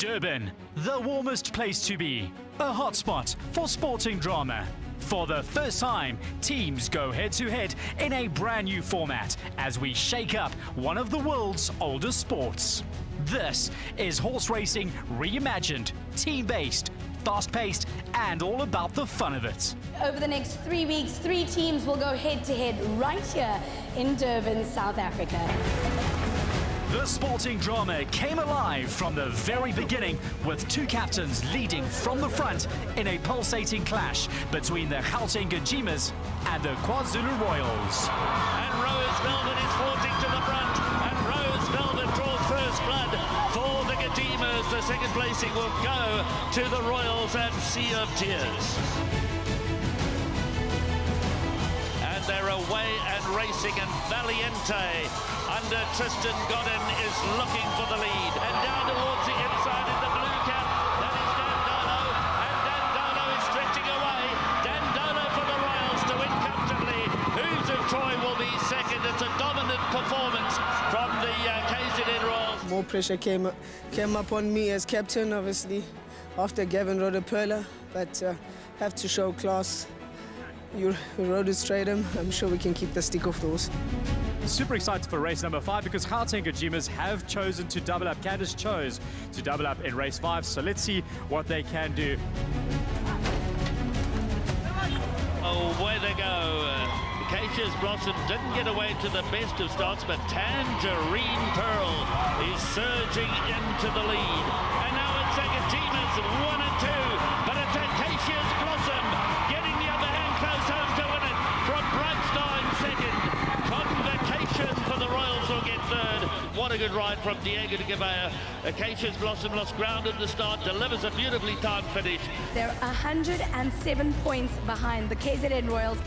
Durban, the warmest place to be, a hotspot for sporting drama. For the first time, teams go head-to-head in a brand new format as we shake up one of the world's oldest sports. This is horse racing reimagined, team-based, fast-paced, and all about the fun of it. Over the next 3 weeks, 3 teams will go head-to-head right here in Durban, South Africa. The sporting drama came alive from the very beginning with 2 captains leading from the front in a pulsating clash between the Gauteng Gajimas and the KwaZulu Royals. And Rose Velvet is forcing to the front, and Rose Velvet draws first blood for the Gajimas. The second placing will go to the Royals and Sea of Tears. And they're away and racing, and Valiente under Tristan Godden is looking for the lead. And down towards the inside in the blue cap, that is Dandolo, and Dandolo is stretching away. Dandolo for the Royals to win comfortably. Who's of Troy will be second. It's a dominant performance from the KZN Royals. More pressure came up on me as captain, obviously, after Gavin rode a perla, but have to show class. You rode it straight him. I'm sure we can keep the stick off the horse. Super excited for race number 5 because Gauteng Gajimas have chosen to double up. Candice chose to double up in race 5, so let's see what they can do. Away they go. Acacia's Blossom didn't get away to the best of starts, but Tangerine Pearl is surging into the lead. And now it's Gajimas 1 and 2, but it's Acacia's Blossom getting the upper hand close home to win it from Bright Star in second. Convocation for the Royals will get third. What a good ride from Diego de Gabea. Acacia's Blossom lost ground at the start, delivers a beautifully timed finish. They're 107 points behind the KZN Royals.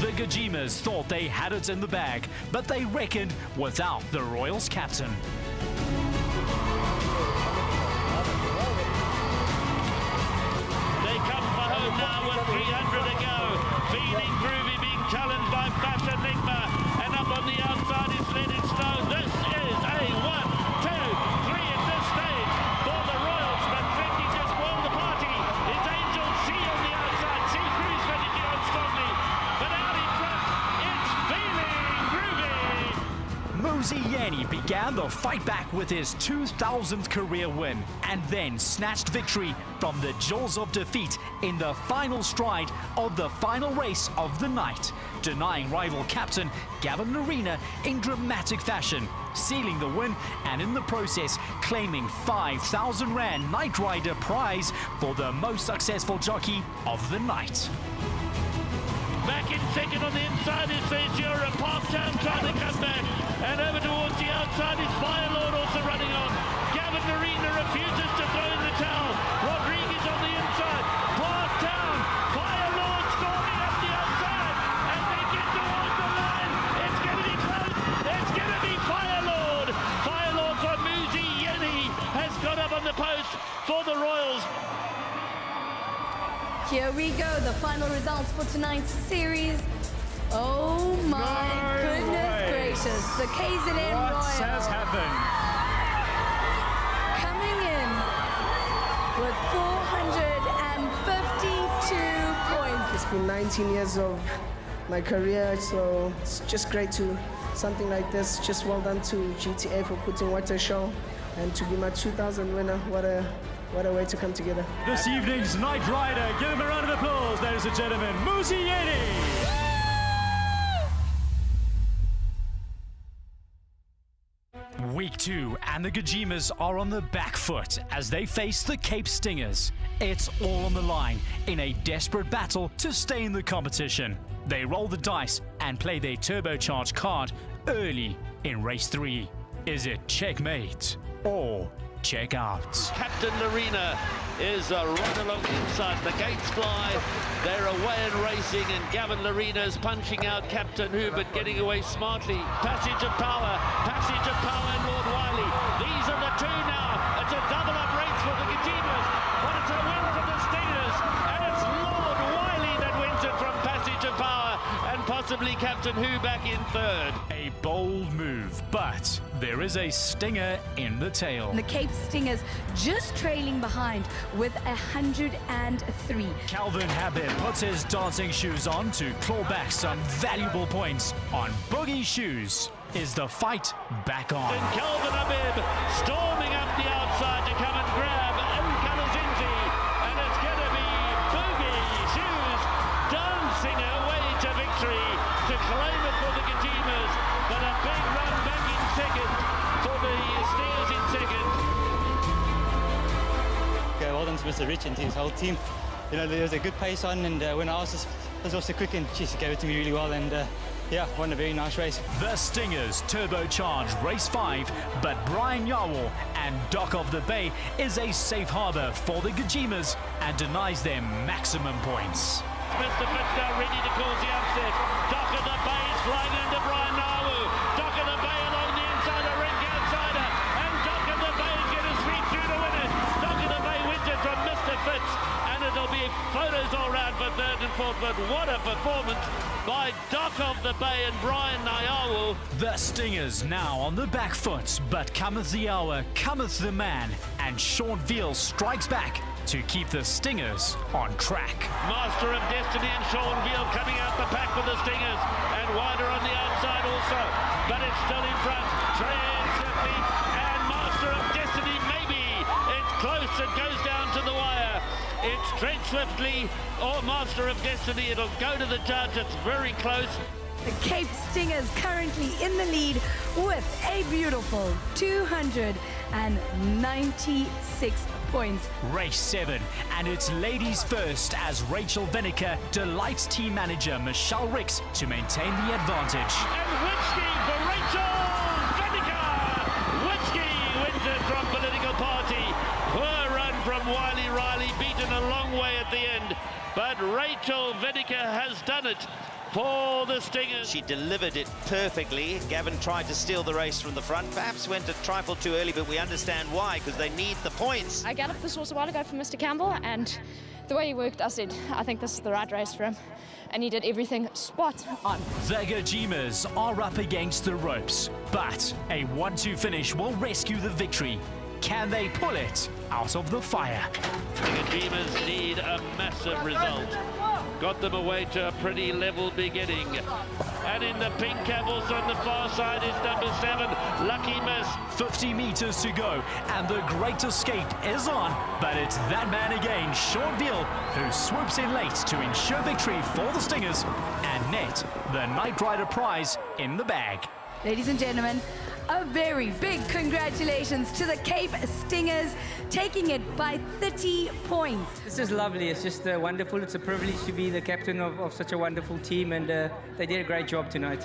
The Gajimas thought they had it in the bag, but they reckoned without the Royals captain. They come for home now with 300 to go. Feeling groovy, being challenged by Fashion Ligma. And up on the outside is Let It Snow. This is a 1, 2, 3 at this stage for the Royals. But Fenty just spoiled the party. It's Angel C on the outside. C Cruz finishing on strongly. But out in front, it's Feeling Groovy. Muzieni began the fight back with his 2000th career win and then snatched victory from the jaws of defeat in the final stride of the final race of the night, denying rival captain Gavin Larina in dramatic fashion, sealing the win and in the process claiming 5,000 Rand Night Rider prize for the most successful jockey of the night. Back in second on the inside is Zura. Parktown trying to come back. And over towards the outside is Firelord also running on. Gavin Marina refuses to throw in the towel. Rodriguez on the inside. Parktown. Firelord storming up the outside. As they get towards the line, it's going to be close. It's going to be Firelord. Firelord for Muzi Yeni has got up on the post for the Royals. Here we go, the final results for tonight's series. Oh my goodness gracious, the KZN What Royals has happened? coming in with 452 points. It's been 19 years of my career, so it's just great to something like this. Just well done to GTH for putting what a show, and to be my 2000 winner. What a way to come together. This evening's Night Rider. Give him a round of applause, ladies and gentlemen. Muzieni! Week 2 and the Gajimas are on the back foot as they face the Cape Stingers. It's all on the line in a desperate battle to stay in the competition. They roll the dice and play their turbocharged card early in race 3. Is it checkmate or check out? Captain Larina is right along the inside. The gates fly. They're away and racing, and Gavin Larina is punching out Captain Hubert, getting away smartly. Passage of Power and Lord Wiley. These are the two now. It's a double-up race for the Gajimas, but it's a win for the Stingers, and it's Lord Wiley that wins it from Passage of Power, and possibly possibly Captain Who back in third. A bold move, but there is a stinger in the tail. The Cape Stingers just trailing behind with 103. Calvin Habib puts his dancing shoes on to claw back some valuable points on Boogie Shoes. Is the fight back on? And Calvin Habib storming up the outside to come and grab Nkalazinzi. And it's going to be Boogie Shoes dancing her way to victory to claim it for the Gajimas. But a big run back in second for the Stingers in second. Okay, well done to Mr. Rich and to his whole team. You know, there was a good pace on, and when I asked, was also quick, and she gave it to me really well, and yeah, won a very nice race. The Stingers turbocharge race 5, but Brian Yawol and Doc of the Bay is a safe harbour for the Gajimas and denies them maximum points. Mr. Fitz now ready to cause the upset. Doc of the Bay is flying under Brian Yawol. Doc of the Bay along the inside, a ring outsider, and Doc of the Bay is going to sweep through to win it. Doc of the Bay wins it from Mr. Fitz, and it'll be photos all round for third and fourth, but what a performance by Doc of the Bay and Brian Yawol. The Stingers now on the back foot, but cometh the hour, cometh the man, and Sean Veal strikes back to keep the Stingers on track. Master of Destiny and Sean Veal coming out the pack for the Stingers, and wider on the outside also, but it's still in front. Tread swiftly, and Master of Destiny maybe. It's close, it goes down to the wire. It's Tread Swiftly or Master of Destiny. It'll go to the judge. It's very close. The Cape Stingers currently in the lead with a beautiful 296 points. Race 7, and it's ladies first as Rachel Vineker delights team manager Michelle Ricks to maintain the advantage. And Whiskey for Rachel Vineker. Whiskey wins it from Political Party. Poor run from Wiley Riley, beaten a long way at the end. But Rachel Vineker has done it for the Stingers. She delivered it perfectly. Gavin tried to steal the race from the front, perhaps went a trifle too early, but we understand why, because they need the points. I galloped this horse a while ago for Mr. Campbell, and the way he worked, I said, I think this is the right race for him. And he did everything spot on. The Gajimas are up against the ropes, but a 1-2 finish will rescue the victory. Can they pull it out of the fire? The Gajimas need a massive result. Got them away to a pretty level beginning. And in the pink cap also on the far side is number 7, Lucky Miss. 50 meters to go, and the Great Escape is on, but it's that man again, Sean Veal, who swoops in late to ensure victory for the Stingers and net the Night Rider prize in the bag. Ladies and gentlemen, a very big congratulations to the Cape Stingers, taking it by 30 points. This is lovely. It's just wonderful. It's a privilege to be the captain of such a wonderful team, and they did a great job tonight.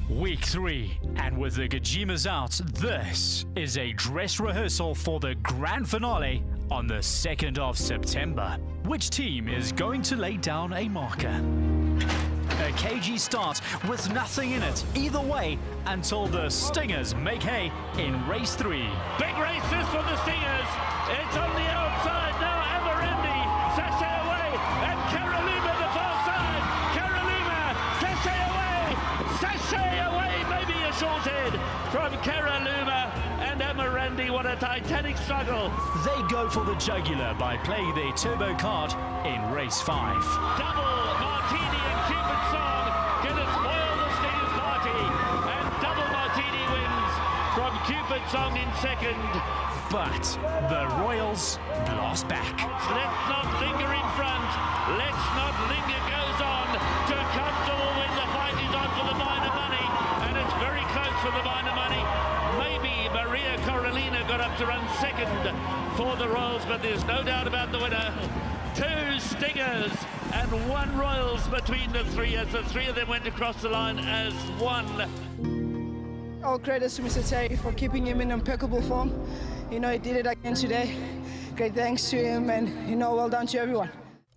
Week 3, and with the Gajimas out, this is a dress rehearsal for the grand finale on the 2nd of September. Which team is going to lay down a marker? A cagey start with nothing in it either way until the Stingers make hay in race 3. Big race this for the Stingers. It's on the outside now. Amarendi, sachet away, and Caroluma the far side. Caroluma, sachet away, maybe a short head from Caroluma and Amarendi. What a titanic struggle. They go for the jugular by playing their turbo card in race 5. Double Martini and Cupid Song gonna spoil the Stingers party, and Double Martini wins from Cupid Song in second. But the Royals blast back. Let's not linger in front. Let's not linger goes on to comfortable when the fight is on for the minor money, and it's very close for the minor money. Maybe Maria Coralina got up to run second for the Royals, but there's no doubt about the winner. 2 Stingers and 1 Royals between the 3, as the 3 of them went across the line as 1. All credits to Mr. Terry for keeping him in impeccable form. You know, he did it again today. Great thanks to him, and, you know, well done to everyone.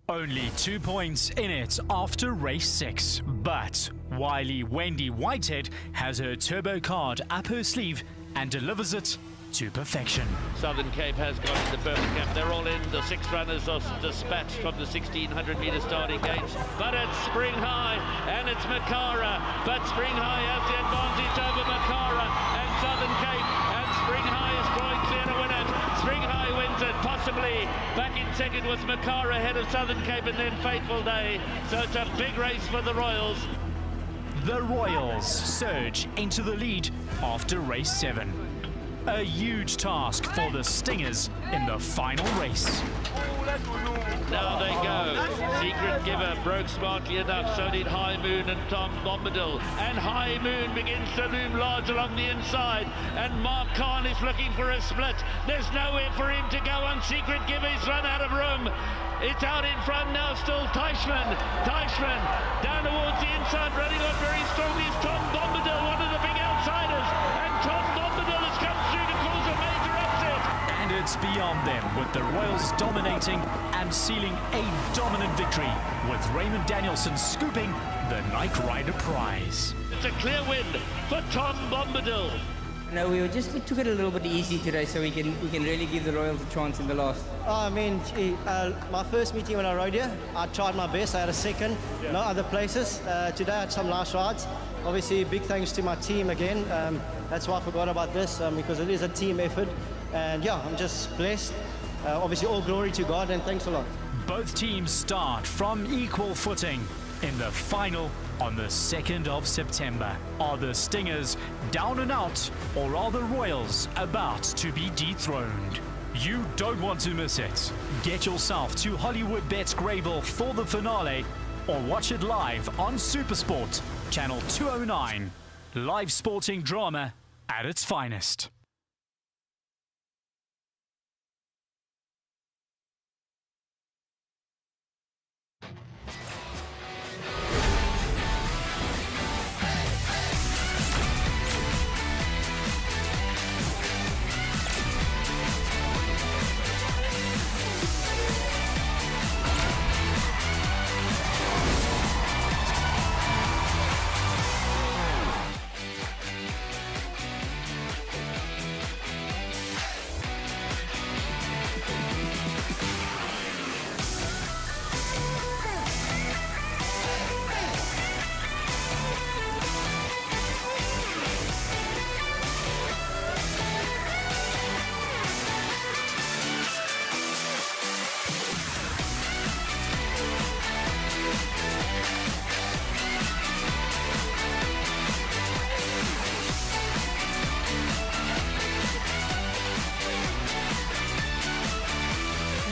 Only 2 points in it after race 6. But Wiley Wendy Whitehead has her turbo card up her sleeve and delivers it to perfection. Southern Cape has gone into Birmingham. They're all in. The 6 runners are dispatched from the 1600-meter starting gates. But it's Spring High and it's Makara. But Spring High has the advantage over Makara and Southern Cape. And Spring High is drawing clear to win it. Spring High wins it, possibly. Back in second was Makara ahead of Southern Cape, and then Fateful Day. So it's a big race for the Royals. The Royals surge into the lead after race 7. A huge task for the Stingers in the final race. Now they go. Secret Giver broke smartly enough, so did High Moon and Tom Bombadil. And High Moon begins to loom large along the inside. And Mark Khan is looking for a split. There's nowhere for him to go on Secret Giver. He's run out of room. It's out in front now, still Teichmann. Teichmann down towards the inside, running on very strongly is Tom Bombadil, one of the big outsiders. And Tom Bombadil has come through to cause a major upset. And it's beyond them, with the Royals dominating and sealing a dominant victory, with Raymond Danielson scooping the Nike Rider prize. It's a clear win for Tom Bombadil. No, we took it a little bit easy today, so we can really give the Royals a chance in the last. I mean, my first meeting when I rode here, I tried my best. I had a second, no other places. Today I had some last rides. Obviously, big thanks to my team again. That's why I forgot about this, because it is a team effort. And yeah, I'm just blessed. Obviously, all glory to God, and thanks a lot. Both teams start from equal footing in the final on the 2nd of September. Are the Stingers down and out, or are the Royals about to be dethroned? You don't want to miss it. Get yourself to Hollywood Bets Greyville for the finale, or watch it live on Supersport, channel 209. Live sporting drama at its finest.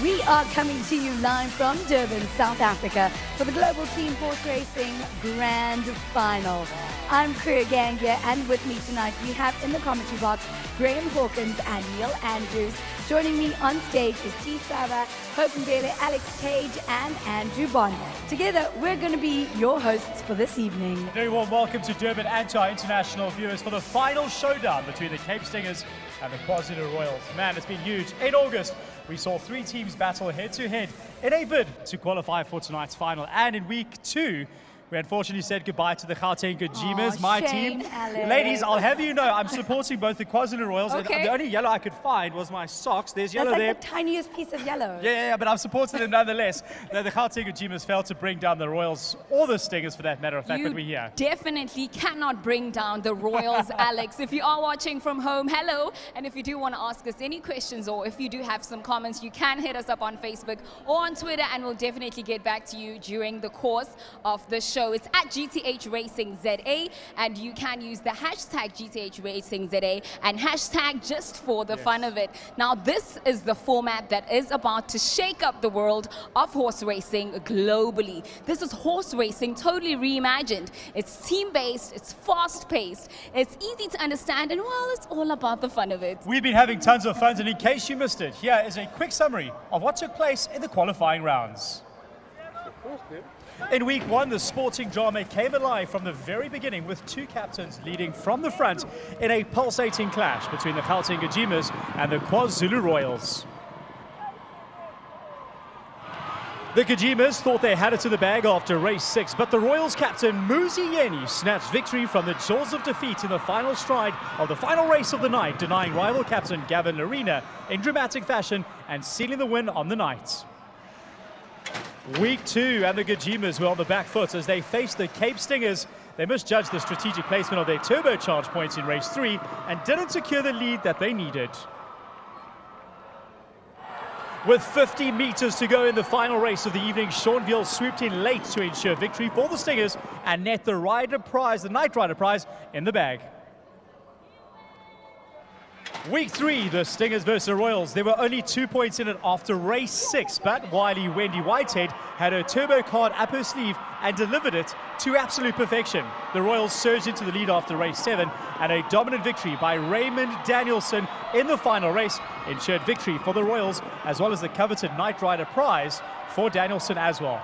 We are coming to you live from Durban, South Africa for the Global Team Horse Racing Grand Final. I'm Kriya Gangia, and with me tonight we have in the commentary box Graham Hawkins and Neil Andrews. Joining me on stage is T. Sava, Hope Mbele, Alex Cage, and Andrew Bond. Together, we're going to be your hosts for this evening. A very warm welcome to Durban and to our international viewers for the final showdown between the Cape Stingers and the KwaZulu Royals. Man, it's been huge. In August, we saw 3 teams battle head-to-head in a bid to qualify for tonight's final. And in week 2, we unfortunately said goodbye to the Gauteng Gajimas, my team. Alex. Ladies, I'll have you know, I'm supporting both the KwaZulu Royals. Okay. And the only yellow I could find was my socks. There's yellow That's there. like the tiniest piece of yellow. Yeah, but I've supported them nonetheless. No, the Gauteng Gajimas failed to bring down the Royals, or the Stingers for that matter of fact, but we're here. Definitely cannot bring down the Royals, Alex. If you are watching from home, hello. And if you do want to ask us any questions, or if you do have some comments, you can hit us up on Facebook or on Twitter, and we'll definitely get back to you during the course of the show. It's at GTH Racing ZA, and you can use the hashtag GTH Racing ZA and hashtag just for the fun of it. Now, this is the format that is about to shake up the world of horse racing globally. This is horse racing totally reimagined. It's team-based, it's fast-paced, it's easy to understand, and well, it's all about the fun of it. We've been having tons of fun, and in case you missed it, here is a quick summary of what took place in the qualifying rounds. In week 1, the sporting drama came alive from the very beginning, with 2 captains leading from the front in a pulsating clash between the Gauteng Gajimas and the KwaZulu Royals. The Kajimas thought they had it to the bag after race 6, but the Royals captain Muzi Yeni snatched victory from the jaws of defeat in the final stride of the final race of the night, denying rival captain Gavin Larena in dramatic fashion and sealing the win on the night. Week 2, and the Kajimas were on the back foot as they faced the Cape Stingers. They misjudged the strategic placement of their turbocharged points in race 3 and didn't secure the lead that they needed. With 50 meters to go in the final race of the evening, Sean Veal swooped in late to ensure victory for the Stingers and net the rider prize, the Night Rider prize, in the bag. Week 3, the Stingers versus the Royals. There were only 2 points in it after race 6, but wily Wendy Whitehead had her turbo card up her sleeve and delivered it to absolute perfection. The Royals surged into the lead after race 7, and a dominant victory by Raymond Danielson in the final race ensured victory for the Royals, as well as the coveted Night Rider prize for Danielson as well.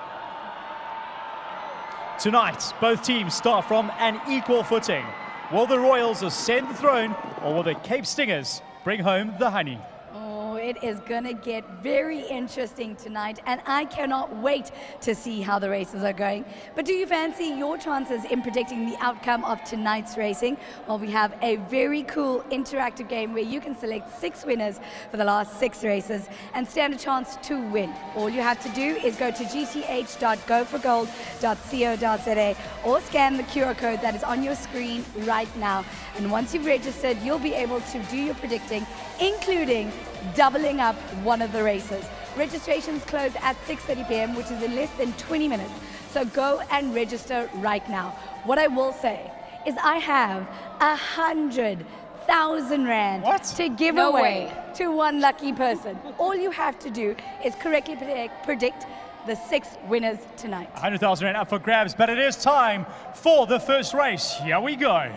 Tonight, both teams start from an equal footing. Will the Royals ascend the throne, or will the Cape Stingers bring home the honey? Oh, it is going to get very interesting tonight, and I cannot wait to see how the races are going. But do you fancy your chances in predicting the outcome of tonight's racing? Well, we have a very cool interactive game where you can select 6 winners for the last 6 races and stand a chance to win. All you have to do is go to gth.goforgold.co.za or scan the QR code that is on your screen right now. And once you've registered, you'll be able to do your predicting, including doubling up one of the races. Registrations close at 6:30 p.m., which is in less than 20 minutes. So go and register right now. What I will say is I have 100,000 Rand to give away to one lucky person. All you have to do is correctly predict the 6 winners tonight. 100,000 Rand up for grabs, but it is time for the first race. Here we go.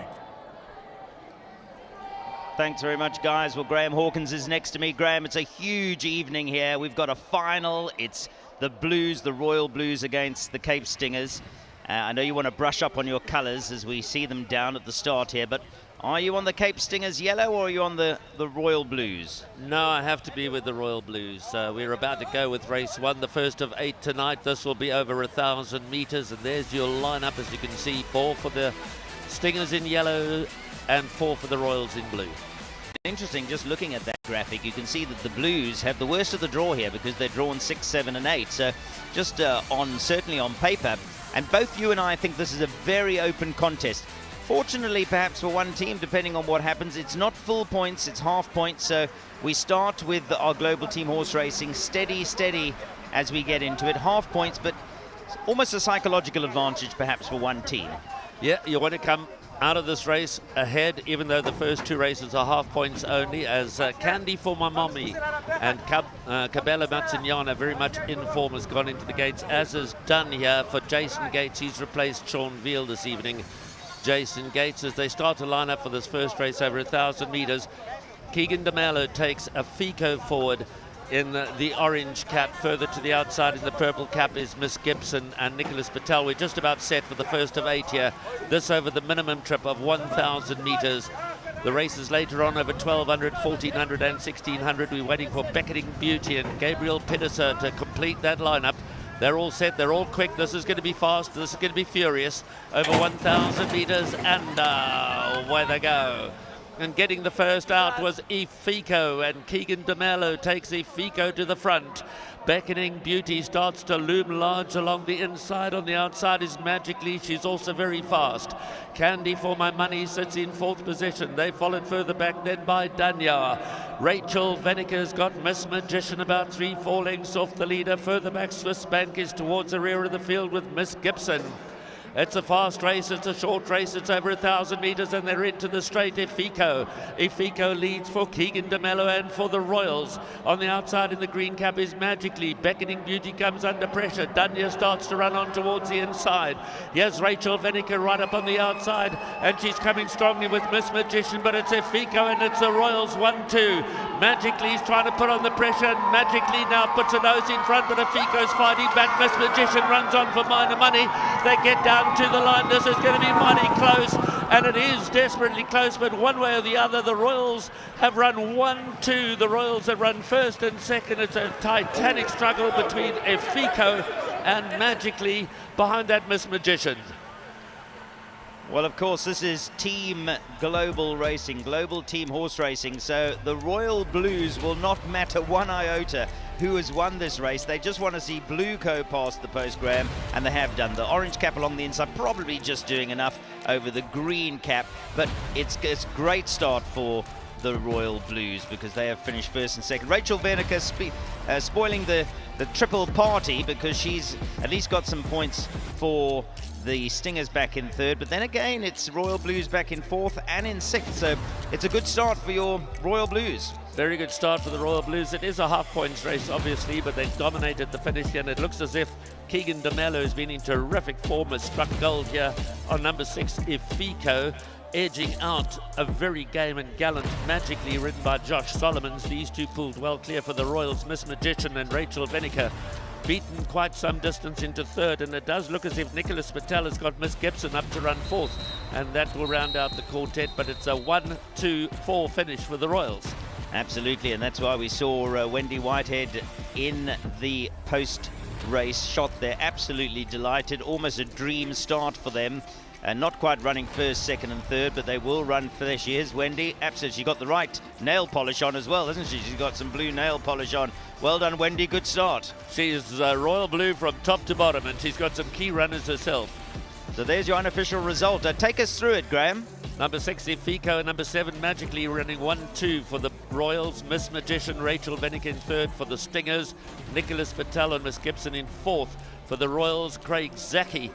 Thanks very much, guys. Well, Graham Hawkins is next to me. Graham, it's a huge evening here. We've got a final. It's the Blues, the Royal Blues against the Cape Stingers. I know you want to brush up on your colours as we see them down at the start here, but are you on the Cape Stingers yellow or are you on the Royal Blues? No, I have to be with the Royal Blues. We're about to go with race 1, the first of 8 tonight. This will be over 1,000 metres, and there's your lineup, as you can see. 4 for the Stingers in yellow and 4 for the Royals in blue. Interesting, just looking at that graphic, you can see that the Blues have the worst of the draw here because they're drawn 6, 7 and 8. So just certainly on paper, and both you and I think this is a very open contest. Fortunately, perhaps for one team, depending on what happens, it's not full points, it's half points. So we start with our global team horse racing, steady as we get into it. Half points, but almost a psychological advantage perhaps for one team. Yeah, you want to come out of this race ahead, even though the first 2 races are half points only, as Candy for My Mommy and Cabela Matsinyana, very much in form, has gone into the gates, as is done here for Jason Gates. He's replaced Sean Veal this evening. Jason Gates, as they start to line up for this first race over 1,000 metres. Keegan DeMello takes a Fico forward in the orange cap. Further to the outside in the purple cap is Miss Gibson and Nicholas Patel. We're just about set for the first of 8 here. This over the minimum trip of 1,000 metres. The races later on over 1,200, 1,400 and 1,600. We're waiting for Becketing Beauty and Gabriel Pitterser to complete that lineup. They're all set, they're all quick. This is going to be fast, this is going to be furious. Over 1,000 metres, and away they go. And getting the first out was Efico, and Keegan DeMello takes Efico to the front. Beckoning Beauty starts to loom large along the inside. On the outside is Magically. She's also very fast. Candy for My Money sits in 4th position. They followed further back then by Danya. Rachel Venika's got Miss Magician about 3-4 lengths off the leader. Further back, Swiss Bank is towards the rear of the field with Miss Gibson. It's a fast race, it's a short race, it's over 1,000 metres, and they're into the straight. Efico leads for Keegan DeMello and for the Royals. On the outside in the green cap is Magically. Beckoning Beauty comes under pressure. Dunya starts to run on towards the inside. Here's Rachel Venica right up on the outside, and she's coming strongly with Miss Magician, but it's Efico and it's the Royals 1-2. Magically's trying to put on the pressure, and Magically now puts a nose in front, but Efico's fighting back. Miss Magician runs on for minor money. They get down to the line. This is going to be mighty close. and it is desperately close, but one way or the other, the Royals have run 1-2. The Royals have run first and second. It's a titanic struggle between Efiko and Magically behind that Miss Magician. Well, of course, this is Team Global Racing, Global Team Horse Racing, so the Royal Blues will not matter one iota who has won this race. They just want to see Blue Co past the post, Graham, and they have done. The orange cap along the inside, probably just doing enough over the green cap, but it's a great start for the Royal Blues because they have finished first and second. Rachel Venica spoiling the triple party because she's at least got some points for the Stingers back in third, but then again it's Royal Blues back in fourth and in sixth, so it's a good start for your Royal Blues. Very good start for the Royal Blues. It is a half points race obviously, but they've dominated the finish here, and it looks as if Keegan DeMello has been in terrific form, has struck gold here on number 6 Efiko, edging out a very game and gallant Magically ridden by Josh Solomons. These two pulled well clear for the Royals. Miss Magician and Rachel Venica beaten quite some distance into third, and it does look as if Nicholas Patel has got Miss Gibson up to run fourth, and that will round out the quartet, but it's a 1-2-4 finish for the Royals. Absolutely, and that's why we saw Wendy Whitehead in the post-race shot there. Absolutely delighted, almost a dream start for them. Not quite running first, second and third, but they will run for there. She is, Wendy. Absolutely, she got the right nail polish on as well, hasn't she? She's got some blue nail polish on. Well done, Wendy. Good start. She is Royal Blue from top to bottom, and she's got some key runners herself. So there's your unofficial result. Take us through it, Graham. Number 6, Efiko, and number 7, Magically, running 1-2 for the Royals. Miss Magician, Rachel Venica in third for the Stingers. Nicholas Patel and Miss Gibson in fourth for the Royals. Craig Zaki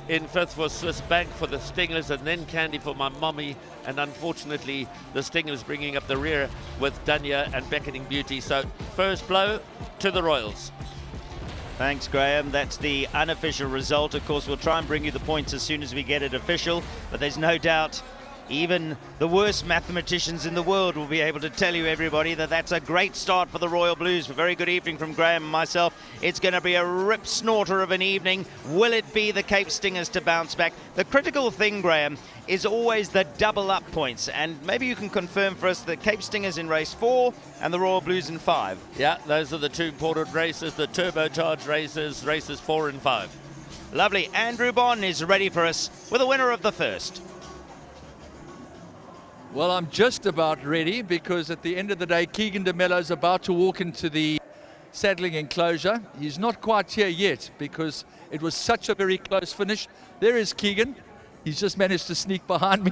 in fifth for Swiss Bank for the Stingers, and then Candy for My Mommy, and unfortunately the Stingers bringing up the rear with Danya and Beckoning Beauty. So first blow to the Royals. Thanks, Graham. That's the unofficial result. Of course, we'll try and bring you the points as soon as we get it official, but there's no doubt even the worst mathematicians in the world will be able to tell you, everybody, that that's a great start for the Royal Blues. A very good evening from Graham and myself. It's going to be a rip snorter of an evening. Will it be the Cape Stingers to bounce back? The critical thing, Graham, is always the double up points, and maybe you can confirm for us the Cape Stingers in race 4 and the Royal Blues in 5. Yeah, those are the two important races, the turbocharged races, races 4 and 5. Lovely. Andrew Bonn is ready for us with a winner of the first. Well, I'm just about ready because at the end of the day, Keegan DeMello is about to walk into the saddling enclosure. He's not quite here yet because it was such a very close finish. There is Keegan. He's just managed to sneak behind me.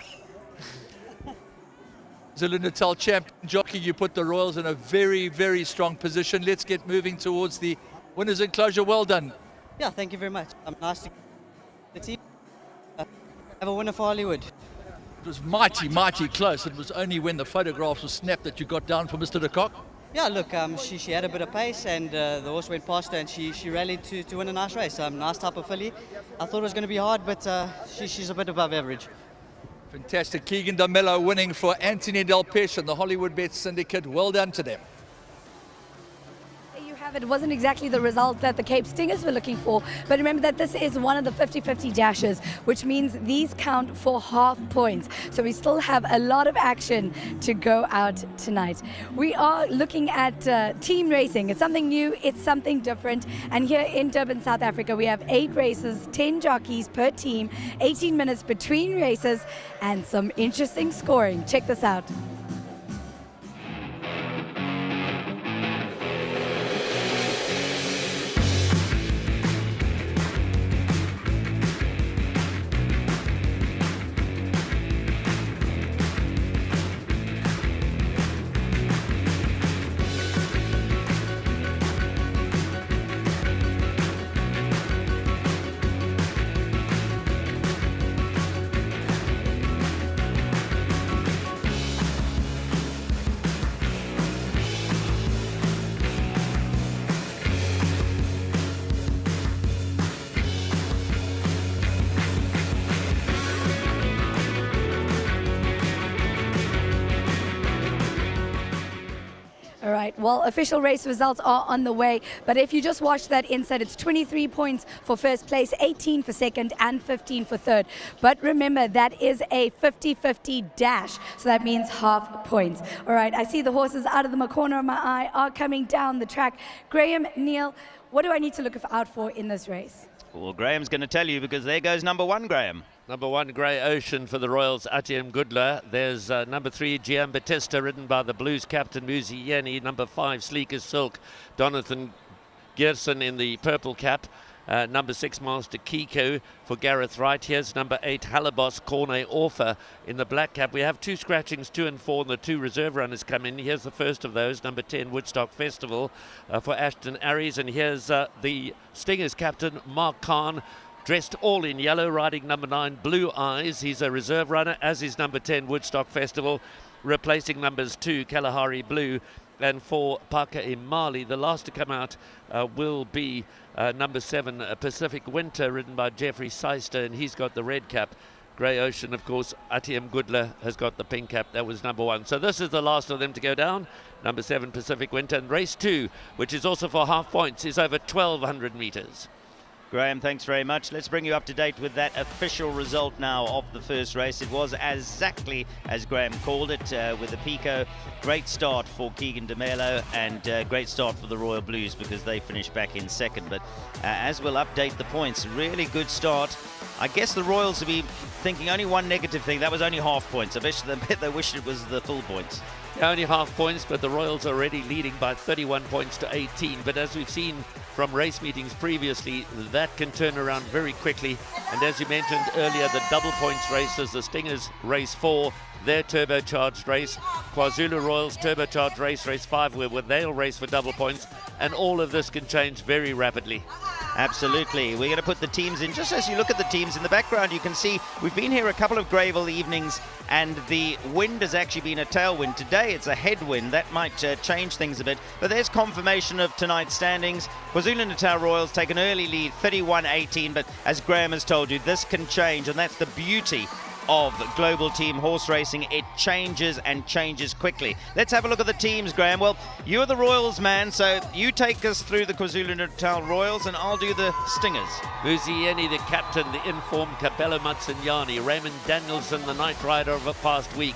KwaZulu-Natal champion jockey, you put the Royals in a very, very strong position. Let's get moving towards the winners enclosure. Well done. Yeah, thank you very much. I'm nice to the team. Have a winner for Hollywood. It was mighty, mighty close. It was only when the photographs were snapped that you got down for Mr. de Kock. Yeah, look, she had a bit of pace, and the horse went past her, and she rallied to win a nice race. Nice type of filly. I thought it was going to be hard, but she's a bit above average. Fantastic. Keegan DeMello winning for Anthony Del Pesh and the Hollywood Bet Syndicate. Well done to them. It wasn't exactly the result that the Cape Stingers were looking for, but remember that this is one of the 50-50 dashes, which means these count for half points. So we still have a lot of action to go out tonight. We are looking at team racing. It's something new, it's something different, and here in Durban, South Africa, we have 8 races, 10 jockeys per team, 18 minutes between races, and some interesting scoring. Check this out. Well, official race results are on the way, but if you just watch that inside, it's 23 points for first place, 18 for second, and 15 for third. But remember, that is a 50-50 dash, so that means half points. All right, I see the horses out of the corner of my eye are coming down the track. Graham, Neil, what do I need to look out for in this race? Well, Graham's going to tell you, because there goes number 1, Graham. Number 1, Grey Ocean for the Royals, Atiem Gudla. There's number 3, Giambattista, ridden by the Blues captain, Muzi Yeni. Number 5, Sleek as Silk, Jonathan Gerson in the purple cap. Number 6, Master Kiko for Gareth Wright. Here's number 8, Halibos Corne Orfer in the black cap. We have 2 scratchings, 2 and 4, and the 2 reserve runners come in. Here's the first of those, number 10, Woodstock Festival for Ashton Aries. And here's the Stingers captain, Mark Khan, dressed all in yellow, riding number 9, Blue Eyes. He's a reserve runner, as is number 10, Woodstock Festival, replacing numbers 2, Kalahari Blue, and 4, Parker Imali. The last to come out will be number 7, Pacific Winter, ridden by Jeffrey Seister, and he's got the red cap. Grey Ocean, of course, Atiem Gudla has got the pink cap. That was number 1. So this is the last of them to go down. Number 7, Pacific Winter. And race 2, which is also for half points, is over 1,200 metres. Graham, thanks very much. Let's bring you up to date with that official result now of the first race. It was exactly as Graham called it, with the Pico. Great start for Keegan DeMelo, and great start for the Royal Blues, because they finished back in second. But as we'll update the points, really good start. I guess the Royals will be thinking only one negative thing. That was only half points. I bet they wished it was the full points. Yeah, only half points, but the Royals are already leading by 31 points to 18. But as we've seen from race meetings previously, that can turn around very quickly. And as you mentioned earlier, the double points races, the Stingers race 4, their turbocharged race, KwaZulu Royals turbocharged race 5, where they'll race for double points, and all of this can change very rapidly. Absolutely. We're going to put the teams in. Just as you look at the teams in the background, you can see we've been here a couple of Greyville evenings, and the wind has actually been a tailwind. Today it's a headwind. That might change things a bit. But there's confirmation of tonight's standings. KwaZulu-Natal Royals take an early lead, 31-18. But as Graham has told you, this can change, and that's the beauty of global team horse racing. It changes, and changes quickly. Let's have a look at the teams, Graham. Well, you're the Royals man, so you take us through the KwaZulu-Natal Royals, and I'll do the Stingers. Muzieni, the captain, the informed Kabelo Matsinyani, Raymond Danielson, the night rider of a past week,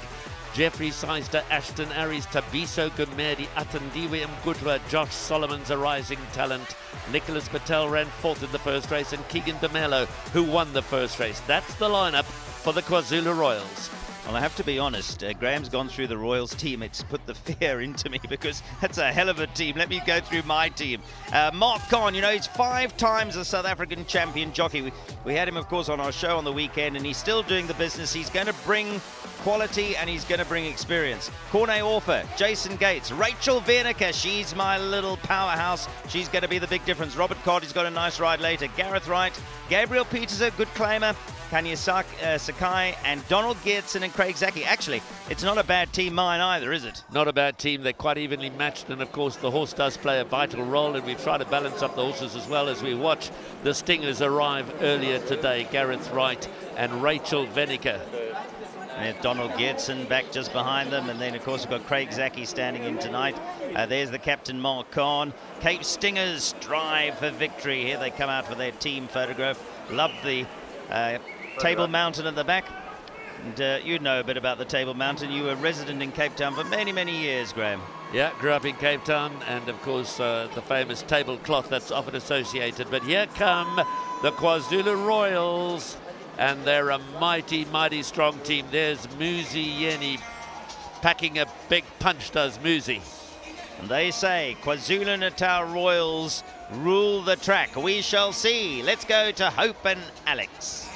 Jeffrey Seister, Ashton Aries, Tabiso Gumedi, Atandiwe Mgudwa, Josh Solomon's a rising talent, Nicholas Patel ran 4th in the first race, and Keegan DeMelo, who won the first race. That's the lineup for the KwaZulu Royals. Well, I have to be honest, Graham's gone through the Royals team. It's put the fear into me, because that's a hell of a team. Let me go through my team. Mark Khan, you know, he's 5 times a South African champion jockey. We had him, of course, on our show on the weekend, and he's still doing the business. He's going to bring quality, and he's going to bring experience. Corne Orfer, Jason Gates, Rachel Vernica, she's my little powerhouse. She's going to be the big difference. Robert Codd, he's got a nice ride later. Gareth Wright, Gabriel Peters, a good claimer. Kanya Sakai and Donald Geertsen and Craig Zaki. Actually, it's not a bad team mine either, is it? Not a bad team. They're quite evenly matched, and of course the horse does play a vital role, and we've tried to balance up the horses as well as we watch the Stingers arrive earlier today. Gareth Wright and Rachel Vernica. And Donald Geertsen back just behind them, and then of course we've got Craig Zaki standing in tonight. There's the captain, Mark Khan. Cape Stingers strive for victory. Here they come out for their team photograph. Love the Table Mountain at the back. And you know a bit about the Table Mountain. You were resident in Cape Town for many, many years, Graham. Yeah, grew up in Cape Town, and of course the famous tablecloth that's often associated. But here come the KwaZulu Royals, and they're a mighty, mighty strong team. There's Muzi Yeni packing a big punch, does Muzi. And they say KwaZulu-Natal Royals rule the track. We shall see. Let's go to Hope and Alex.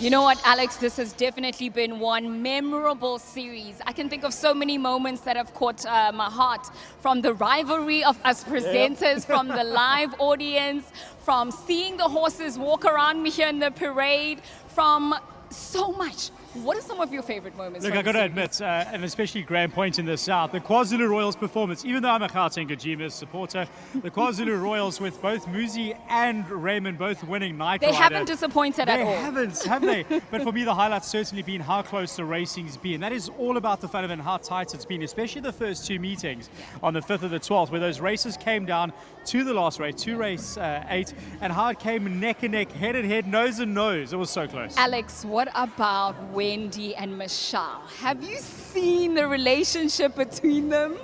You know what, Alex, this has definitely been one memorable series. I can think of so many moments that have caught my heart, from the rivalry of us presenters, from the live audience, from seeing the horses walk around me here in the parade, from so much. What are some of your favorite moments? Look, from I got the to series? admit, and especially Graham Point in the south, the KwaZulu Royals performance, even though I'm a Gauteng Gajimers supporter, the KwaZulu Royals with both Muzi and Raymond both winning Night They Rider. haven't disappointed at all. They haven't, have they? But for me, the highlight's certainly been how close the racing's been. That is all about the fun of it and how tight it's been, especially the first two meetings on the 5th of the 12th, where those races came down to the last race, to race 8, and how it came neck and neck, head and head, nose and nose. It was so close. Alex, what about Wendy and Michelle? Have you seen the relationship between them?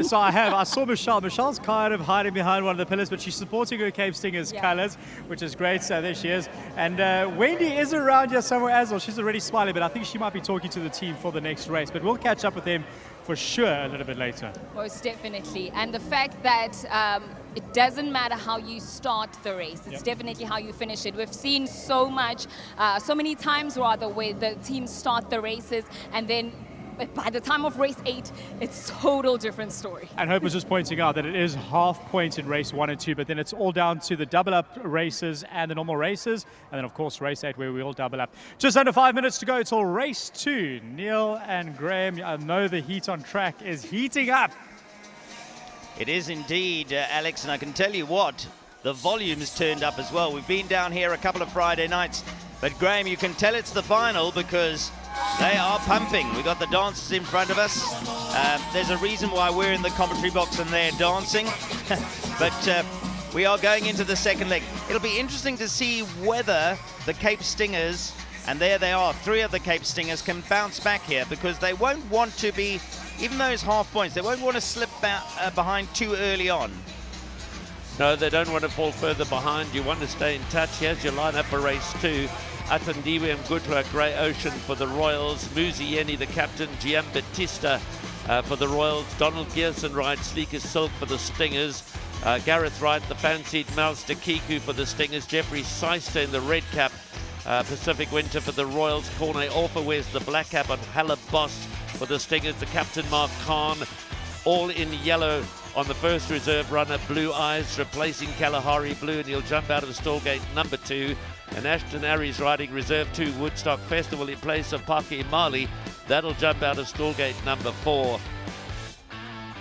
So I have. I saw Michelle. Michelle's kind of hiding behind one of the pillars, but she's supporting her Cape Stingers colours, which is great. So there she is. And Wendy is around here somewhere as well. She's already smiling, but I think she might be talking to the team for the next race. But we'll catch up with them for sure a little bit later. Most definitely. And the fact that it doesn't matter how you start the race. It's definitely how you finish it. We've seen so many times rather, where the teams start the races and then by the time of race 8, it's a total different story. And Hope was just pointing out that it is half point in race 1 and 2, but then it's all down to the double up races and the normal races. And then, of course, race 8 where we all double up. Just under 5 minutes to go till race 2. Neil and Graham, I know the heat on track is heating up. It is indeed, Alex, and I can tell you what, the volume's turned up as well. We've been down here a couple of Friday nights, but Graham, you can tell it's the final because they are pumping. We've got the dancers in front of us. There's a reason why we're in the commentary box and they're dancing. But we are going into the second leg. It'll be interesting to see whether the Cape Stingers, and there they are, 3 of the Cape Stingers, can bounce back here, because they won't want to be, even those half points, they won't want to slip behind too early on. No, they don't want to fall further behind. You want to stay in touch. Here's your lineup for race 2. Atandiwe Mgutwa, Grey Ocean for the Royals. Muzi Yeni, the captain. Giambattista for the Royals. Donald Gearson rides Sleek as Silk for the Stingers. Gareth Wright, the fancied Malster Kiku for the Stingers. Jeffrey Seister in the red cap. Pacific Winter for the Royals. Corne Orfa wears the black cap on Halab Boss for the Stingers. The captain Mark Khan, all in yellow on the first reserve runner, Blue Eyes, replacing Kalahari Blue, and he'll jump out of stallgate number 2. And Ashton Aries riding reserve 2, Woodstock Festival, in place of Paki Mali. That'll jump out of stallgate number 4.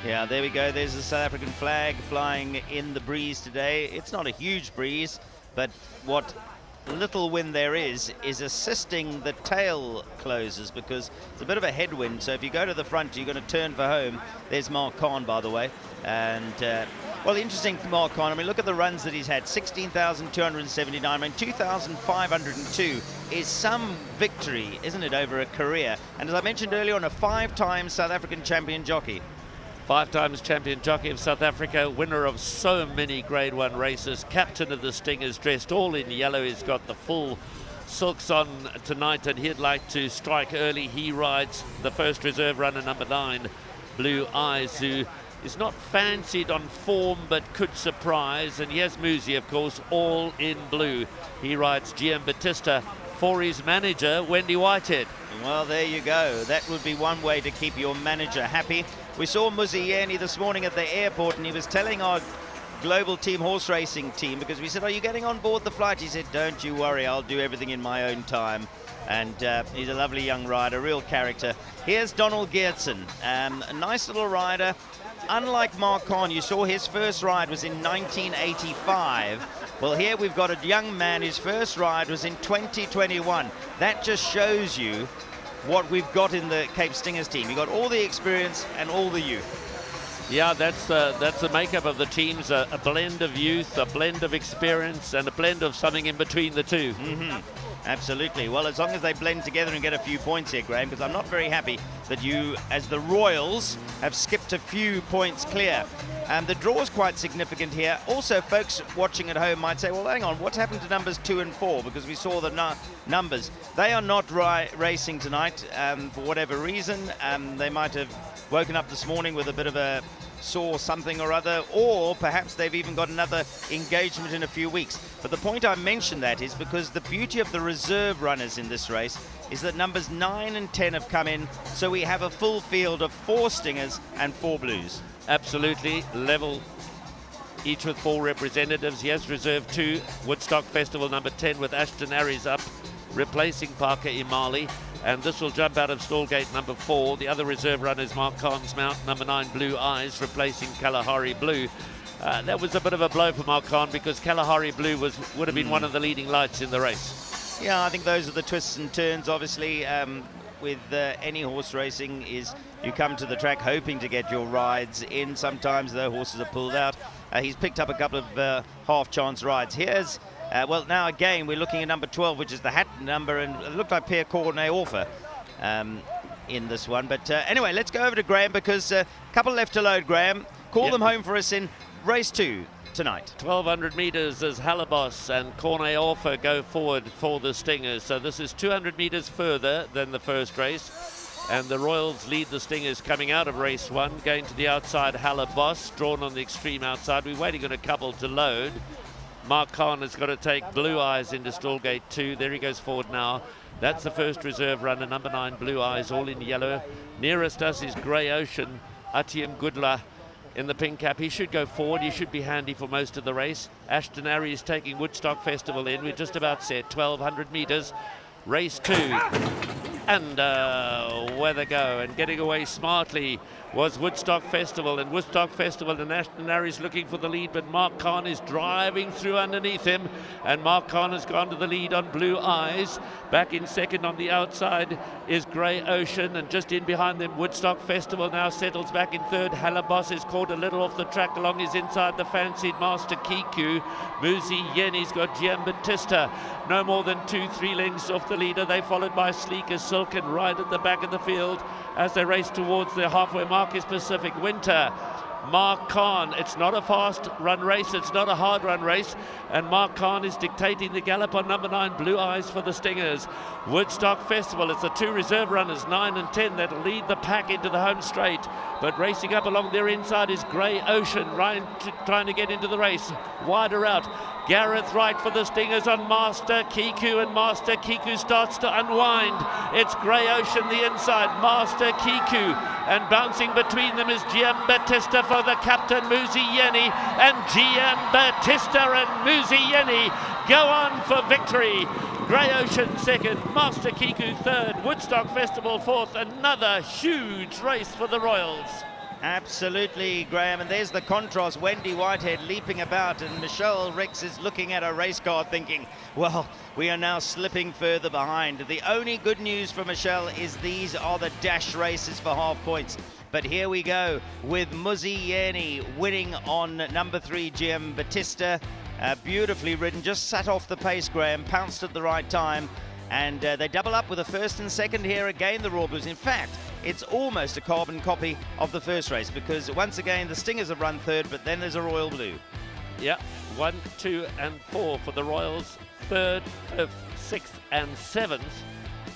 Yeah, there we go. There's the South African flag flying in the breeze today. It's not a huge breeze, but what little wind there is assisting the tail closers, because it's a bit of a headwind. So if you go to the front, you're going to turn for home. There's Mark Khan, by the way. And, well, interesting, Mark Khan. I mean, look at the runs that he's had. 16,279. I mean, 2,502 is some victory, isn't it, over a career? And as I mentioned earlier on, a 5-time South African champion jockey. 5 times champion jockey of South Africa, winner of so many Grade 1 races, captain of the Stingers, dressed all in yellow. He's got the full silks on tonight, and he'd like to strike early. He rides the first reserve runner, number 9, Blue Eyes, who is not fancied on form but could surprise. And here's Muzi, of course, all in blue. He rides Giambattista for his manager, Wendy Whitehead. Well, there you go. That would be one way to keep your manager happy. We saw Muzi Yeni this morning at the airport, and he was telling our global team horse racing team, because we said, are you getting on board the flight? He said, don't you worry, I'll do everything in my own time. And he's a lovely young rider, real character. Here's Donald Geertsen, a nice little rider. Unlike Mark Khan, you saw his first ride was in 1985. Well, here we've got a young man, his first ride was in 2021. That just shows you what we've got in the Cape Stingers team. You've got all the experience and all the youth. Yeah, that's the makeup of the teams, a blend of youth, a blend of experience, and a blend of something in between the two. Absolutely. Well, as long as they blend together and get a few points here, Graham, because I'm not very happy that you, as the Royals, have skipped a few points clear. The draw is quite significant here. Also, folks watching at home might say, well, hang on, what's happened to numbers 2 and 4? Because we saw the numbers. They are not racing tonight for whatever reason. They might have woken up this morning with a bit of a sore something or other, or perhaps they've even got another engagement in a few weeks. But the point I mentioned that is because the beauty of the reserve runners in this race is that numbers 9 and 10 have come in, so we have a full field of 4 Stingers and 4 Blues. Absolutely level, each with 4 representatives. Yes, reserve 2, Woodstock Festival number 10 with Ashton Aries up. replacing Parker Imali. And this will jump out of stall gate number 4. The other reserve runner is Mark Khan's mount, number 9, Blue Eyes, replacing Kalahari Blue. That was a bit of a blow for Mark Khan because Kalahari Blue would have been one of the leading lights in the race. Yeah, I think those are the twists and turns, obviously, with any horse racing is you come to the track hoping to get your rides in. Sometimes the horses are pulled out. He's picked up a couple of half-chance rides. Here's well, now again, we're looking at number 12, which is the hat number, and it looked like Pierre Cornet-Orfer in this one. But anyway, let's go over to Graham because a couple left to load, Graham. Call them home for us in race 2 tonight. 1,200 metres as Halabos and Cornet-Orfer go forward for the Stingers. So this is 200 metres further than the first race. And the Royals lead the Stingers coming out of race 1, going to the outside. Halabos, drawn on the extreme outside. We're waiting on a couple to load. Mark Khan has got to take Blue Eyes into stall gate 2. There he goes forward now. That's the first reserve runner, number 9, Blue Eyes, all in yellow. Nearest us is Grey Ocean, Atiem Gudla in the pink cap. He should go forward. He should be handy for most of the race. Ashton Arry is taking Woodstock Festival in. We're just about set, 1,200 metres. Race 2. And where they go, and getting away smartly was Woodstock Festival, and Woodstock Festival and Ashton Arry's looking for the lead, but Mark Khan is driving through underneath him, and Mark Khan has gone to the lead on Blue Eyes. Back in second on the outside is Grey Ocean, and just in behind them Woodstock Festival now settles back in third. Halabos is caught a little off the track along his inside, the fancied Master Kiku. Muzi Yeni's got Giambattista no more than 2-3 lengths off the leader. They followed by Sleek as Silk and right at the back of the field as they race towards the halfway mark is Pacific Winter. Mark Khan, it's not a fast run race, it's not a hard run race, and Mark Khan is dictating the gallop on number 9, Blue Eyes for the Stingers. Woodstock Festival, it's the 2 reserve runners, 9 and 10, that'll lead the pack into the home straight, but racing up along their inside is Grey Ocean, trying to get into the race, wider out. Gareth Wright for the Stingers on Master Kiku, and Master Kiku starts to unwind. It's Grey Ocean the inside, Master Kiku, and bouncing between them is Giambattista for the captain Muzi Yeni, and Giambattista and Muzi Yeni go on for victory. Grey Ocean second, Master Kiku third, Woodstock Festival fourth. Another huge race for the Royals. Absolutely, Graham, and there's the contrast. Wendy Whitehead leaping about, and Michelle Ricks is looking at her race car thinking, well, we are now slipping further behind. The only good news for Michelle is these are the dash races for half points. But here we go with Muzi Yeni winning on number 3, Giambattista. Beautifully ridden, just sat off the pace, Graham, pounced at the right time. And they double up with a first and second here again, the Royal Blues. In fact, it's almost a carbon copy of the first race because once again, the Stingers have run third, but then there's a Royal Blue. Yeah, 1, 2 and 4 for the Royals, 3rd, 5th, 6th and 7th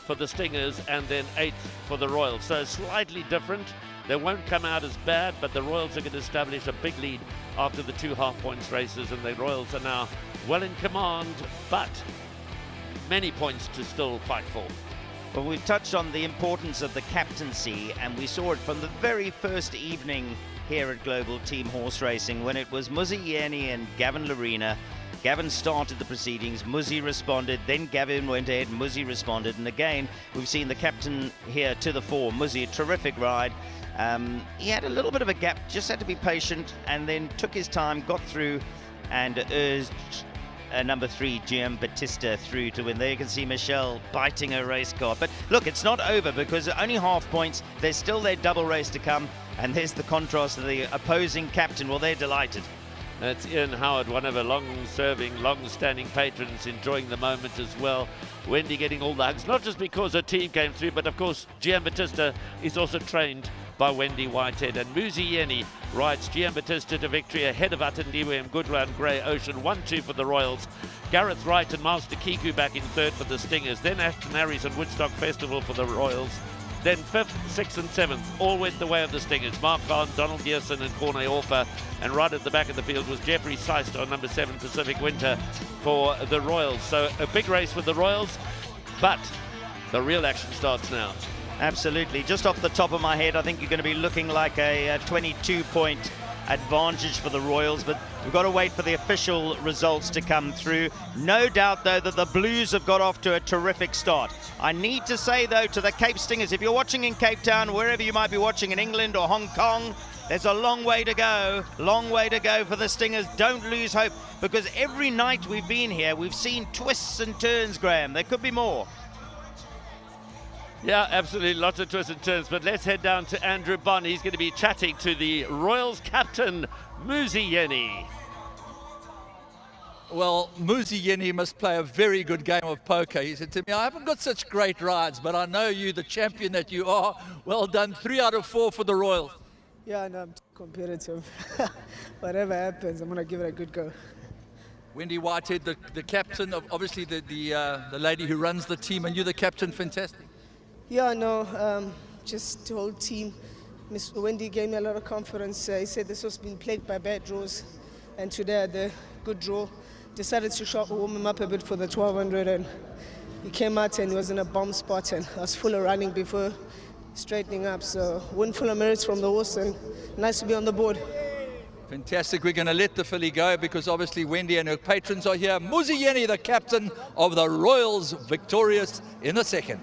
for the Stingers, and then 8th for the Royals. So slightly different. They won't come out as bad, but the Royals are going to establish a big lead after the 2 half-points races, and the Royals are now well in command, but many points to still fight for. Well, we've touched on the importance of the captaincy, and we saw it from the very first evening here at Global Team Horse Racing when it was Muzi Yeni and Gavin Larena. Gavin started the proceedings, Muzi responded, then Gavin went ahead, Muzi responded, and again, we've seen the captain here to the fore. Muzi, a terrific ride. He had a little bit of a gap, just had to be patient, and then took his time, got through, and urged number 3, Giambattista through to win. There you can see Michelle biting her race car. But look, it's not over because only half points. There's still their double race to come. And there's the contrast of the opposing captain. Well, they're delighted. That's Ian Howard, one of our long-serving, long-standing patrons, enjoying the moment as well. Wendy getting all the hugs, not just because her team came through, but of course Giambattista is also trained by Wendy Whitehead. And Muzi Yeni rides Giambattista to victory ahead of Atendiwe and Goodla and Grey Ocean. 1-2 for the Royals. Gareth Wright and Master Kiku back in third for the Stingers. Then Ashton Arry's and Woodstock Festival for the Royals. Then 5th, 6th and 7th all went the way of the Stingers. Mark Khan, Donald Gearson and Cornet-Orfer. And right at the back of the field was Jeffrey Seist on number 7, Pacific Winter for the Royals. So a big race for the Royals, but the real action starts now. Absolutely. Just off the top of my head, I think you're going to be looking like a 22-point advantage for the Royals, but we've got to wait for the official results to come through. No doubt, though, that the Blues have got off to a terrific start. I need to say, though, to the Cape Stingers, if you're watching in Cape Town, wherever you might be watching in England or Hong Kong, there's a long way to go for the Stingers. Don't lose hope, because every night we've been here, we've seen twists and turns, Graham. There could be more. Yeah, absolutely, lots of twists and turns, but let's head down to Andrew Bond. He's going to be chatting to the Royals captain, Muzi Yeni. Well, Muzi Yeni must play a very good game of poker. He said to me, I haven't got such great rides, but I know you, the champion that you are. Well done, 3 out of 4 for the Royals. Yeah, no, I'm competitive. Whatever happens, I'm going to give it a good go. Wendy Whitehead, the captain, of obviously the lady who runs the team, and you're the captain, fantastic. Yeah, no, just the whole team. Miss Wendy gave me a lot of confidence. He said this was been plagued by bad draws, and today I had a good draw. Decided to warm him up a bit for the 1200, and he came out and he was in a bomb spot, and I was full of running before straightening up. So win full of merits from the horse, and nice to be on the board. Fantastic. We're going to let the filly go because obviously Wendy and her patrons are here. Muzi Yeni, the captain of the Royals, victorious in the second.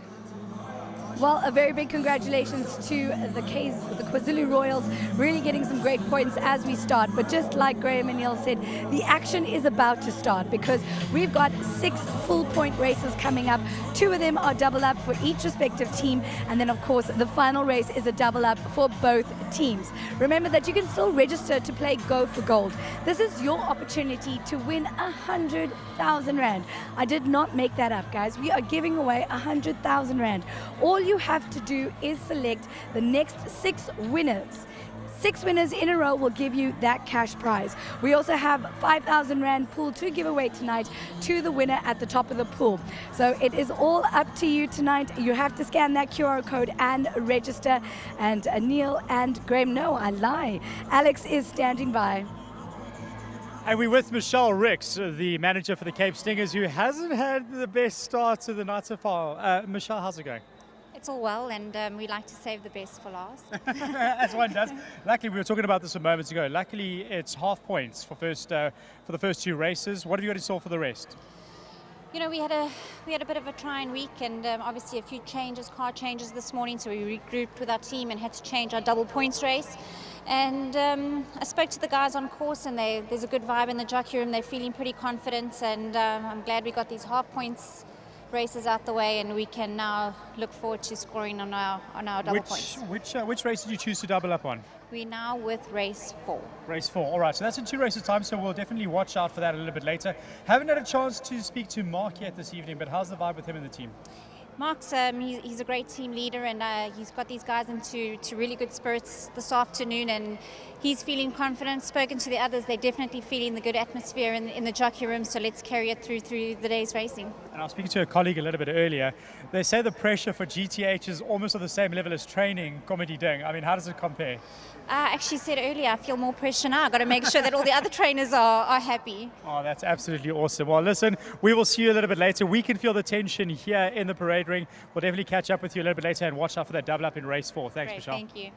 Well, a very big congratulations to the KwaZulu Royals, really getting some great points as we start. But just like Graham and Neil said, the action is about to start because we've got 6 full-point races coming up. 2 of them are double up for each respective team, and then of course the final race is a double up for both teams. Remember that you can still register to play Go for Gold. This is your opportunity to win 100,000 Rand. I did not make that up, guys. We are giving away 100,000 Rand. All you have to do is select the next 6 winners. 6 winners in a row will give you that cash prize. We also have 5,000 Rand pool to give away tonight to the winner at the top of the pool. So it is all up to you tonight. You have to scan that QR code and register. And Neil and Graham, no, I lie. Alex is standing by. And we're with Michelle Ricks, the manager for the Cape Stingers, who hasn't had the best start to the night so far. Michelle, how's it going? It's all well, and we like to save the best for last. As one does. Luckily, we were talking about this a moment ago. Luckily, it's half points for the first 2 races. What have you got in store for the rest? You know, we had a bit of a trying week, and obviously a few car changes this morning. So we regrouped with our team and had to change our double points race. And I spoke to the guys on course, and there's a good vibe in the jockey room. They're feeling pretty confident, and I'm glad we got these half points races out the way, and we can now look forward to scoring on our double points. Which race did you choose to double up on? We're now with race 4. Race 4, all right. So that's in 2 races time, so we'll definitely watch out for that a little bit later. Haven't had a chance to speak to Mark yet this evening, but how's the vibe with him and the team? Mark's he's a great team leader, and he's got these guys into really good spirits this afternoon, and he's feeling confident. Spoken to the others, they're definitely feeling the good atmosphere in the jockey room, so let's carry it through the day's racing. And I was speaking to a colleague a little bit earlier. They say the pressure for GTH is almost on the same level as training Comedy Ding. I mean, how does it compare? I actually said earlier, I feel more pressure now. I've got to make sure that all the other trainers are happy. Oh, that's absolutely awesome. Well, listen, we will see you a little bit later. We can feel the tension here in the parade ring. We'll definitely catch up with you a little bit later and watch out for that double up in race 4. Thanks, Great, Michelle. thank you.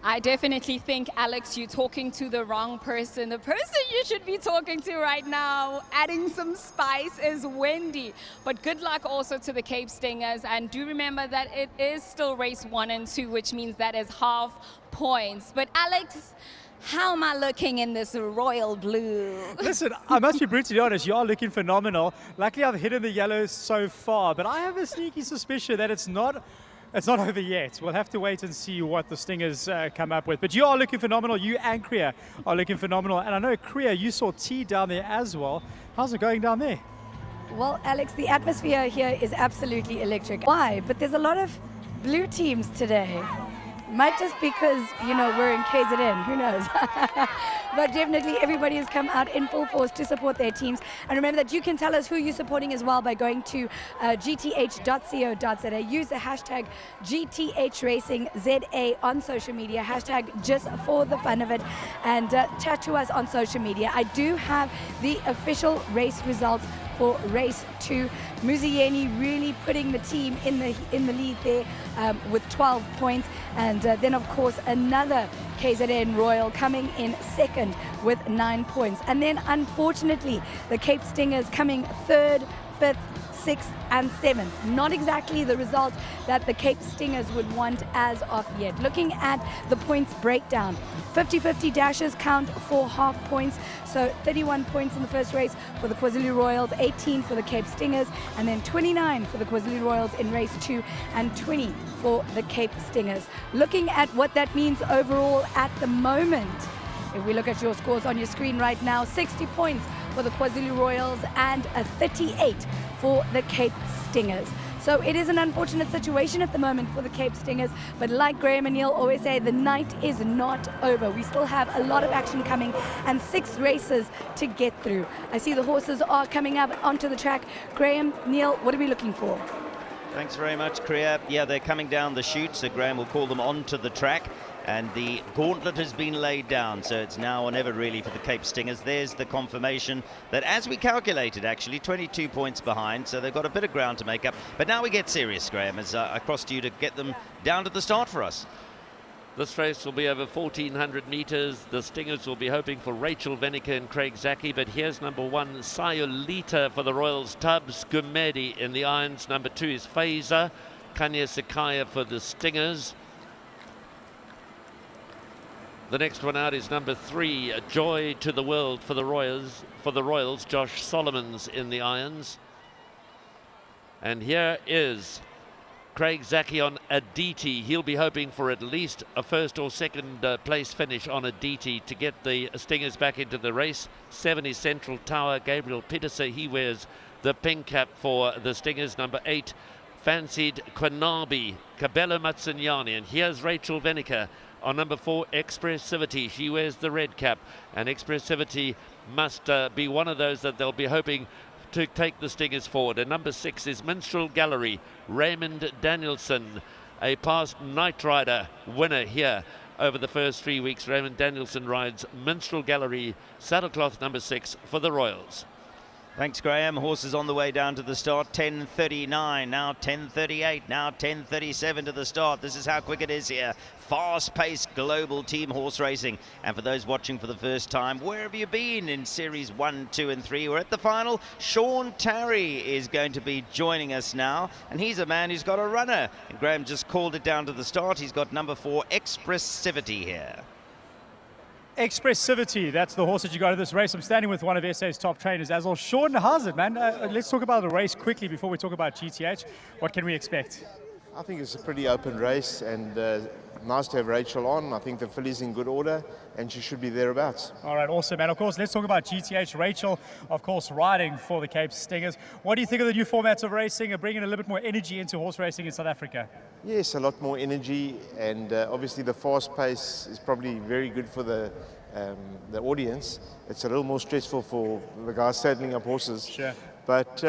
I definitely think, Alex, you're talking to the wrong person. The person you should be talking to right now, adding some spice, is Wendy. But good luck also to the Cape Stingers. And do remember that it is still race 1 and 2, which means that is half points. But Alex, how am I looking in this royal blue? Listen, I must be brutally honest, you are looking phenomenal. Luckily, I've hidden the yellows so far, but I have a sneaky suspicion that it's not over yet. We'll have to wait and see what the Stingers come up with. But you are looking phenomenal. You and Kriya are looking phenomenal. And I know, Kriya, you saw T down there as well. How's it going down there? Well, Alex, the atmosphere here is absolutely electric. Why? But there's a lot of blue teams today. Might just because, you know, we're in KZN, who knows? But definitely everybody has come out in full force to support their teams. And remember that you can tell us who you're supporting as well by going to gth.co.za. Use the hashtag GTHRacingZA on social media, hashtag just for the fun of it, and chat to us on social media. I do have the official race results for race 2. Muzi Yeni really putting the team in the lead there with 12 points. And then, of course, another KZN Royal coming in second with 9 points. And then unfortunately, the Cape Stingers coming third, fifth, 6th and 7th. Not exactly the result that the Cape Stingers would want as of yet. Looking at the points breakdown, 50-50 dashes count for half points. So 31 points in the first race for the KwaZulu Royals, 18 for the Cape Stingers, and then 29 for the KwaZulu Royals in race 2 and 20 for the Cape Stingers. Looking at what that means overall at the moment, if we look at your scores on your screen right now, 60 points for the KwaZulu Royals and a 38 for the Cape Stingers. So it is an unfortunate situation at the moment for the Cape Stingers, but like Graham and Neil always say, the night is not over. We still have a lot of action coming and 6 races to get through. I see the horses are coming up onto the track. Graham, Neil, what are we looking for? Thanks very much, Kriya. Yeah, they're coming down the chute, so Graham will call them onto the track. And the gauntlet has been laid down, so it's now or never really for the Cape Stingers. There's the confirmation that, as we calculated, actually 22 points behind, so they've got a bit of ground to make up. But now we get serious, Graham, as I cross to you to get them down to the start for us. This race will be over 1,400 metres. The Stingers will be hoping for Rachel Venniker and Craig Zaki, but here's number 1, Sayolita for the Royals, Tubbs Gumedi in the irons. Number 2 is Faiza, Kanya Sakaya for the Stingers. The next one out is number 3, Joy to the World for the Royals, Josh Solomons in the irons. And here is Craig Zaki on a DT. He'll be hoping for at least a first or second place finish on a DT to get the Stingers back into the race. 7 is Central Tower, Gabriel Pieterse. He wears the pink cap for the Stingers. Number 8, Fancied Kwanabi, Kabelo Matsunyani. And here's Rachel Venniker on number 4, Expressivity. She wears the red cap, and Expressivity must be one of those that they'll be hoping to take the Stingers forward. And number 6 is Minstrel Gallery, Raymond Danielson, a past Night Rider winner here over the first 3 weeks. Raymond Danielson rides Minstrel Gallery, saddlecloth number 6 for the Royals. Thanks, Graham. Horses on the way down to the start. 10:39, now 10:38, now 10:37 to the start. This is how quick it is here. Fast-paced global team horse racing. And for those watching for the first time, where have you been in Series 1, 2 and 3? We're at the final. Sean Tarry is going to be joining us now. And he's a man who's got a runner. And Graham just called it down to the start. He's got number 4, Expressivity here. Expressivity, that's the horse that you got in this race. I'm standing with one of SA's top trainers as well. Sean, how's it, man? Let's talk about the race quickly before we talk about GTH. What can we expect? I think it's a pretty open race, and nice to have Rachel on. I think the filly's in good order, and she should be thereabouts. All right, awesome. And of course, let's talk about GTH. Rachel, of course, riding for the Cape Stingers. What do you think of the new formats of racing and bringing a little bit more energy into horse racing in South Africa? Yes, a lot more energy, and obviously the fast pace is probably very good for the audience. It's a little more stressful for the guys saddling up horses. Sure. But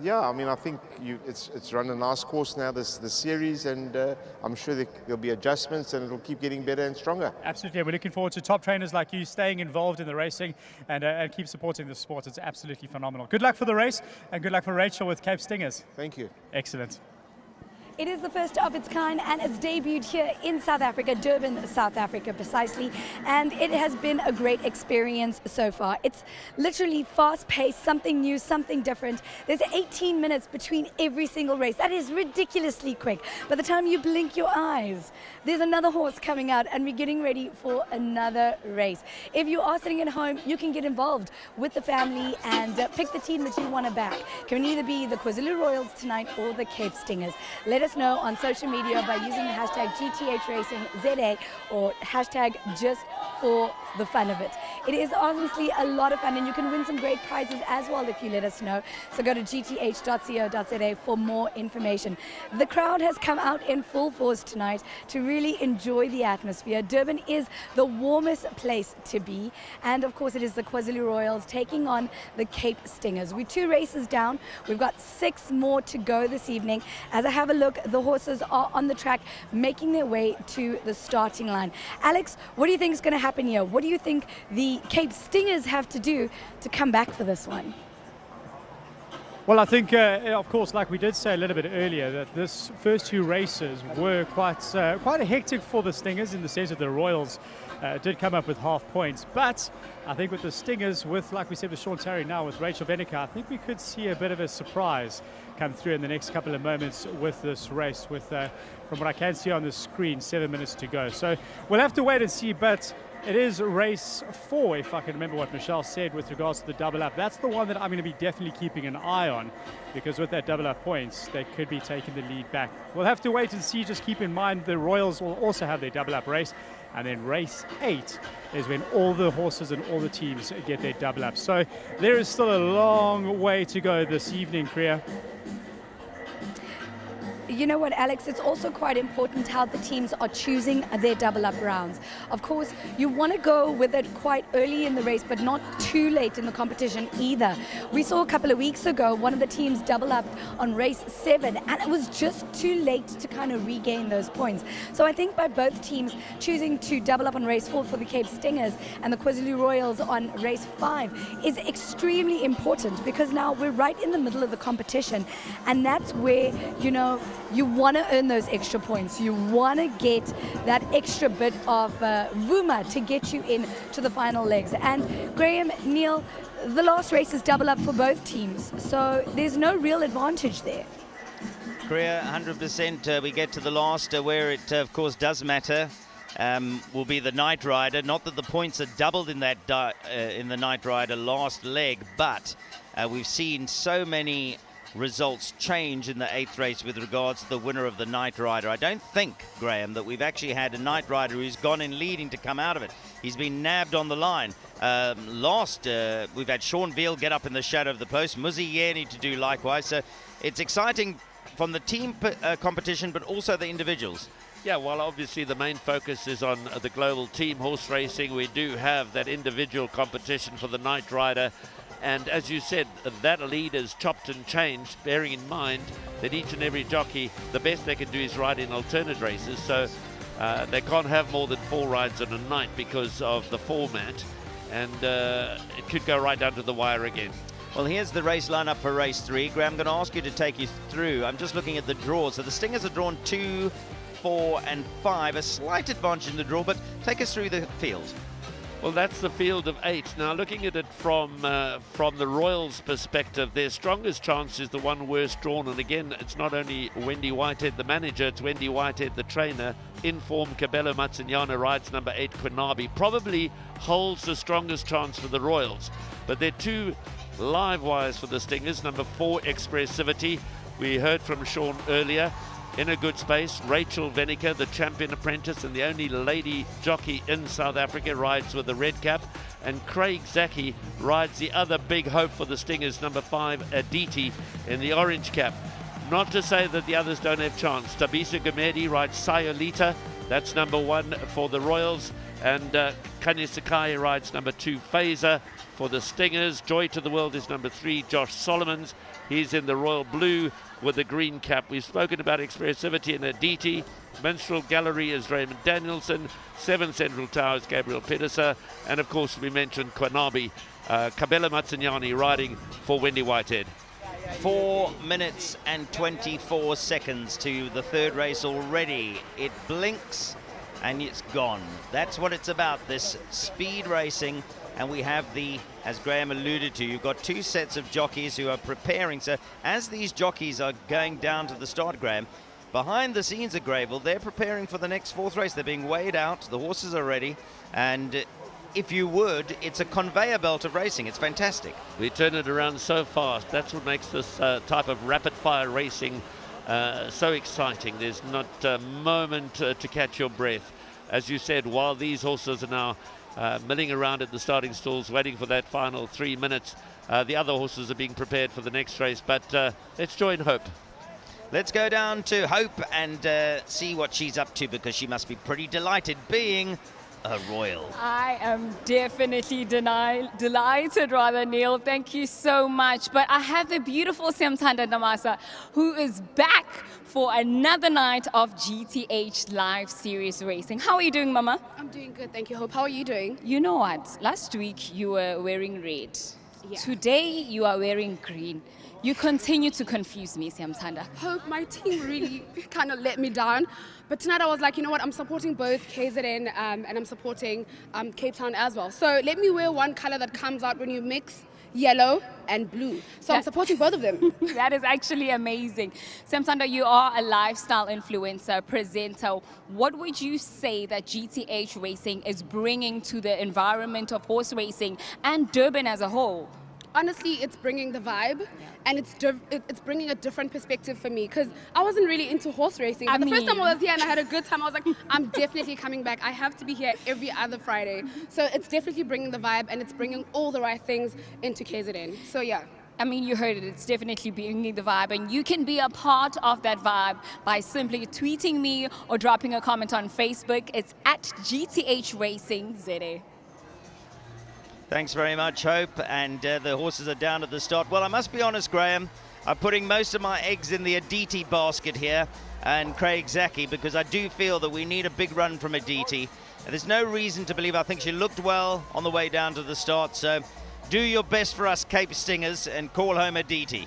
yeah, I mean, I think it's run a nice course now, this series, and I'm sure there'll be adjustments, and it'll keep getting better and stronger. Absolutely. We're looking forward to top trainers like you staying involved in the racing and keep supporting the sport. It's absolutely phenomenal. Good luck for the race, and good luck for Rachel with Cape Stingers. Thank you. Excellent. It is the first of its kind, and it's debuted here in South Africa, Durban, South Africa precisely, and it has been a great experience so far. It's literally fast-paced, something new, something different. There's 18 minutes between every single race. That is ridiculously quick. By the time you blink your eyes, there's another horse coming out, and we're getting ready for another race. If you are sitting at home, you can get involved with the family and pick the team that you want to back. Can either be the KwaZulu Royals tonight or the Cape Stingers. Let us know on social media by using the hashtag GTH Racing ZA or hashtag just for the fun of it. It is honestly a lot of fun, and you can win some great prizes as well if you let us know. So go to gth.co.za for more information. The crowd has come out in full force tonight to really enjoy the atmosphere. Durban is the warmest place to be, and of course it is the KwaZulu Royals taking on the Cape Stingers. We're 2 races down. We've got 6 more to go this evening. As I have a look, the horses are on the track making their way to the starting line. Alex, what do you think is going to happen here? What do you think the Cape Stingers have to do to come back for this one? Well, I think, of course, like we did say a little bit earlier, that this first two races were quite hectic for the Stingers in the sense that the Royals did come up with half points. But I think with the Stingers, with, like we said, with Sean Terry now, with Rachel Venica, I think we could see a bit of a surprise come through in the next couple of moments with this race, with, from what I can see on the screen, 7 minutes to go. So we'll have to wait and see, but it is race 4, if I can remember what Michelle said with regards to the double up. That's the one that I'm going to be definitely keeping an eye on, because with that double up points, they could be taking the lead back. We'll have to wait and see. Just keep in mind the Royals will also have their double up race, and then race 8 is when all the horses and all the teams get their double up. So there is still a long way to go this evening, Kriya. You know what, Alex, it's also quite important how the teams are choosing their double up rounds. Of course, you want to go with it quite early in the race, but not too late in the competition either. We saw a couple of weeks ago one of the teams double up on race 7, and it was just too late to kind of regain those points. So I think by both teams choosing to double up on race 4 for the Cape Stingers and the KwaZulu Royals on race 5 is extremely important, because now we're right in the middle of the competition, and that's where, you know, you want to earn those extra points. You want to get that extra bit of vuma to get you in to the final legs. And Graham, Neil, the last race is double up for both teams, so there's no real advantage there. Korea, 100%. We get to the last, where it, of course, does matter. Will be the Night Rider. Not that the points are doubled in that in the Night Rider last leg, but we've seen so many results change in the 8th race with regards to the winner of the Night Rider. I don't think, Graham, that we've actually had a Night Rider who's gone in leading to come out of it. He's been nabbed on the line. We've had Sean Veal get up in the shadow of the post, Muzi Yeni to do likewise. So it's exciting from the team competition, but also the individuals. Yeah, well, obviously the main focus is on the global team horse racing. We do have that individual competition for the Night Rider. And as you said, that lead is chopped and changed, bearing in mind that each and every jockey, the best they can do is ride in alternate races. So they can't have more than 4 rides on a night because of the format. And it could go right down to the wire again. Well, here's the race lineup for race 3. Graham, I'm going to ask you to take you through. I'm just looking at the draws. So the Stingers are drawn 2, 4 and 5. A slight advantage in the draw, but take us through the field. Well, that's the field of 8. Now, looking at it from the Royals' perspective, their strongest chance is the one worst drawn. And again, it's not only Wendy Whitehead, the manager, it's Wendy Whitehead, the trainer. In form, Cabello Matsinyana rides number 8, Quinabi. Probably holds the strongest chance for the Royals. But there are 2 live wires for the Stingers. Number 4, Expressivity. We heard from Sean earlier. In a good space, Rachel Venica, the champion apprentice and the only lady jockey in South Africa, rides with the red cap. And Craig Zaki rides the other big hope for the Stingers, number 5, Aditi, in the orange cap. Not to say that the others don't have chance. Tabisa Gamedi rides Sayolita, that's number 1 for the Royals. And Kanye Sakai rides number 2, Phaser, for the Stingers. Joy to the World is number 3, Josh Solomons. He's in the royal blue with the green cap. We've spoken about Expressivity and Aditi. Minstrel Gallery is Raymond Danielson. 7 Central Towers, Gabriel Pedersen. And of course, we mentioned Quinabi, Cabello Matsinyani riding for Wendy Whitehead. 4 minutes and 24 seconds to the 3rd race already. It blinks and it's gone. That's what it's about, this speed racing. And we have as Graham alluded to, you've got 2 sets of jockeys who are preparing. So as these jockeys are going down to the start, Graham, behind the scenes at Greyville, they're preparing for the next 4th race. They're being weighed out, the horses are ready, and if you would, it's a conveyor belt of racing. It's fantastic. We turn it around so fast. That's what makes this type of rapid-fire racing so exciting. There's not a moment to catch your breath. As you said, while these horses are now milling around at the starting stalls, waiting for that final 3 minutes, the other horses are being prepared for the next race. But let's join Hope. Let's go down to Hope and see what she's up to, because she must be pretty delighted being a royal. I am definitely delighted, rather, Neil. Thank you so much. But I have the beautiful Semthanda Namasa, who is back for another night of GTH live series racing. How are you doing, Mama? I'm doing good, thank you, Hope. How are you doing? You know what? Last week you were wearing red. Yeah. Today you are wearing green. You continue to confuse me, Siamthanda. Hope, my team really kind of let me down. But tonight I was like, you know what, I'm supporting both KZN and I'm supporting Cape Town as well. So let me wear one color that comes out when you mix yellow and blue. So I'm supporting both of them. That is actually amazing. Siamthanda, you are a lifestyle influencer, presenter. What would you say that GTH Racing is bringing to the environment of horse racing and Durban as a whole? Honestly, it's bringing the vibe, and it's bringing a different perspective for me, because I wasn't really into horse racing. But the first time I was here and I had a good time, I was like, I'm definitely coming back. I have to be here every other Friday. So it's definitely bringing the vibe, and it's bringing all the right things into KZN. So yeah. I mean, you heard it. It's definitely bringing the vibe, and you can be a part of that vibe by simply tweeting me or dropping a comment on Facebook. It's at GTH Racing ZA. Thanks very much, Hope. And the horses are down at the start. Well, I must be honest, Graham, I'm putting most of my eggs in the Aditi basket here and Craig Zaki, because I do feel that we need a big run from Aditi. And there's no reason to believe. I think she looked well on the way down to the start. So do your best for us Cape Stingers and call home Aditi.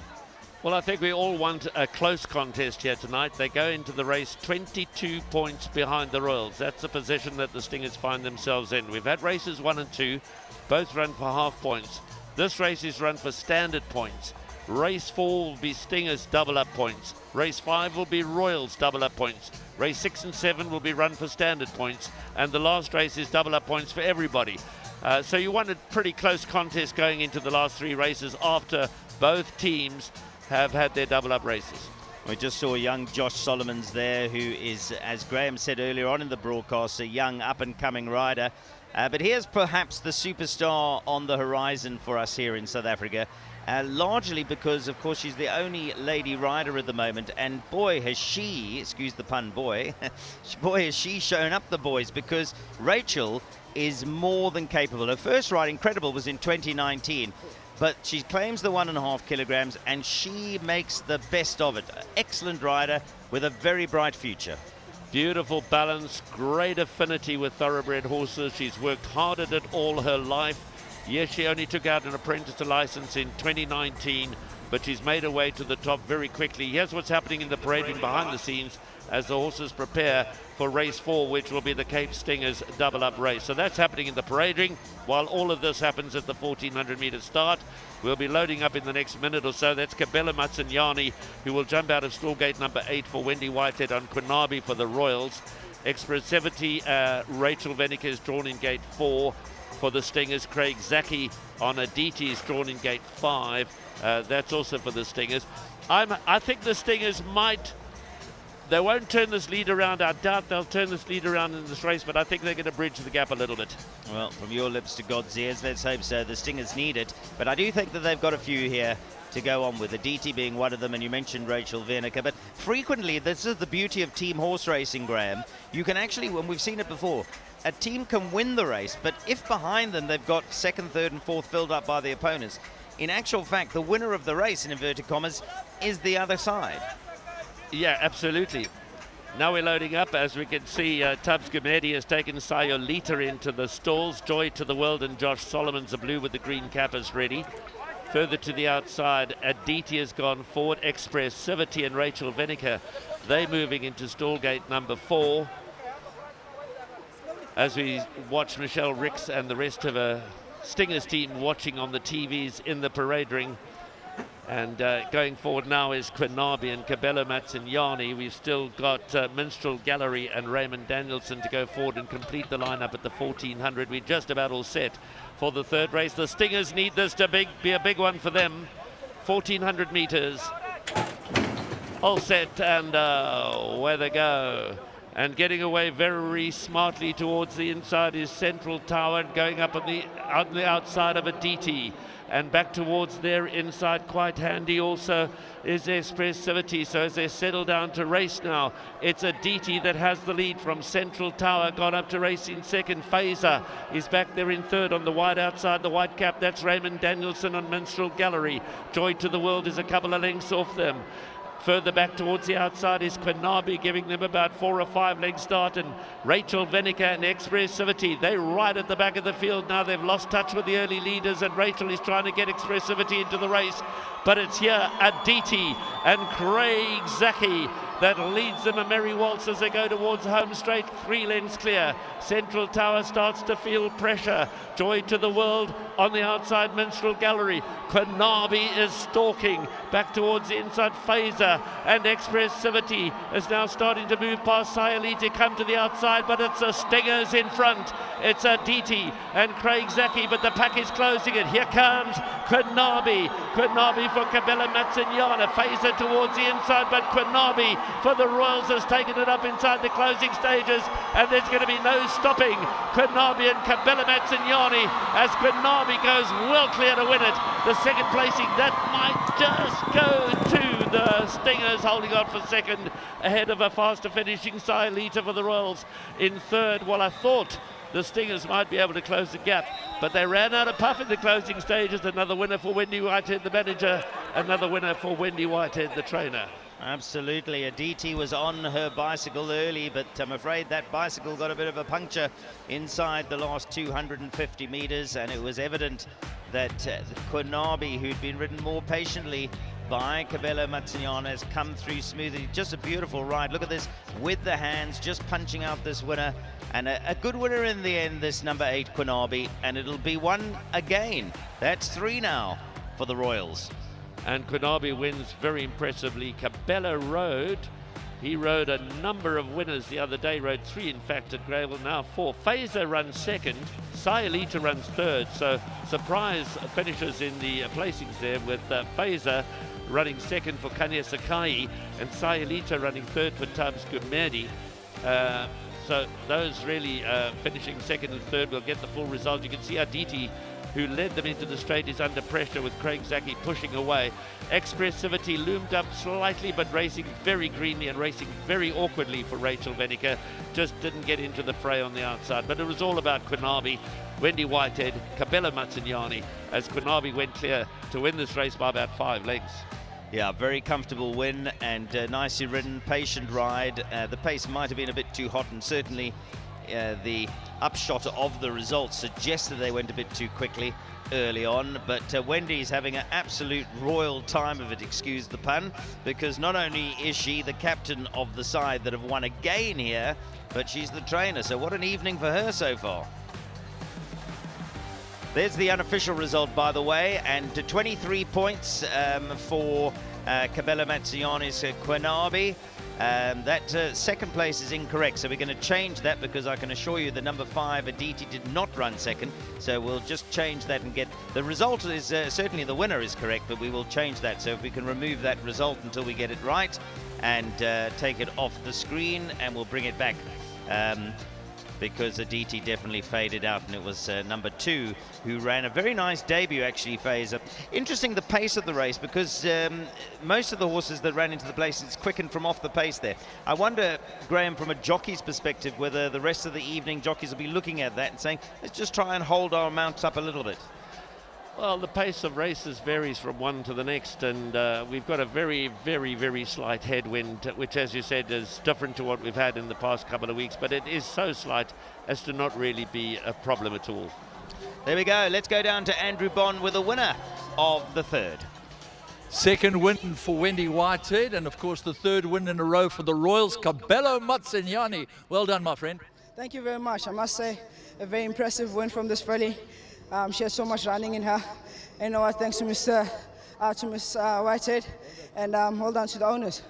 Well, I think we all want a close contest here tonight. They go into the race 22 points behind the Royals. That's the position that the Stingers find themselves in. We've had races 1 and 2, both run for half points. This race is run for standard points. Race 4 will be Stingers double up points. Race 5 will be Royals double up points. Race 6 and 7 will be run for standard points. And the last race is double up points for everybody. So you want a pretty close contest going into the last 3 races after both teams have had their double up races. We just saw young Josh Solomons there, who is, as Graham said earlier on in the broadcast, a young up-and-coming rider. But here's perhaps the superstar on the horizon for us here in South Africa, largely because, of course, she's the only lady rider at the moment. And boy, has she, excuse the pun, boy, boy, has she shown up the boys, because Rachel is more than capable. Her first ride, Incredible, was in 2019. But she claims the 1.5 kilograms, and she makes the best of it. Excellent rider with a very bright future. Beautiful balance, great affinity with thoroughbred horses. She's worked hard at it all her life. Yes, she only took out an apprentice license in 2019, but she's made her way to the top very quickly. Here's what's happening in the parade ring behind the scenes as the horses prepare for race 4, which will be the Cape Stingers double up race. So that's happening in the parade ring while all of this happens at the 1400 meter start. We'll be loading up in the next minute or so. That's Kabela Matsunyani, who will jump out of stall gate number 8 for Wendy Whitehead on Quinabi for the Royals. Expressivity, Rachel Venica is drawn in gate 4 for the Stingers. Craig Zaki on Aditi is drawn in gate 5. That's also for the Stingers. I think the Stingers might... They won't turn this lead around. I doubt they'll turn this lead around in this race, but I think they're going to bridge the gap a little bit. Well, from your lips to God's ears, let's hope so. The Stingers need it. But I do think that they've got a few here to go on with, Aditi being one of them, and you mentioned Rachel Venica. But frequently, this is the beauty of team horse racing, Graham. You can actually, when we've seen it before, a team can win the race, but if behind them they've got 2nd, 3rd and 4th filled up by the opponents, in actual fact, the winner of the race, in inverted commas, is the other side. Yeah, absolutely. Now we're loading up. As we can see, Tubbs Gumedi has taken Sayolita into the stalls. Joy to the World and Josh Solomons, the blue with the green cap, is ready. Further to the outside, Aditi has gone forward. Expressivity and Rachel Venica, they moving into stall gate number 4. As we watch Michelle Ricks and the rest of a Stingers team watching on the TVs in the parade ring. And going forward now is Quinabi and Kabela Matsunyani. We've still got Minstrel Gallery and Raymond Danielson to go forward and complete the lineup at the 1400. We're just about all set for the 3rd race. The Stingers need this to be a big one for them. 1400 meters. All set, and where they go. And getting away very smartly towards the inside is Central Tower, going up on the outside of Aditi. And back towards their inside, quite handy also, is Expressivity. So as they settle down to race now, it's Aditi that has the lead from Central Tower, gone up to race in 2nd. Phaser is back there in 3rd on the wide outside, the white cap. That's Raymond Danielson on Minstrel Gallery. Joy to the World is a couple of lengths off them. Further back towards the outside is Quinabi, giving them about 4 or 5 lengths start, and Rachel Venica and Expressivity, they're right at the back of the field now. They've lost touch with the early leaders, and Rachel is trying to get Expressivity into the race, but it's here Aditi and Craig Zaki that leads them a merry waltz as they go towards home straight, 3 lengths clear. Central Tower starts to feel pressure. Joy to the World on the outside Minstrel Gallery. Quinabi is stalking back towards the inside. Phaser and Expressivity is now starting to move past Sayali to come to the outside, but it's the Stingers in front. It's Aditi and Craig Zaki, but the pack is closing it. Here comes Quinabi. Quinabi for Kabela Matsinyana. Phaser towards the inside, but Quinabi for the Royals has taken it up inside the closing stages, and there's going to be no stopping Quinabi and Kabela Matsinyani as Quinabi goes well clear to win it. The second placing, that might just go to the Stingers, holding on for second ahead of a faster finishing Sayalita for the Royals in third. Well, I thought the Stingers might be able to close the gap, but they ran out of puff in the closing stages. Another winner for Wendy Whitehead, the manager. Another winner for Wendy Whitehead, the trainer. Absolutely. Aditi was on her bicycle early, but I'm afraid that bicycle got a bit of a puncture inside the last 250 meters, and it was evident that Quinabi, who'd been ridden more patiently by Kabela Matsinyana, has come through smoothly. Just a beautiful ride. Look at this, with the hands, just punching out this winner. And a good winner in the end, this number 8 Quinabi, and it'll be one again. That's 3 now for the Royals. And Quinabi wins very impressively. Kabela rode. He rode a number of winners the other day, rode 3 in fact at Grable, now 4. Phaser runs second, Sayalita runs third, so surprise finishes in the placings there with Phaser running second for Kanya Sakai and Sayalita running third for Tubbs Gumedi. So those really finishing second and third will get the full result. You can see Aditi, who led them into the straight, is under pressure with Craig Zaki pushing away. Expressivity loomed up slightly, but racing very greenly and racing very awkwardly for Rachel Venica. Just didn't get into the fray on the outside. But it was all about Quinabi, Wendy Whitehead, Kabela Matsinyani, as Quinabi went clear to win this race by about 5 lengths. Yeah, very comfortable win and nicely ridden, patient ride. The pace might have been a bit too hot, and certainly the upshot of the results suggested they went a bit too quickly early on, but Wendy's having an absolute royal time of it, excuse the pun, because not only is she the captain of the side that have won again here, but she's the trainer, so what an evening for her so far. There's the unofficial result, by the way, and 23 points for Kabela Matsinyani's Quinabi. That second place is incorrect, so we're going to change that, because I can assure you the number 5 Aditi did not run second, so we'll just change that and get the result. Is certainly the winner is correct, but we will change that, so if we can remove that result until we get it right and take it off the screen, and we'll bring it back, because Aditi definitely faded out, and it was number 2 who ran a very nice debut, actually, Phaser. Interesting, the pace of the race, because most of the horses that ran into the places quickened from off the pace there. I wonder, Graham, from a jockey's perspective, whether the rest of the evening jockeys will be looking at that and saying, let's just try and hold our mounts up a little bit. Well, the pace of races varies from one to the next, and we've got a very, very, very slight headwind, which, as you said, is different to what we've had in the past couple of weeks, but it is so slight as to not really be a problem at all. There we go. Let's go down to Andrew Bond with the winner of the third. Second win for Wendy Whitehead, and of course the third win in a row for the Royals, Kabela Matsinyani. Well done, my friend. Thank you very much. I must say, a very impressive win from this filly. She has so much running in her. And thanks to Miss Whitehead, and well done to the owners.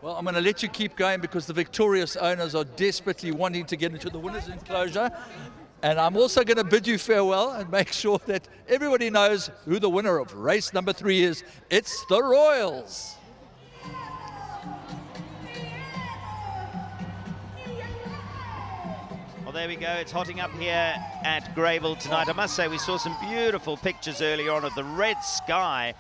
Well, I'm going to let you keep going, because the victorious owners are desperately wanting to get into the winner's enclosure. And I'm also going to bid you farewell and make sure that everybody knows who the winner of race number 3 is. It's the Royals. Well, there we go. It's hotting up here at Grable tonight. I must say, we saw some beautiful pictures earlier on of the red sky,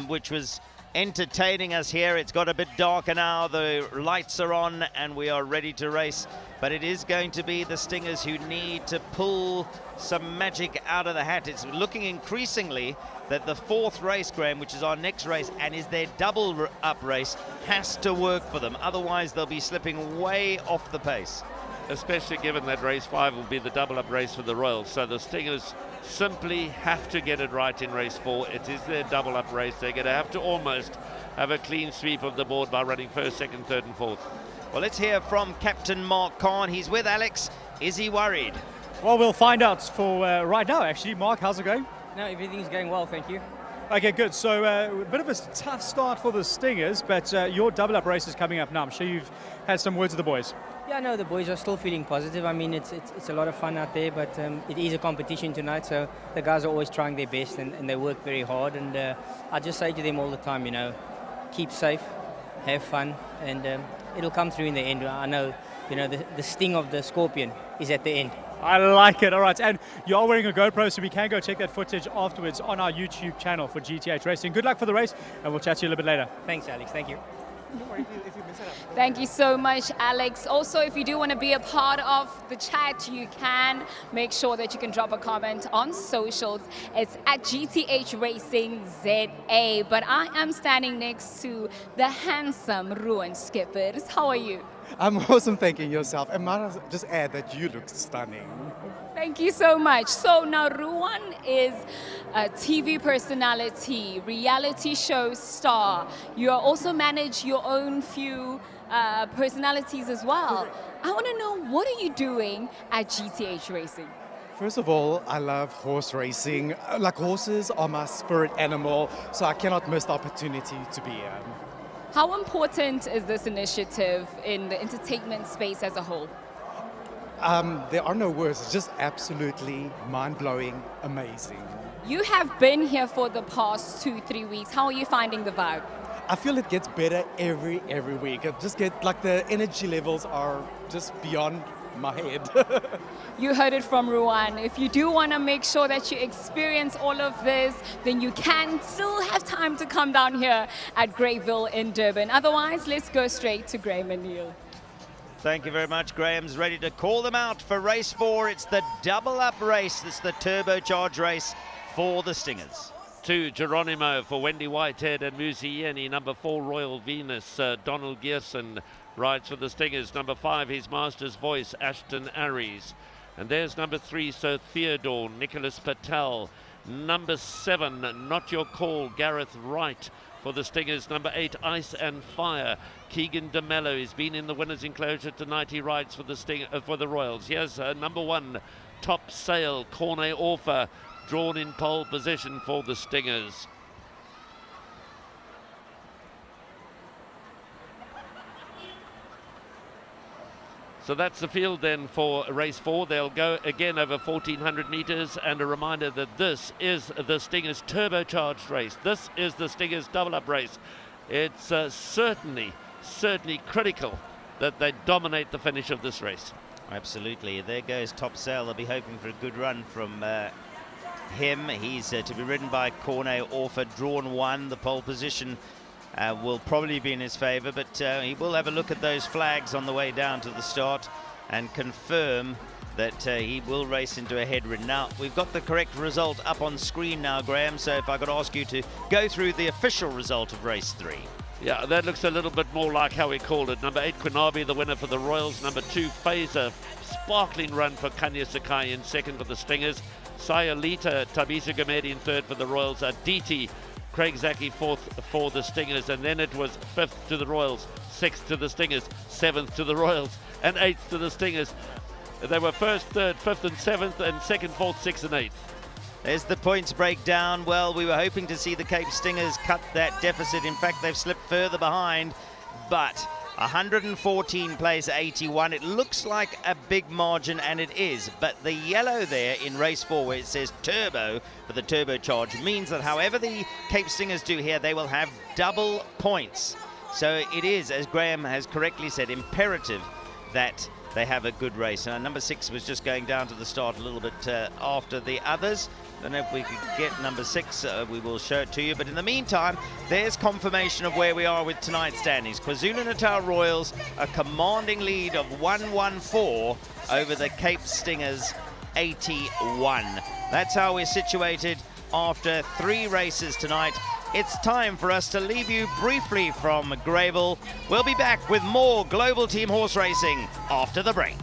which was entertaining us here. It's got a bit darker now, the lights are on and we are ready to race, but it is going to be the Stingers who need to pull some magic out of the hat. It's looking increasingly that the fourth race, Graham, which is our next race and is their double up race, has to work for them, otherwise they'll be slipping way off the pace. Especially given that race 5 will be the double up race for the Royals, so the Stingers simply have to get it right in race 4. It is their double up race. They're going to have to almost have a clean sweep of the board by running first, second, third and fourth. Well, let's hear from Captain Mark Khan. He's with Alex. Is he worried? Well, we'll find out for right now, actually. Mark, how's it going? No, everything's going well, thank you. Okay, good. So a bit of a tough start for the Stingers, but your double up race is coming up now. I'm sure you've had some words with the boys. Yeah, no, the boys are still feeling positive. I mean, it's a lot of fun out there, but it is a competition tonight, so the guys are always trying their best and they work very hard. And I just say to them all the time, you know, keep safe, have fun, and it'll come through in the end. I know, you know, the sting of the scorpion is at the end. I like it. All right, and you are wearing a GoPro, so we can go check that footage afterwards on our YouTube channel for GTH Racing. Good luck for the race, and we'll chat to you a little bit later. Thanks, Alex. Thank you. Thank you so much, Alex. Also, if you do want to be a part of the chat, you can make sure that you can drop a comment on socials. It's at GTH Racing ZA. But I am standing next to the handsome Ruan Skippers. How are you? I'm awesome, thanking yourself. And might I just add that you look stunning. Thank you so much. So now Ruan is a TV personality, reality show star. You also manage your own few personalities as well. I want to know, what are you doing at GTH Racing? First of all, I love horse racing. Like, horses are my spirit animal, so I cannot miss the opportunity to be here. How important is this initiative in the entertainment space as a whole? There are no words. It's just absolutely mind-blowing, amazing. You have been here for the past 2-3 weeks. How are you finding the vibe? I feel it gets better every week. I just get, like, the energy levels are just beyond my head. You heard it from Ruan. If you do want to make sure that you experience all of this, then you can still have time to come down here at Greyville in Durban. Otherwise, let's go straight to Graham and Neil. Thank you very much. Graham's ready to call them out for race 4. It's the double up race. It's the turbocharge race for the Stingers. 2, Geronimo for Wendy Whitehead and Musieni. Number 4, Royal Venus, Donald Gearson rides for the Stingers. Number 5, his master's voice, Ashton Aries. And there's number 3, Sir Theodore, Nicholas Patel. Number 7, Not Your Call, Gareth Wright for the Stingers. Number 8, Ice and Fire, Keegan DeMello. He's been in the winner's enclosure tonight. He rides for the Royals. Here's number 1, Top Sail, Corne Orfer, drawn in pole position for the Stingers. So that's the field then for race 4. They'll go again over 1,400 meters. And a reminder that this is the Stingers turbocharged race. This is the Stingers double up race. It's certainly critical that they dominate the finish of this race. Absolutely. There goes Top Sail. They'll be hoping for a good run from him. He's to be ridden by Corne Orfer, drawn 1. The pole position will probably be in his favour, but he will have a look at those flags on the way down to the start and confirm that he will race into a headwind. Now, we've got the correct result up on screen now, Graham, so if I could ask you to go through the official result of race 3. Yeah, that looks a little bit more like how we called it. Number 8, Quinabi, the winner for the Royals. Number 2, Phaser, sparkling run for Kanya Sakai in second for the Stingers. Sayalita, Tabisa Gomedi in third for the Royals. Aditi, Craig Zaki fourth for the Stingers, and then it was 5th to the Royals, 6th to the Stingers, 7th to the Royals, and 8th to the Stingers. They were 1st, 3rd, 5th and 7th, and 2nd, 4th, 6th and 8th. There's the points breakdown. Well, we were hoping to see the Cape Stingers cut that deficit. In fact, they've slipped further behind, but 114 plays 81. It looks like a big margin, and it is. But the yellow there in race 4, where it says turbo for the turbocharge, means that however the Cape Stingers do here, they will have double points. So it is, as Graham has correctly said, imperative that they have a good race. Number 6 was just going down to the start a little bit after the others. And if we could get number 6, we will show it to you. But in the meantime, there's confirmation of where we are with tonight's standings. KwaZulu-Natal Royals, a commanding lead of 114 over the Cape Stingers 81. That's how we're situated after 3 races tonight. It's time for us to leave you briefly from Greyville. We'll be back with more Global Team Horse Racing after the break.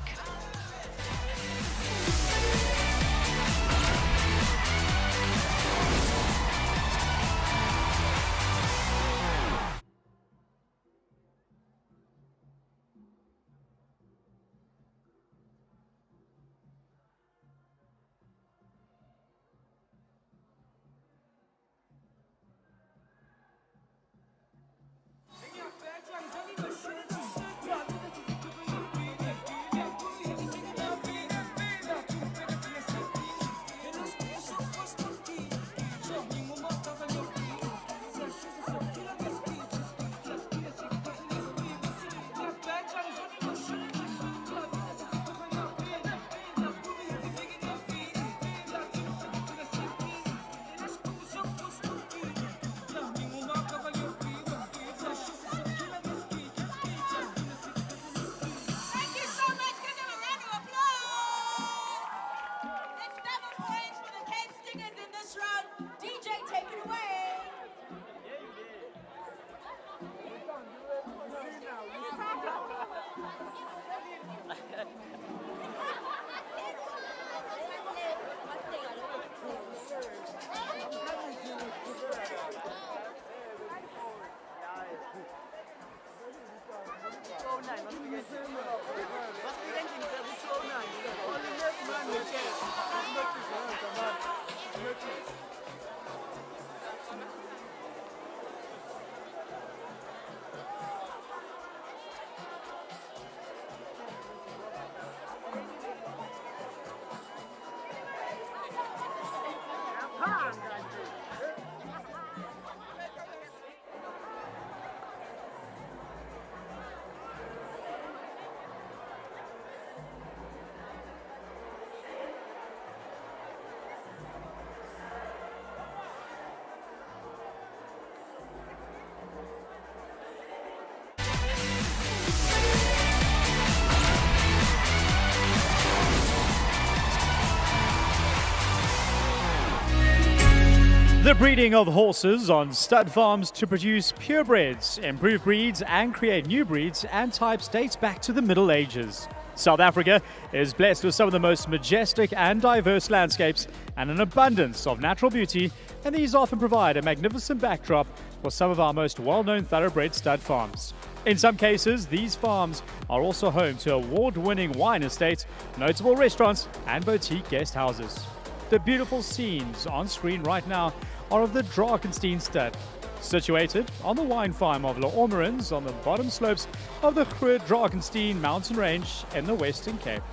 The breeding of horses on stud farms to produce purebreds, improve breeds and create new breeds and types dates back to the Middle Ages. South Africa is blessed with some of the most majestic and diverse landscapes and an abundance of natural beauty, and these often provide a magnificent backdrop for some of our most well-known thoroughbred stud farms. In some cases, these farms are also home to award-winning wine estates, notable restaurants and boutique guest houses. The beautiful scenes on screen right now are of the Drakenstein stud, situated on the wine farm of La Ormerins on the bottom slopes of the Groot Drakenstein mountain range in the Western Cape.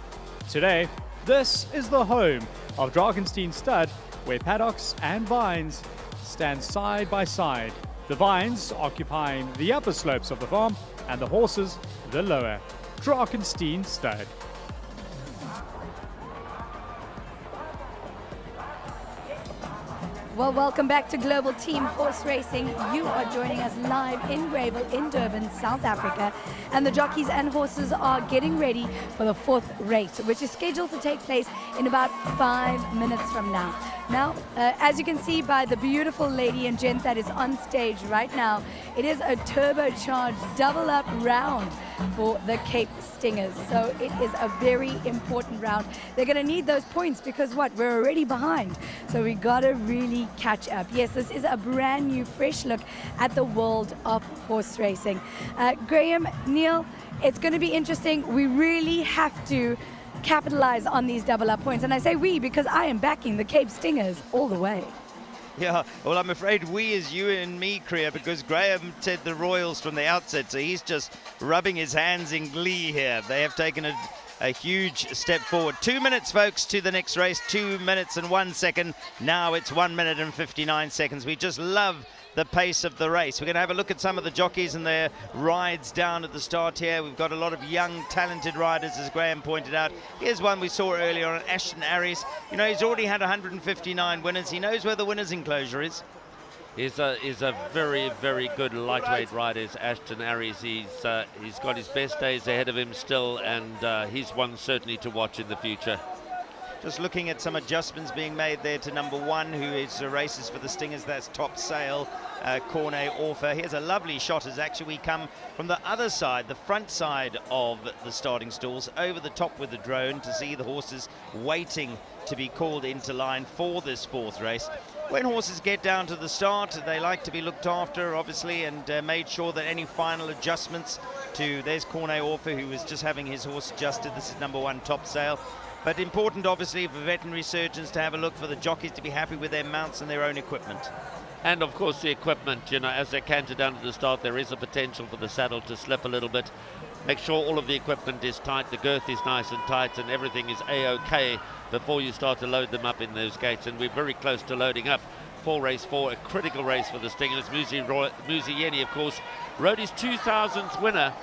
Today, this is the home of Drakenstein stud, where paddocks and vines stand side by side, the vines occupying the upper slopes of the farm and the horses the lower. Drakenstein stud. Well, welcome back to Global Team Horse Racing. You are joining us live in Greyville in Durban, South Africa. And the jockeys and horses are getting ready for the 4th race, which is scheduled to take place in about 5 minutes from now. Now, as you can see by the beautiful lady and gent that is on stage right now, it is a turbocharged double-up round for the Cape Stingers. So it is a very important round. They're going to need those points because what? We're already behind. So we got to really catch up. Yes, this is a brand new, fresh look at the world of horse racing. Graham, Neil, it's going to be interesting. We really have to capitalize on these double-up points. And I say we because I am backing the Cape Stingers all the way. Yeah, well, I'm afraid we is you and me, Kriya, because Graham said the Royals from the outset, so he's just rubbing his hands in glee here. They have taken a huge step forward. 2 minutes, folks, to the next race. 2 minutes and 1 second. Now it's 1 minute and 59 seconds. We just love the pace of the race. We're going to have a look at some of the jockeys and their rides down at the start here. We've got a lot of young, talented riders, as Graham pointed out. Here's one we saw earlier on, Ashton Aries. You know, he's already had 159 winners. He knows where the winners' enclosure is. Is a very, very good lightweight rider, is Ashton Aries. He's got his best days ahead of him still, and he's one certainly to watch in the future. Just looking at some adjustments being made there to number 1, who is races for the Stingers. That's Top Sail, Cornet Orfer. Here's a lovely shot as actually we come from the other side, the front side of the starting stalls, over the top with the drone to see the horses waiting to be called into line for this 4th race. When horses get down to the start, they like to be looked after, obviously, and made sure that any final adjustments to, there's Cornet Orfer, who was just having his horse adjusted. This is number 1, Top Sail. But important, obviously, for veterinary surgeons to have a look, for the jockeys to be happy with their mounts and their own equipment. And, of course, the equipment, you know, as they canter down to the start, there is a potential for the saddle to slip a little bit. Make sure all of the equipment is tight, the girth is nice and tight, and everything is A-OK before you start to load them up in those gates. And we're very close to loading up for race 4, a critical race for the Stingers. Muzi Yeni, of course, rode his 2000th winner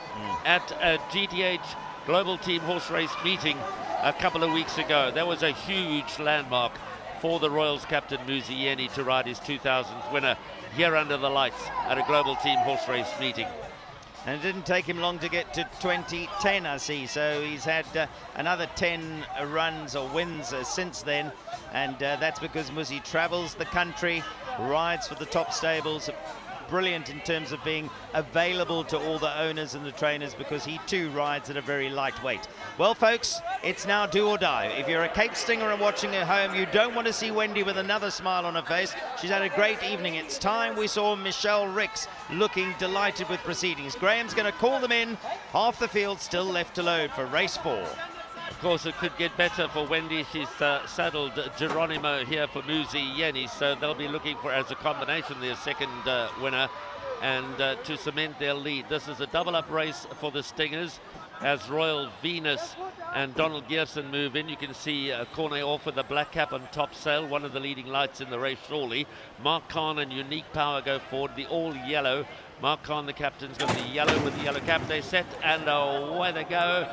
at a GTH Global Team Horse Race meeting a couple of weeks ago. That was a huge landmark for the Royals captain Muzi Yeni to ride his 2000th winner here under the lights at a Global Team Horse Race meeting. And it didn't take him long to get to 2010, I see. So he's had another 10 runs or wins since then. And that's because Muzi travels the country, rides for the top stables. Brilliant in terms of being available to all the owners and the trainers, because he too rides at a very lightweight. Well, folks, it's now do or die. If you're a Cape Stinger and watching at home, you don't want to see Wendy with another smile on her face. She's had a great evening. It's time we saw Michelle Ricks looking delighted with proceedings. Graham's going to call them in. Half the field still left to load for race 4. Of course, it could get better for Wendy. She's saddled Geronimo here for Muzi Yeni, so they'll be looking for, as a combination, their second winner, and to cement their lead. This is a double-up race for the Stingers as Royal Venus and Donald Gearson move in. You can see Cornet Orfer, the black cap on Top Sail, one of the leading lights in the race surely. Mark Khan and Unique Power go forward, the all-yellow. Mark Khan, the captain's got the yellow with the yellow cap. They set, and away they go.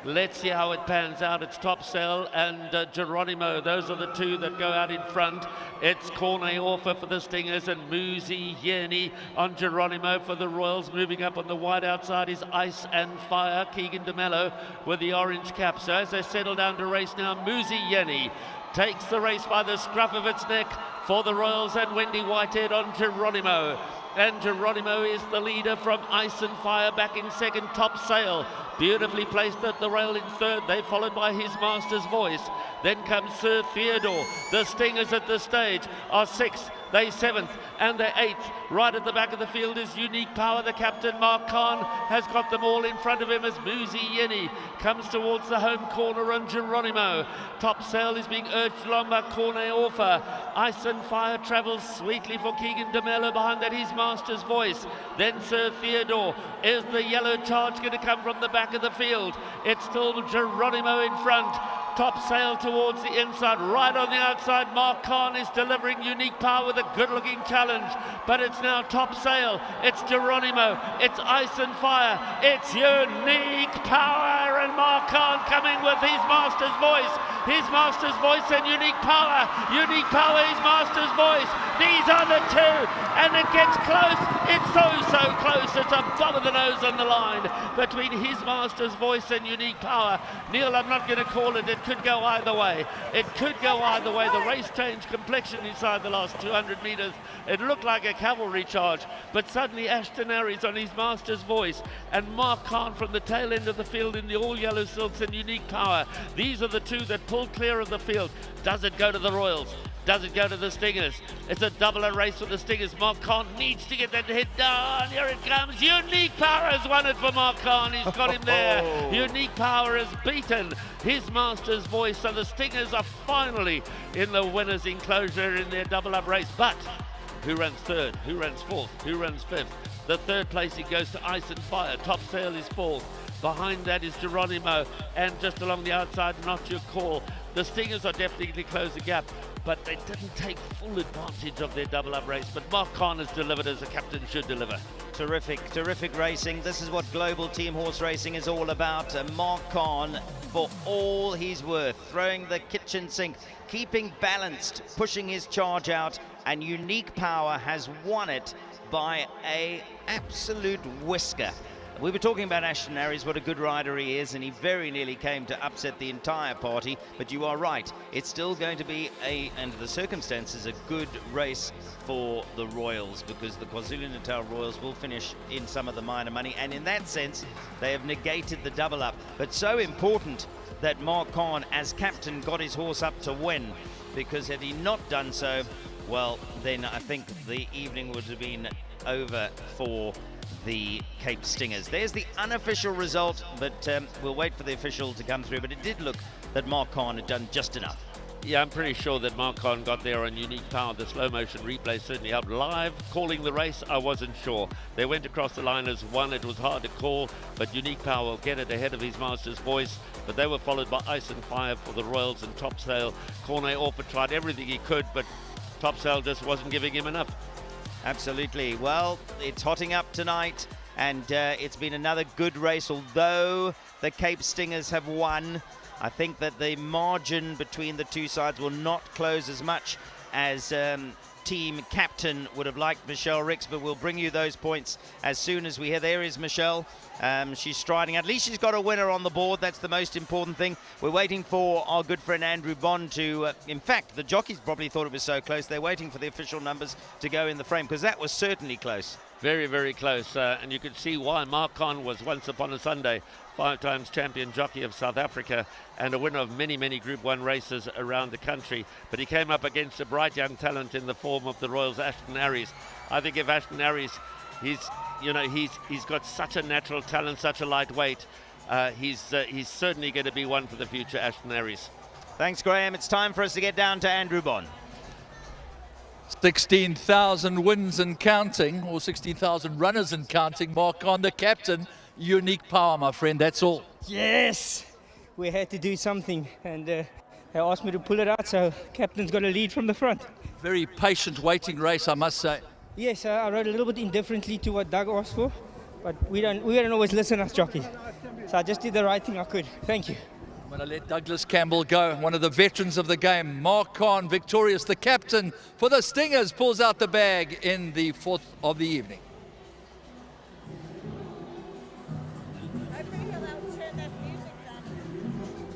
Let's see how it pans out. It's Top Sail and Geronimo. Those are the two that go out in front. It's Cornet Orfer for the Stingers and Muzi Yeni on Geronimo for the Royals. Moving up on the wide outside is Ice and Fire, Keegan DeMello with the orange cap. So as they settle down to race now, Muzi Yeni takes the race by the scruff of its neck for the Royals, and Wendy Whitehead on Geronimo. And Geronimo is the leader from Ice and Fire. Back in second, Top Sail, beautifully placed at the rail in third. They followed by His Master's Voice. Then comes Sir Theodore. The Stingers at the stage are 6th, they 7th, and they're 8th. Right at the back of the field is Unique Power. The captain, Mark Khan, has got them all in front of him as Muzi Yeni comes towards the home corner on Geronimo. Top Sail is being urged along by Cornet Orfer. Ice and Fire travels sweetly for Keegan DeMello. Behind that, His Master's Voice. Then Sir Theodore. Is the yellow charge going to come from the back of the field? It's still Geronimo in front. Top Sail towards the inside, right on the outside. Mark Khan is delivering Unique Power with a good-looking challenge, but it's now Top Sail, it's Geronimo, it's Ice and Fire, it's Unique Power, and Mark Khan coming with His Master's Voice. His Master's Voice and Unique Power. Unique Power, His Master's Voice. These are the two, and it gets close. It's so close. It's above the nose on the line between His Master's Voice and Unique Power. Neil, I'm not going to call it. It could go either way. It could go either way. The race changed complexion inside the last 200 meters. It looked like a cavalry charge, but suddenly Ashton Aries on His Master's Voice and Mark Khan from the tail end of the field in the all-yellow silks and Unique Power. These are the two that pull clear of the field. Does it go to the Royals? Does it go to the Stingers? It's a double race for the Stingers. Mark Khan needs to get that head down. Here it comes. Unique Power has won it for Mark Khan. He's got him there. Unique Power has beaten His Master's Voice. So the Stingers are finally in the winner's enclosure in their double-up race. But who runs third? Who runs fourth? Who runs fifth? The third placing goes to Ice and Fire. Top Sail is fourth. Behind that is Geronimo, and just along the outside, Not Your Call. The Stingers are definitely close the gap, but they didn't take full advantage of their double-up race. But Mark Khan has delivered as a captain should deliver. Terrific racing. This is what global team horse racing is all about. Mark Khan, for all he's worth, throwing the kitchen sink, keeping balanced, pushing his charge out, and Unique Power has won it by an absolute whisker. We were talking about Ashton Harris, what a good rider he is, and he very nearly came to upset the entire party. But you are right, it's still going to be, under the circumstances, a good race for the Royals, because the KwaZulu-Natal Royals will finish in some of the minor money, and in that sense, they have negated the double up. But so important that Mark Khan, as captain, got his horse up to win, because had he not done so, well, then I think the evening would have been over for the Cape Stingers. There's the unofficial result, but we'll wait for the official to come through. But it did look that Mark Khan had done just enough. Yeah, I'm pretty sure that Mark Khan got there on Unique Power. The slow motion replay certainly helped. Live calling the race, I wasn't sure. They went across the line as one. It was hard to call, but Unique Power will get it ahead of his master's voice. But they were followed by Ice and Fire for the Royals and Top Sail. Cornet Orford tried everything he could, but Top Sail just wasn't giving him enough. Absolutely. Well, it's hotting up tonight, and it's been another good race. Although the Cape Stingers have won, I think that the margin between the two sides will not close as much as team captain would have liked, Michelle Ricks, but we'll bring you those points as soon as we hear. There is Michelle. She's striding. At least she's got a winner on the board. That's the most important thing. We're waiting for our good friend Andrew Bond to, in fact, the jockeys probably thought it was so close. They're waiting for the official numbers to go in the frame, because that was certainly close. Very, very close. And you could see why. Mark Khan was once upon a Sunday 5 times champion jockey of South Africa and a winner of many, many Group 1 races around the country. But he came up against a bright young talent in the form of the Royals, Ashton Harris. I think if Ashton Harris, he's got such a natural talent, such a lightweight. He's certainly going to be one for the future, Ashton Harris. Thanks, Graham. It's time for us to get down to Andrew Bond. 16,000 wins and counting, or 16,000 runners and counting. Mark Khan, the captain. Unique Power, my friend, that's all. Yes, we had to do something, and they asked me to pull it out, so captain's got a lead from the front. Very patient waiting race, I must say. Yes, I rode a little bit indifferently to what Doug asked for, but we don't always listen as jockeys. So I just did the right thing I could. Thank you. I'm going to let Douglas Campbell go, one of the veterans of the game. Mark Khan, victorious, the captain for the Stingers, pulls out the bag in the 4th of the evening.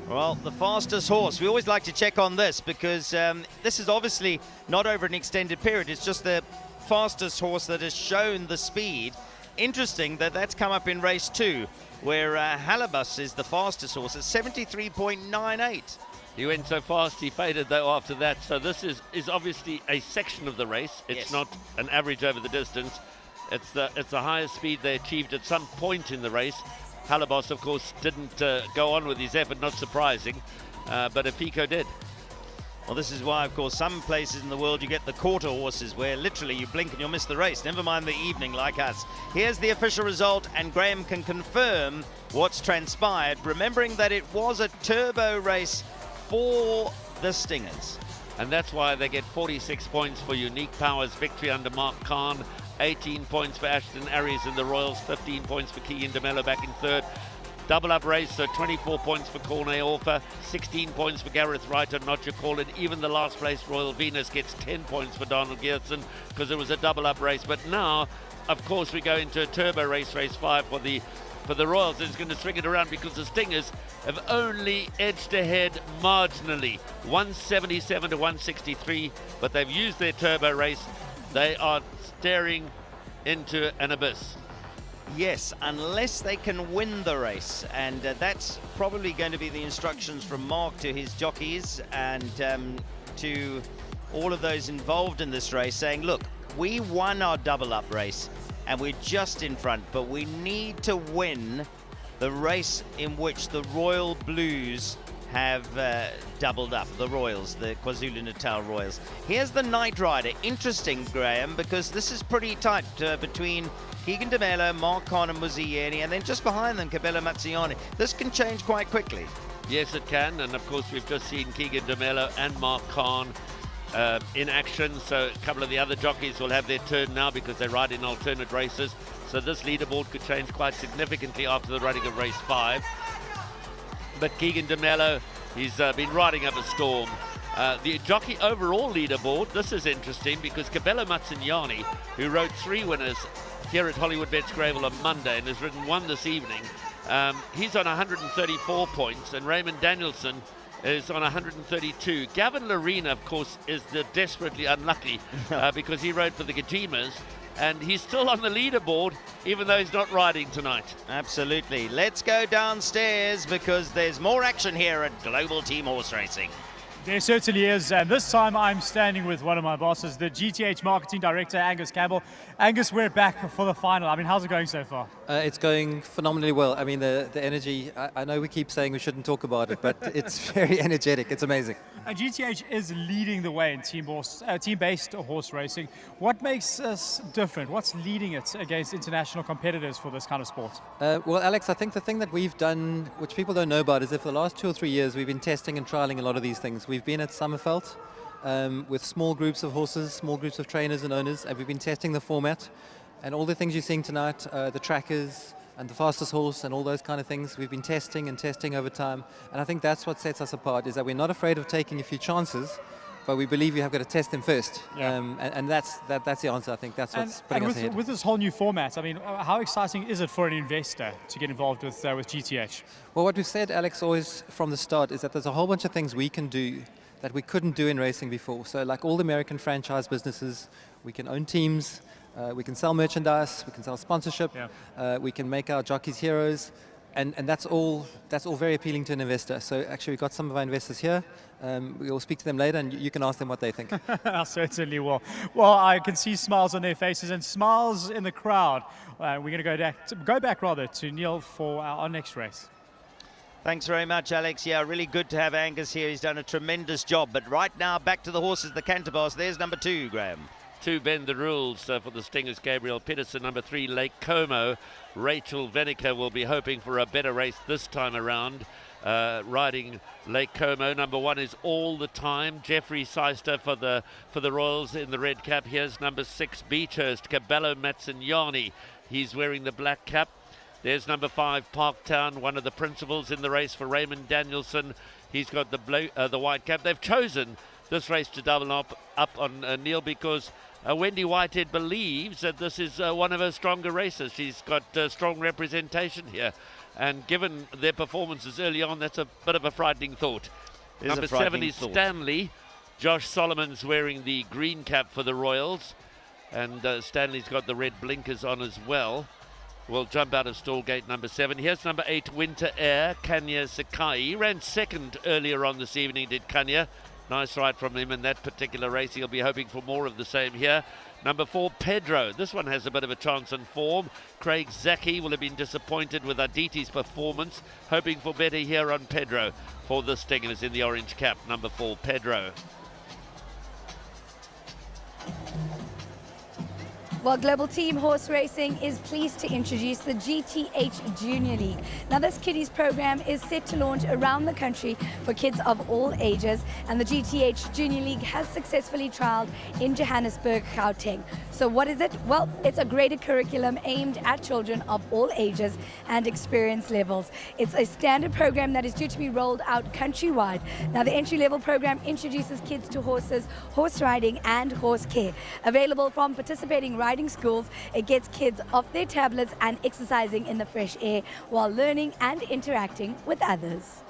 Well, the fastest horse. We always like to check on this, because this is obviously not over an extended period. It's just the fastest horse that has shown the speed. Interesting that that's come up in race 2, where Halibus is the fastest horse at 73.98. He went so fast, he faded though after that. So this is obviously a section of the race. It's not an average over the distance. It's the highest speed they achieved at some point in the race. Halibus, of course, didn't go on with his effort, not surprising, but Afiko did. Well, this is why, of course, some places in the world you get the quarter horses, where literally you blink and you'll miss the race, never mind the evening like us. Here's the official result, and Graham can confirm what's transpired, remembering that it was a turbo race for the Stingers. And that's why they get 46 points for Unique Power's victory under Mark Khan, 18 points for Ashton Harris and the Royals, 15 points for Keegan DeMello back in 3rd. Double up race, so 24 points for Cornet Orford, 16 points for Gareth Wright and Not Your Call, and even the last place Royal Venus gets 10 points for Donald Geertsen, because it was a double up race. But now, of course, we go into a turbo race 5 for the Royals. It's going to swing it around, because the Stingers have only edged ahead marginally, 177 to 163, but they've used their turbo race. They are staring into an abyss. Yes, unless they can win the race, and that's probably going to be the instructions from Mark to his jockeys and to all of those involved in this race, saying, look, we won our double up race and we're just in front, but we need to win the race in which the Royal Blues have doubled up, the Royals, the KwaZulu-Natal Royals. Here's the Night Rider. Interesting, Graham, because this is pretty tight between Keegan DeMello, Mark Khan and Muzieni, and then just behind them, Kabelo Matsiane. This can change quite quickly. Yes, it can, and of course we've just seen Keegan DeMello and Mark Khan in action, so a couple of the other jockeys will have their turn now because they ride in alternate races. So this leaderboard could change quite significantly after the running of race 5. But Keegan de Mello, he's been riding up a storm. The jockey overall leaderboard, this is interesting because Cabello Mazzignani, who rode 3 winners here at Hollywood Bets Gravel on Monday and has ridden 1 this evening, he's on 134 points, and Raymond Danielson is on 132. Gavin Lorena, of course, is the desperately unlucky because he rode for the Gajimas, and he's still on the leaderboard even though he's not riding tonight. Absolutely. Let's go downstairs because there's more action here at Global Team Horse Racing. There certainly is, and this time I'm standing with one of my bosses, the GTH Marketing Director, Angus Campbell. Angus, we're back for the final. I mean, how's it going so far? It's going phenomenally well. I mean, the energy, I know we keep saying we shouldn't talk about it, but it's very energetic. It's amazing. And GTH is leading the way in team-based horse racing. What makes us different? What's leading it against international competitors for this kind of sport? Well, Alex, I think the thing that we've done, which people don't know about, is that for the last 2 or 3 years, we've been testing and trialing a lot of these things. We've been at Summerfeld with small groups of horses, small groups of trainers and owners, and we've been testing the format. And all the things you're seeing tonight, the trackers, and the fastest horse and all those kind of things, we've been testing and testing over time. And I think that's what sets us apart, is that we're not afraid of taking a few chances, but we believe you have got to test them first. Yeah. And that's the answer. I think that's what's putting us ahead. With this whole new format, I mean, how exciting is it for an investor to get involved with GTH? Well, what we've said, Alex, always from the start is that there's a whole bunch of things we can do that we couldn't do in racing before. So like all the American franchise businesses, we can own teams, we can sell merchandise, we can sell sponsorship, we can make our jockeys heroes, and that's all very appealing to an investor. So actually we've got some of our investors here. We will speak to them later and you can ask them what they think. I certainly will. Well, I can see smiles on their faces and smiles in the crowd. We're going to go back to Neil for our next race. Thanks very much, Alex. Yeah, really good to have Angus here. He's done a tremendous job. But right now, back to the horses, the Canterboss. There's number 2, Graham. 2 bend the rules for the Stingers. Gabriel Pedersen. Number 3, Lake Como. Rachel Venica will be hoping for a better race this time around. Riding Lake Como. Number 1 is All the Time. Jeffrey Seister for the Royals in the red cap. Here's number 6, Beechhurst. Cabello Mazzignani. He's wearing the black cap. There's number 5, Parktown, one of the principals in the race for Raymond Danielson. He's got the white cap. They've chosen this race to double up on Neil because Wendy Whitehead believes that this is one of her stronger races. She's got strong representation here. And given their performances early on, that's a bit of a frightening thought. Number 7 is Stanley. Josh Solomon's wearing the green cap for the Royals. And Stanley's got the red blinkers on as well. Will jump out of stall gate number 7. Here's number 8, Winter Air, Kanya Sakai. He ran second earlier on this evening, did Kanya. Nice ride from him in that particular race. He'll be hoping for more of the same here. Number 4, Pedro. This one has a bit of a chance in form. Craig Zaki will have been disappointed with Aditi's performance. Hoping for better here on Pedro for the Stingers in the orange cap. Number 4, Pedro. Well, Global Team Horse Racing is pleased to introduce the GTH Junior League. Now, this kiddies program is set to launch around the country for kids of all ages, and the GTH Junior League has successfully trialed in Johannesburg, Gauteng. So what is it? Well, it's a graded curriculum aimed at children of all ages and experience levels. It's a standard program that is due to be rolled out countrywide. Now, the entry-level program introduces kids to horses, horse riding, and horse care. Available from participating riding schools, it gets kids off their tablets and exercising in the fresh air while learning and interacting with others.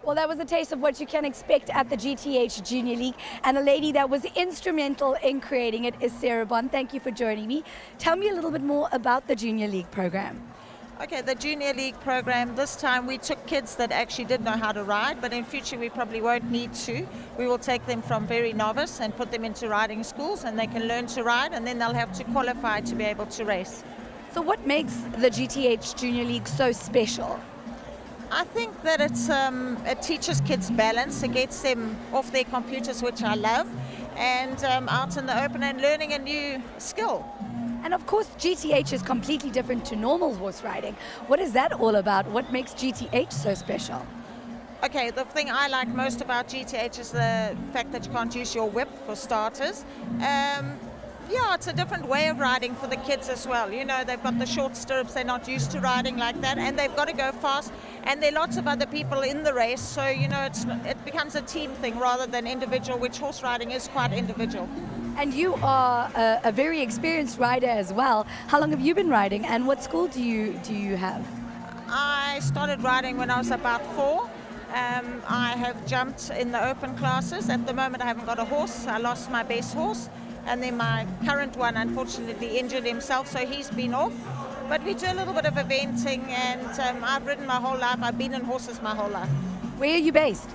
Well, that was a taste of what you can expect at the GTH Junior League, and the lady that was instrumental in creating it is Sarah Bond. Thank you for joining me. Tell me a little bit more about the Junior League program. Okay, the Junior League program, this time we took kids that actually did know how to ride, but in future we probably won't need to. We will take them from very novice and put them into riding schools, and they can learn to ride, and then they'll have to qualify to be able to race. So what makes the GTH Junior League so special? I think that it teaches kids balance. It gets them off their computers, which I love, and out in the open and learning a new skill. And of course, GTH is completely different to normal horse riding. What is that all about? What makes GTH so special? Okay, the thing I like most about GTH is the fact that you can't use your whip for starters. Yeah, it's a different way of riding for the kids as well. You know, they've got the short stirrups, they're not used to riding like that, and they've got to go fast, and there are lots of other people in the race, so, you know, it becomes a team thing rather than individual, which horse riding is quite individual. And you are a very experienced rider as well. How long have you been riding, and what school do you have? I started riding when I was about 4. I have jumped in the open classes. At the moment I haven't got a horse. I lost my best horse, and then my current one unfortunately injured himself, so he's been off. But we do a little bit of eventing, and I've ridden my whole life. I've been in horses my whole life. Where are you based?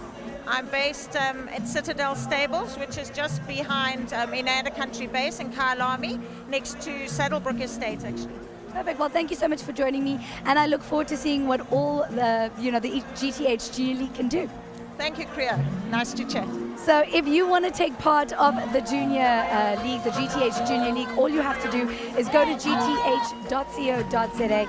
I'm based at Citadel Stables, which is just behind Inanda Country Base in Kyalami, next to Saddlebrook Estate, actually. Perfect. Well, thank you so much for joining me, and I look forward to seeing what all the GTH Junior League can do. Thank you, Kriya. Nice to chat. So if you want to take part of the Junior League, the GTH Junior League, all you have to do is go to gth.co.za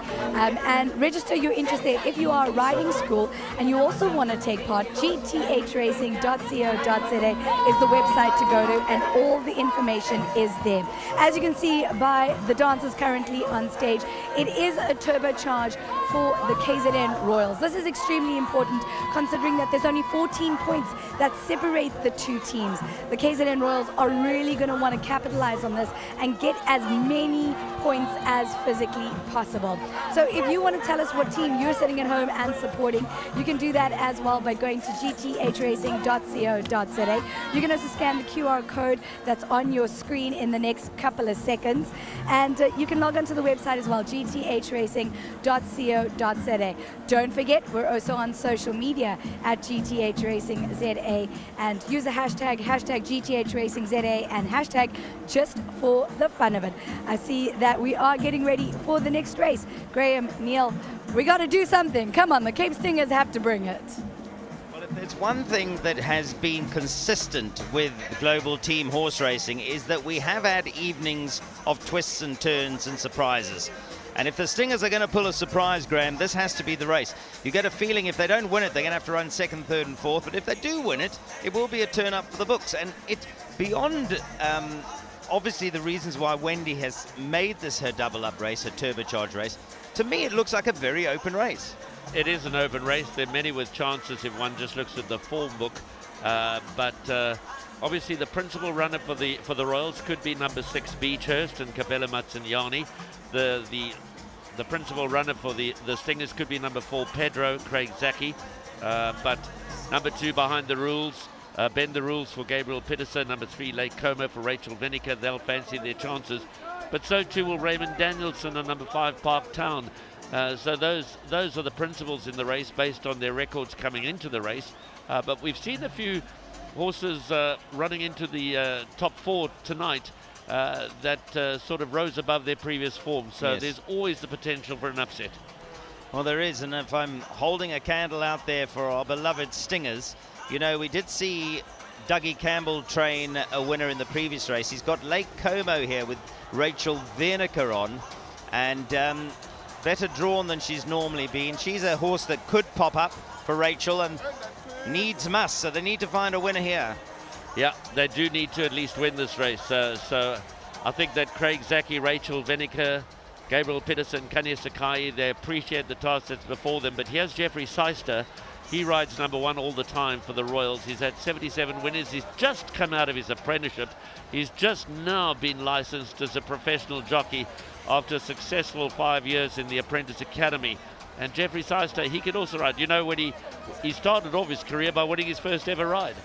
and register your interest there. If you are a riding school and you also want to take part, gthracing.co.za is the website to go to, and all the information is there. As you can see by the dancers currently on stage, it is a turbocharge for the KZN Royals. This is extremely important considering that there's only 14 points that separate the two teams. The KZN Royals are really going to want to capitalize on this and get as many points as physically possible. So if you want to tell us what team you're sitting at home and supporting, you can do that as well by going to gthracing.co.za. You can also scan the QR code that's on your screen in the next couple of seconds, and you can log onto the website as well, gthracing.co.za. Don't forget, we're also on social media at GTH Racing ZA, and use the hashtag GTH Racing ZA and hashtag just for the fun of it. I see that we are getting ready for the next race. Graham, Neil, we got to do something. Come on, the Cape Stingers have to bring it. Well, if there's one thing that has been consistent with global team horse racing is that we have had evenings of twists and turns and surprises. And if the Stingers are going to pull a surprise, Graham, this has to be the race. You get a feeling if they don't win it, they're going to have to run second, third and fourth. But if they do win it, it will be a turn up for the books. And it's beyond, obviously, the reasons why Wendy has made this her double-up race, her turbocharge race. To me, it looks like a very open race. It is an open race. There are many with chances if one just looks at the form book. Obviously, the principal runner for the Royals could be number 6 Beechhurst and Capella Matsinyani. The principal runner for the Stingers could be number 4 Pedro Craig Zaki, but number 2 Behind the Rules, Bend the Rules for Gabriel Pitterson, number 3 Lake Como for Rachel Vinica. They'll fancy their chances, but so too will Raymond Danielson and number 5 Park Town. So those are the principals in the race based on their records coming into the race. But we've seen a few horses running into the top 4 tonight that sort of rose above their previous form. So Yes. there's always the potential for an upset. Well, there is, and if I'm holding a candle out there for our beloved Stingers, you know, we did see Dougie Campbell train a winner in the previous race. He's got Lake Como here with Rachel Vinica on, and better drawn than she's normally been. She's a horse that could pop up for Rachel and needs must, so they need to find a winner here. Yeah, they do need to at least win this race. So I think that Craig Zaki, Rachel Vinica, Gabriel Pitterson, Kanya Sakai, they appreciate the task that's before them. But here's Jeffrey Seister. He rides number 1 all the time for the Royals. He's had 77 winners. He's just come out of his apprenticeship. He's just now been licensed as a professional jockey after a successful 5 years in the Apprentice Academy. And Jeffrey Seister, he can also ride. You know, when he started off his career by winning his first ever ride.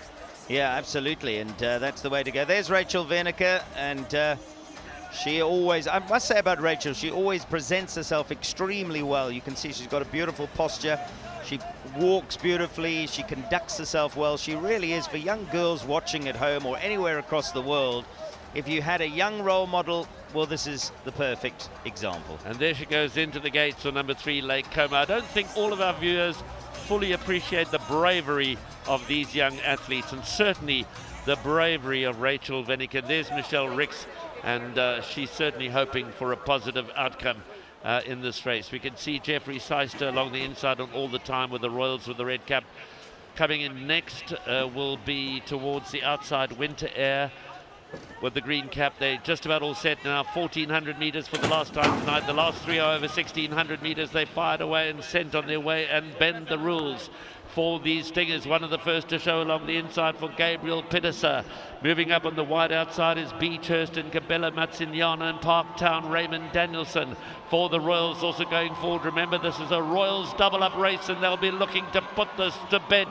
Yeah, absolutely, and that's the way to go. There's Rachel Venica, and she always, I must say about Rachel, she always presents herself extremely well. You can see she's got a beautiful posture. She walks beautifully. She conducts herself well. She really is, for young girls watching at home or anywhere across the world, if you had a young role model, well, this is the perfect example. And there she goes into the gates on number 3, Lake Como. I don't think all of our viewers fully appreciate the bravery of these young athletes, and certainly the bravery of Rachel Venica. There's Michelle Ricks, and she's certainly hoping for a positive outcome in this race. We can see Jeffrey Seister along the inside on all the time with the Royals with the red cap. Coming in next will be towards the outside Winter Air with the green cap. They're just about all set now. 1,400 meters for the last time tonight. The last 3 are over 1,600 meters. They fired away and sent on their way and bend the rules for these Stingers. One of the first to show along the inside for Gabriel Pitterser. Moving up on the wide outside is Beechhurst and Cabela Matsinyana, and Parktown Raymond Danielson for the Royals also going forward. Remember, this is a Royals double-up race, and they'll be looking to put this to bed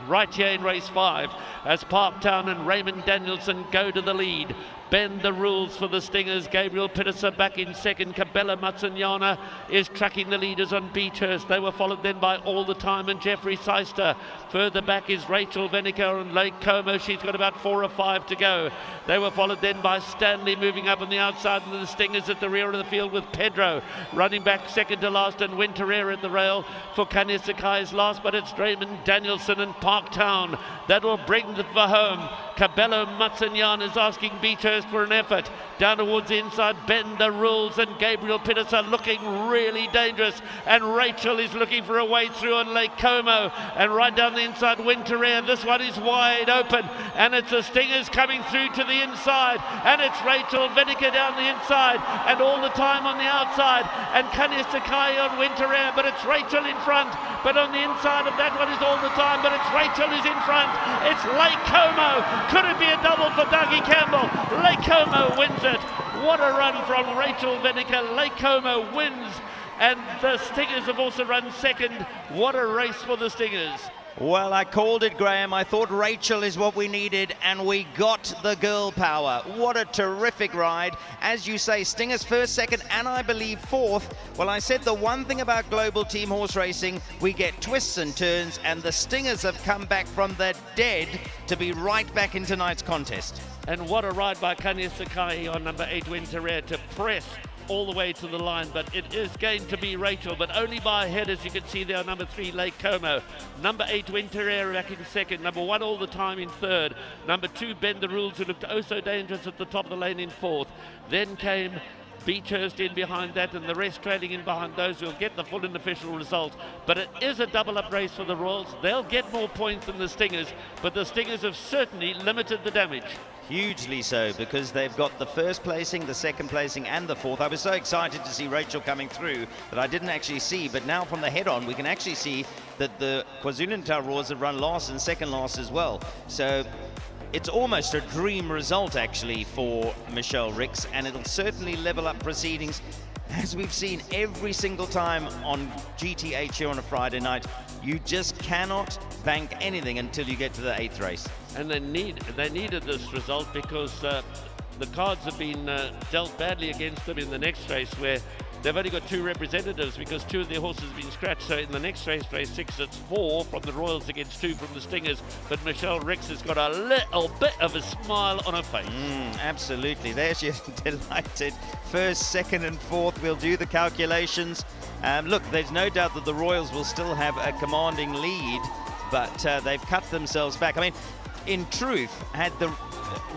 right here in race 5 as Parktown and Raymond Danielson go to the lead. Bend the rules for the Stingers. Gabriel Pitterser back in second. Cabela Matsinyana is tracking the leaders on Beechhurst. They were followed then by All the Time and Jeffrey Seister. Further back is Rachel Venica and Lake Como. She's got about 4 or 5 to go. They were followed then by Stanley moving up on the outside, and the Stingers at the rear of the field with Pedro running back second to last, and Winter Air at the rail for Kanya Sakai's last, but it's Raymond Danielson and Parktown that will bring the for home. Cabela Matsinyana is asking Beechhurst for an effort. Down towards the inside, bend the rules, and Gabriel Pitterser looking really dangerous, and Rachel is looking for a way through on Lake Como, and right down the inside Winter Air. This one is wide open, and it's the Stingers coming through to the inside, and it's Rachel Venica down the inside, and All the Time on the outside, and Kanya Sakai on Winter Air, but it's Rachel in front. But on the inside of that one is All the Time, but it's Rachel who's in front. It's Lake Como. Could it be a double for Dougie Campbell? Lake Como wins it. What a run from Rachel Venica. Lake Como wins, and the Stingers have also run second. What a race for the Stingers. Well, I called it, Graham. I thought Rachel is what we needed, and we got the girl power. What a terrific ride. As you say, Stingers first, second, and I believe fourth. Well, I said the one thing about global team horse racing, we get twists and turns, and the Stingers have come back from the dead to be right back in tonight's contest. And what a ride by Kanya Sakai on number 8 Winter Air to press all the way to the line, but it is going to be Rachel, but only by a head, as you can see there, number 3 Lake Como, number 8 Winter Air back in second, number 1 All the Time in third, number 2 Bend the Rules, who looked oh so dangerous at the top of the lane, in fourth. Then came Beechhurst in behind that, and the rest trailing in behind those who will get the full and official result. But it is a double-up race for the Royals. They'll get more points than the Stingers, but the Stingers have certainly limited the damage. Hugely so, because they've got the first placing, the second placing, and the fourth. I was so excited to see Rachel coming through that I didn't actually see, but now from the head on, we can actually see that the KwaZulu-Natal Roars have run last and second last as well. So it's almost a dream result, actually, for Michelle Ricks, and it'll certainly level up proceedings, as we've seen every single time on GTH here on a Friday night. You just cannot bank anything until you get to the 8th race. And they needed this result because the cards have been dealt badly against them in the next race, where they've only got 2 representatives because 2 of their horses have been scratched. So in the next race, race 6, it's 4 from the Royals against 2 from the Stingers. But Michelle Ricks has got a little bit of a smile on her face. Absolutely. There she is, delighted. First, second, and fourth. We'll do the calculations. Look, there's no doubt that the Royals will still have a commanding lead, but they've cut themselves back. I mean, in truth, had the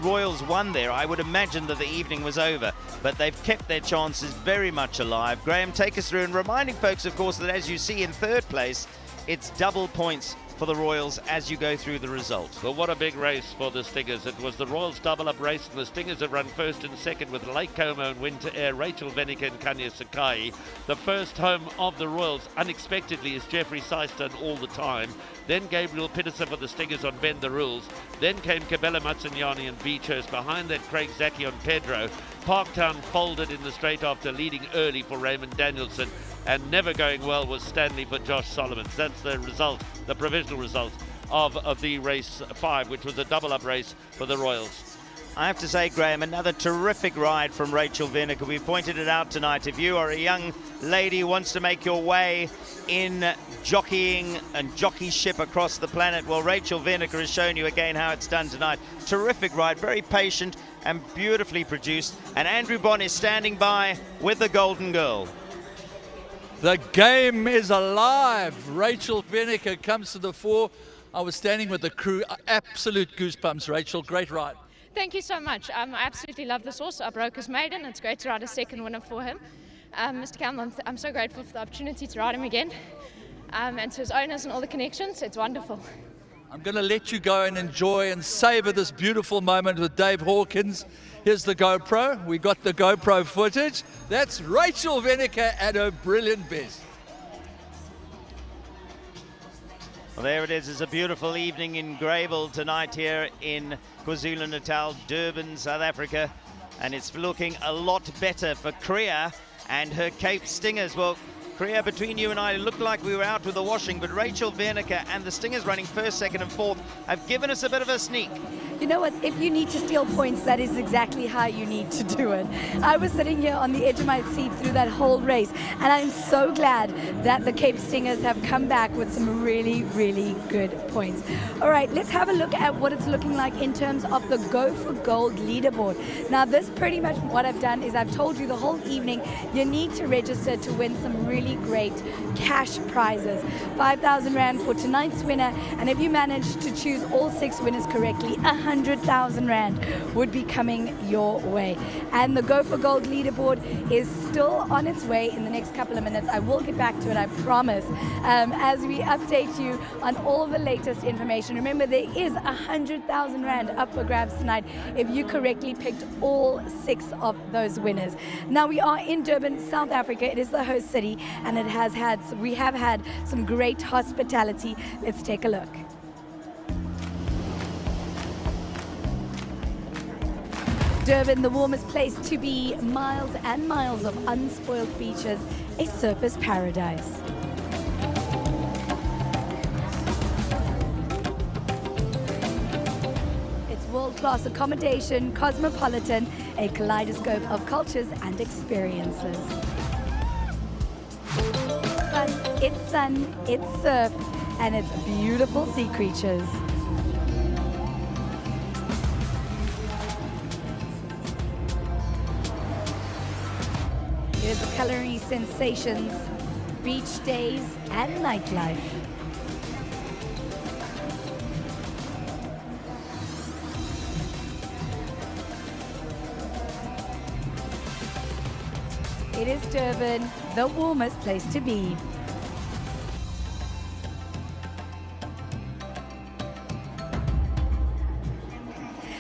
Royals won there, I would imagine that the evening was over, but they've kept their chances very much alive. Graham, take us through, and reminding folks, of course, that as you see in third place, it's double points for the Royals as you go through the result. Well, what a big race for the Stingers. It was the Royals double-up race, and the Stingers have run first and second with Lake Como and Winter Air, Rachel Venica and Kanya Sakai. The first home of the Royals, unexpectedly, is Jeffrey Seister All the Time. Then Gabriel Pitterser for the Stingers on Bend the Rules. Then came Cabela Matsinyana and Beechhurst. Behind that, Craig Zaki on Pedro. Parktown folded in the straight after leading early for Raymond Danielson. and never going well was Stanley for Josh Solomons. That's the result, the provisional result of the race 5, which was a double-up race for the Royals. I have to say, Graham, another terrific ride from Rachel Vinegar. We pointed it out tonight. If you are a young lady who wants to make your way in jockeying and jockeyship across the planet, well, Rachel Vinegar has shown you again how it's done tonight. Terrific ride, very patient and beautifully produced. And Andrew Bond is standing by with the Golden Girl. The game is alive. Rachel Vinegar comes to the fore. I was standing with the crew. Absolute goosebumps, Rachel. Great ride. Thank you so much. I absolutely love this horse. I broke his maiden. It's great to ride a second winner for him. Mr. Campbell, I'm so grateful for the opportunity to ride him again. And to his owners and all the connections, it's wonderful. I'm going to let you go and enjoy and savor this beautiful moment with Dave Hawkins. Here's the GoPro. We got the GoPro footage. That's Rachel Vinegar at her brilliant best. Well, there it is. It's a beautiful evening in Greyville tonight here in KwaZulu-Natal, Durban, South Africa. And it's looking a lot better for Kriya and her Cape Stingers. Well, Kriya, between you and I, it looked like we were out with the washing, but Rachel Vinegar and the Stingers running first, second and fourth have given us a bit of a sneak. You know what? If you need to steal points, that is exactly how you need to do it. I was sitting here on the edge of my seat through that whole race, and I'm so glad that the Cape Stingers have come back with some really, really good points. All right, let's have a look at what it's looking like in terms of the Go for Gold leaderboard. Now, this pretty much what I've done is I've told you the whole evening you need to register to win some really great cash prizes. 5,000 Rand for tonight's winner, and if you manage to choose all 6 winners correctly, 100,000 Rand would be coming your way. And the Go for Gold leaderboard is still on its way in the next couple of minutes. I will get back to it, I promise, as we update you on all of the latest information. Remember, there is 100,000 Rand up for grabs tonight if you correctly picked all 6 of those winners. Now, we are in Durban, South Africa. It is the host city, and we have had some great hospitality. Let's take a look. Durban, the warmest place to be, miles and miles of unspoiled beaches, a surfers paradise. It's world-class accommodation, cosmopolitan, a kaleidoscope of cultures and experiences. It's sun, it's surf, and it's beautiful sea creatures. Here's the culinary sensations, beach days, and nightlife. It is Durban, the warmest place to be.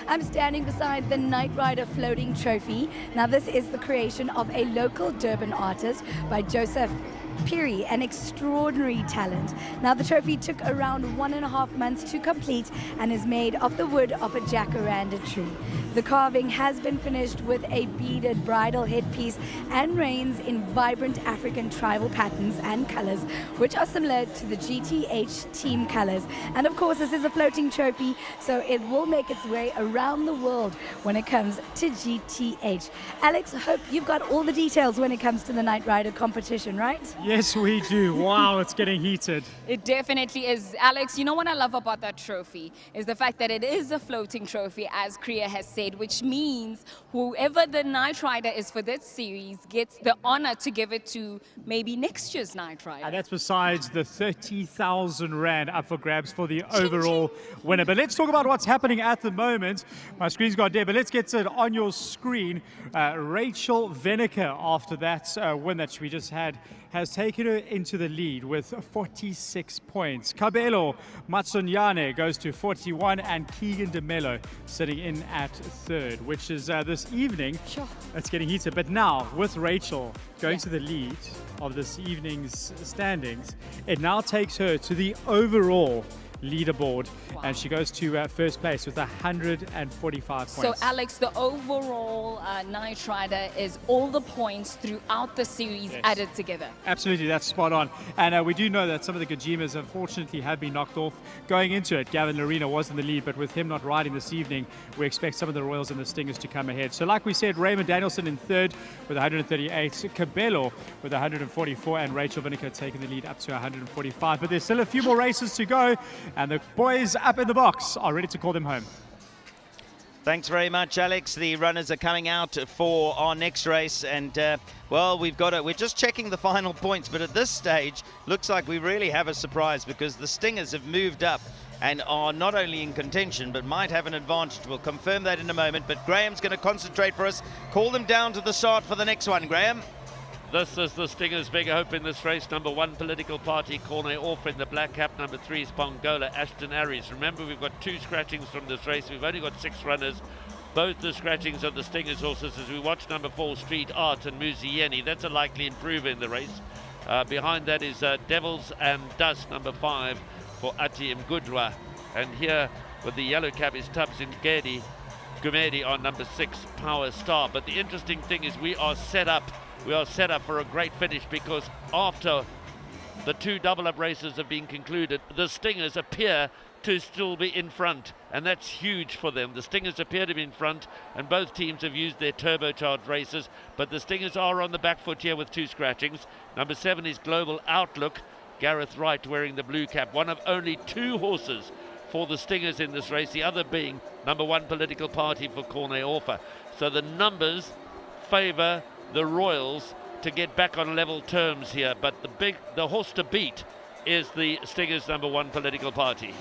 I'm standing beside the Night Rider floating trophy. Now, this is the creation of a local Durban artist by Joseph Piri, an extraordinary talent. Now, the trophy took around 1.5 months to complete and is made of the wood of a jacaranda tree. The carving has been finished with a beaded bridal headpiece and reins in vibrant African tribal patterns and colors, which are similar to the GTH team colors. And of course, this is a floating trophy, so it will make its way around the world when it comes to GTH. Alex, I hope you've got all the details when it comes to the Night Rider competition, right? Yes, we do. Wow, it's getting heated. It definitely is. Alex, you know what I love about that trophy is the fact that it is a floating trophy, as Kriya has said, which means whoever the Night Rider is for this series gets the honor to give it to maybe next year's Night Rider. And that's besides the 30,000 Rand up for grabs for the overall winner. But let's talk about what's happening at the moment. My screen's got dead, but let's get it on your screen. Rachel Vinegar, after that win that we just had, has taken her into the lead with 46 points. Kabelo Matsunyane goes to 41, and Keegan DeMello sitting in at third, which is this evening. Sure. It's getting heated. But now, with Rachel going to the lead of this evening's standings, it now takes her to the overall leaderboard, and she goes to first place with 145 points. So, Alex, the overall Night Rider is all the points throughout the series added together. Absolutely, that's spot on. And we do know that some of the Gajimas, unfortunately, have been knocked off going into it. Gavin Lorena was in the lead, but with him not riding this evening, we expect some of the Royals and the Stingers to come ahead. So like we said, Raymond Danielson in third with 138, Cabello with 144, and Rachel Vinegar taking the lead up to 145. But there's still a few more races to go, and the boys up in the box are ready to call them home. Thanks very much, Alex. The runners are coming out for our next race, and well, we're just checking the final points, but at this stage looks like we really have a surprise, because the Stingers have moved up and are not only in contention but might have an advantage. We'll confirm that in a moment, but Graham's going to concentrate for us. Call them down to the start for the next one, Graham. This is the Stingers' big hope in this race. Number 1, Political Party, Corne Orff in the black cap. Number 3 is Pongola, Ashton Aries. Remember, we've got 2 scratchings from this race. We've only got 6 runners. Both the scratchings of the Stingers horses as we watch number 4, Street Art and Muzieni. That's a likely improver in the race. Behind that is Devils and Dust, number 5 for Ati Mgudwa. And here with the yellow cap is Tubbs and Gumedi on number 6, Power Star. But the interesting thing is we are set up for a great finish, because after the 2 double-up races have been concluded, the Stingers appear to still be in front, and that's huge for them. The Stingers appear to be in front, and both teams have used their turbocharged races, but the Stingers are on the back foot here with 2 scratchings. Number 7 is Global Outlook, Gareth Wright wearing the blue cap, one of only 2 horses for the Stingers in this race, the other being number 1, Political Party for Corne Orff. So the numbers favour the Royals to get back on level terms here, but the horse to beat is the Stingers' number 1, Political Party.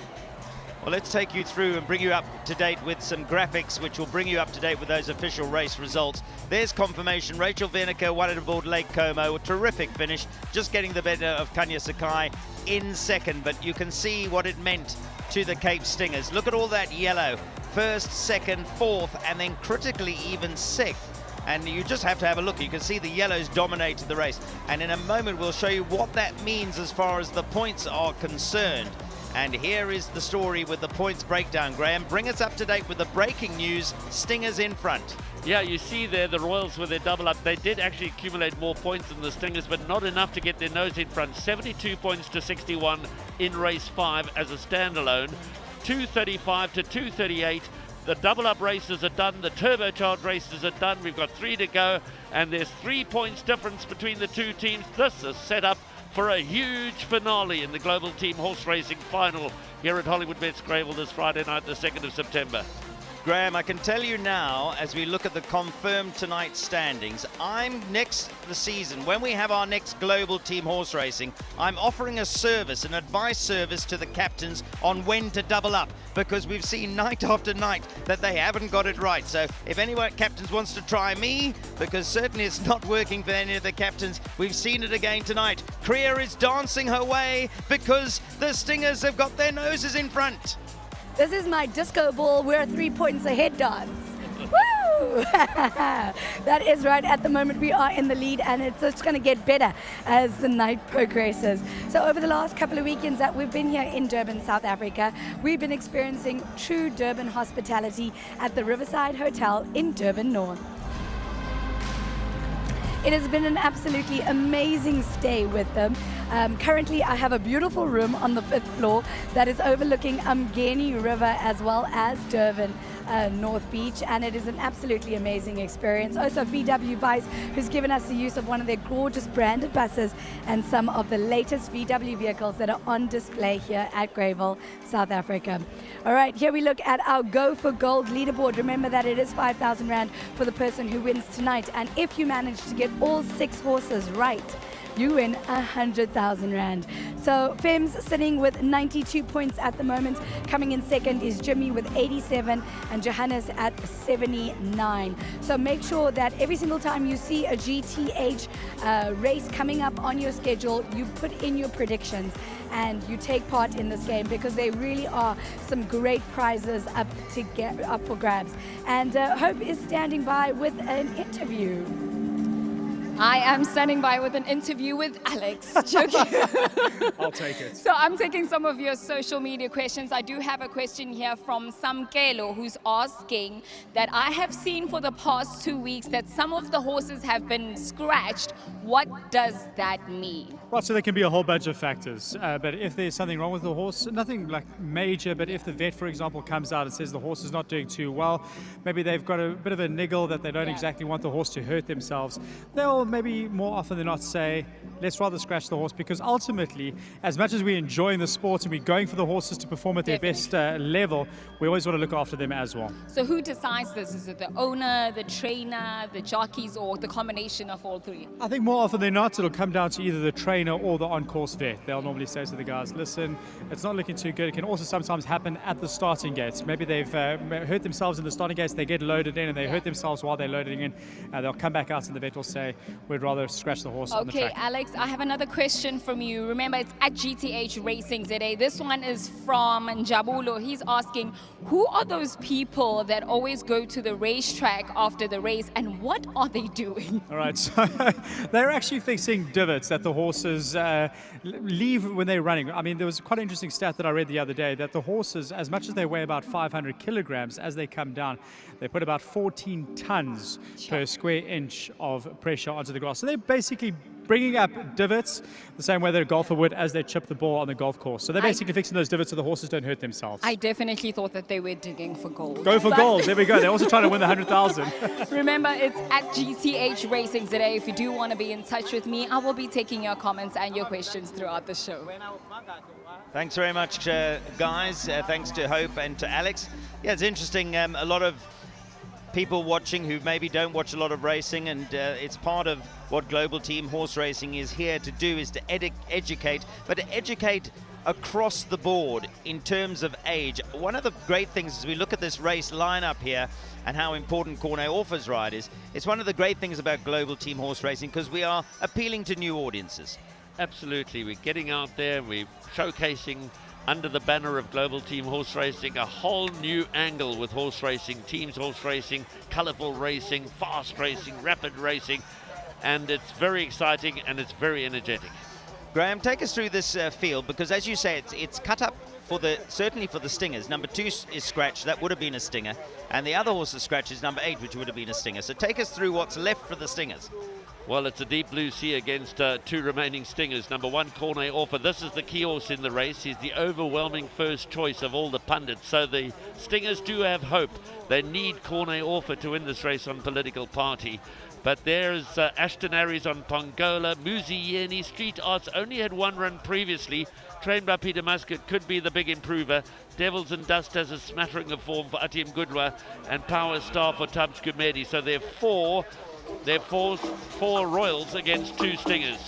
Well, let's take you through and bring you up to date with some graphics, which will bring you up to date with those official race results. There's confirmation. Rachel Vinegar won it aboard Lake Como. A terrific finish, just getting the better of Kanya Sakai in second, but you can see what it meant to the Cape Stingers. Look at all that yellow. First, second, fourth, and then critically even 6th. And you just have to have a look. You can see the yellows dominated the race. And in a moment, we'll show you what that means as far as the points are concerned. And here is the story with the points breakdown. Graham, bring us up to date with the breaking news. Stingers in front. Yeah, you see there the Royals with their double up. They did actually accumulate more points than the Stingers, but not enough to get their nose in front. 72 points to 61 in race 5 as a standalone. 235 to 238. The double-up races are done, the turbocharged races are done. We've got 3 to go, and there's 3 points difference between the 2 teams. This is set up for a huge finale in the Global Team Horse Racing Final here at Hollywood Bets Gravel this Friday night, the 2nd of September. Graham, I can tell you now, as we look at the confirmed tonight standings, I'm next the season, when we have our next Global Team Horse Racing, I'm offering a service, an advice service to the captains on when to double up, because we've seen night after night that they haven't got it right. So if anyone captains wants to try me, because certainly it's not working for any of the captains, we've seen it again tonight. Kriya is dancing her way because the Stingers have got their noses in front. This is my disco ball, we're 3 points ahead dance. Woo! That is right. At the moment we are in the lead, and it's just going to get better as the night progresses. So over the last couple of weekends that we've been here in Durban, South Africa, we've been experiencing true Durban hospitality at the Riverside Hotel in Durban North. It has been an absolutely amazing stay with them. Currently, I have a beautiful room on the 5th floor that is overlooking Umgeni River as well as Durban North Beach, and it is an absolutely amazing experience. Also, VW Vice, who's given us the use of one of their gorgeous branded buses and some of the latest VW vehicles that are on display here at Greyville, South Africa. All right, here we look at our Go for Gold leaderboard. Remember that it is 5,000 Rand for the person who wins tonight, and if you manage to get all 6 horses right, you win 100,000 Rand. So Fem's sitting with 92 points at the moment. Coming in second is Jimmy with 87 and Johannes at 79. So make sure that every single time you see a GTH race coming up on your schedule, you put in your predictions and you take part in this game, because there really are some great prizes up for grabs. And Hope is standing by with an interview. I am standing by with an interview with Alex. Joking. I'll take it. So I'm taking some of your social media questions. I do have a question here from Samkelo, who's asking that I have seen for the past 2 weeks that some of the horses have been scratched. What does that mean? Right, so there can be a whole bunch of factors, but if there's something wrong with the horse, nothing like major, but if the vet, for example, comes out and says the horse is not doing too well, maybe they've got a bit of a niggle that they don't exactly want the horse to hurt themselves, they'll maybe more often than not say, let's rather scratch the horse, because ultimately, as much as we're enjoying the sport and we're going for the horses to perform at their best level, we always want to look after them as well. So who decides this? Is it the owner, the trainer, the jockeys, or the combination of all three? I think more often than not, it'll come down to either the trainer or the on-course vet. They'll normally say to the guys, listen, it's not looking too good. It can also sometimes happen at the starting gates. Maybe they've hurt themselves in the starting gates, they get loaded in and they hurt themselves while they're loading in. They'll come back out and the vet will say, we'd rather scratch the horse on the track. Okay, Alex, I have another question from you. Remember, it's at GTH Racing today. This one is from Njabulo. He's asking, who are those people that always go to the racetrack after the race and what are they doing? All right, so they're actually fixing divots that the horses leave when they're running. I mean, there was quite an interesting stat that I read the other day that the horses, as much as they weigh about 500 kilograms, as they come down, they put about 14 tons per square inch of pressure onto the grass. So they're basically bringing up divots the same way that a golfer would as they chip the ball on the golf course. So they're basically fixing those divots so the horses don't hurt themselves. I definitely thought that they were digging for gold. Go for gold. There we go. They're also trying to win the 100,000. Remember, it's at GTH Racing today. If you do want to be in touch with me, I will be taking your comments and your questions throughout the show. Thanks very much, guys. Thanks to Hope and to Alex. Yeah, it's interesting. A lot of people watching who maybe don't watch a lot of racing, and it's part of what Global Team Horse Racing is here to do, is to educate, but to educate across the board in terms of age. One of the great things as we look at this race lineup here and how important Corne Orfa's ride is, it's one of the great things about Global Team Horse Racing because we are appealing to new audiences. Absolutely, we're getting out there, we're showcasing under the banner of Global Team Horse Racing a whole new angle with horse racing, teams horse racing, colourful racing, fast racing, rapid racing, and it's very exciting and it's very energetic. Graham, take us through this field, because as you say, it's cut up for certainly for the stingers. Number 2 is scratched, that would have been a stinger, and the other horse's scratch is number 8, which would have been a stinger. So take us through what's left for the stingers. Well, it's a deep blue sea against 2 remaining stingers. Number 1, Corne Orfa. This is the key horse in the race. He's the overwhelming first choice of all the pundits. So the stingers do have hope. They need Corne Orfa to win this race on Political Party. But there's Ashton Aries on Pongola. Muzi Yeni, Street Arts, only had 1 run previously. Trained by Peter Muscat, could be the big improver. Devils and Dust has a smattering of form for Atim Gudwa, and Power Star for Tubbs Kumedi. So they're four Royals against 2 stingers.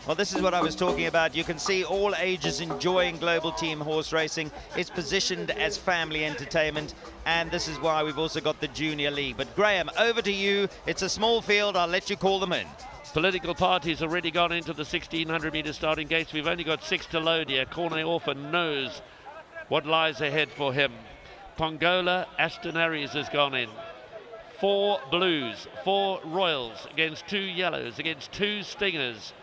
Well, this is what I was talking about. You can see all ages enjoying Global Team Horse Racing. It's positioned as family entertainment, and this is why we've also got the Junior League. But Graham, over to you. It's a small field. I'll let you call them in. Political Party's already gone into the 1,600-metre starting gates. We've only got 6 to load here. Corne Orfa knows what lies ahead for him. Pongola, Ashton Aries has gone in. 4 blues, 4 royals against 2 yellows, against 2 stingers.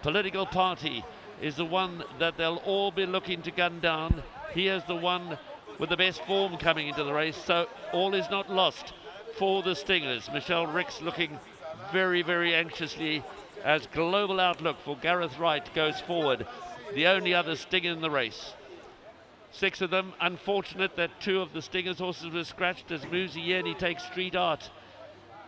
Political Party is the one that they'll all be looking to gun down. He is the one with the best form coming into the race, so all is not lost for the stingers. Michelle Ricks looking very, very anxiously as global outlook for Gareth Wright goes forward, the only other stinger in the race. 6 of them. Unfortunate that 2 of the stingers' horses were scratched as Muzi Yeni takes Street Art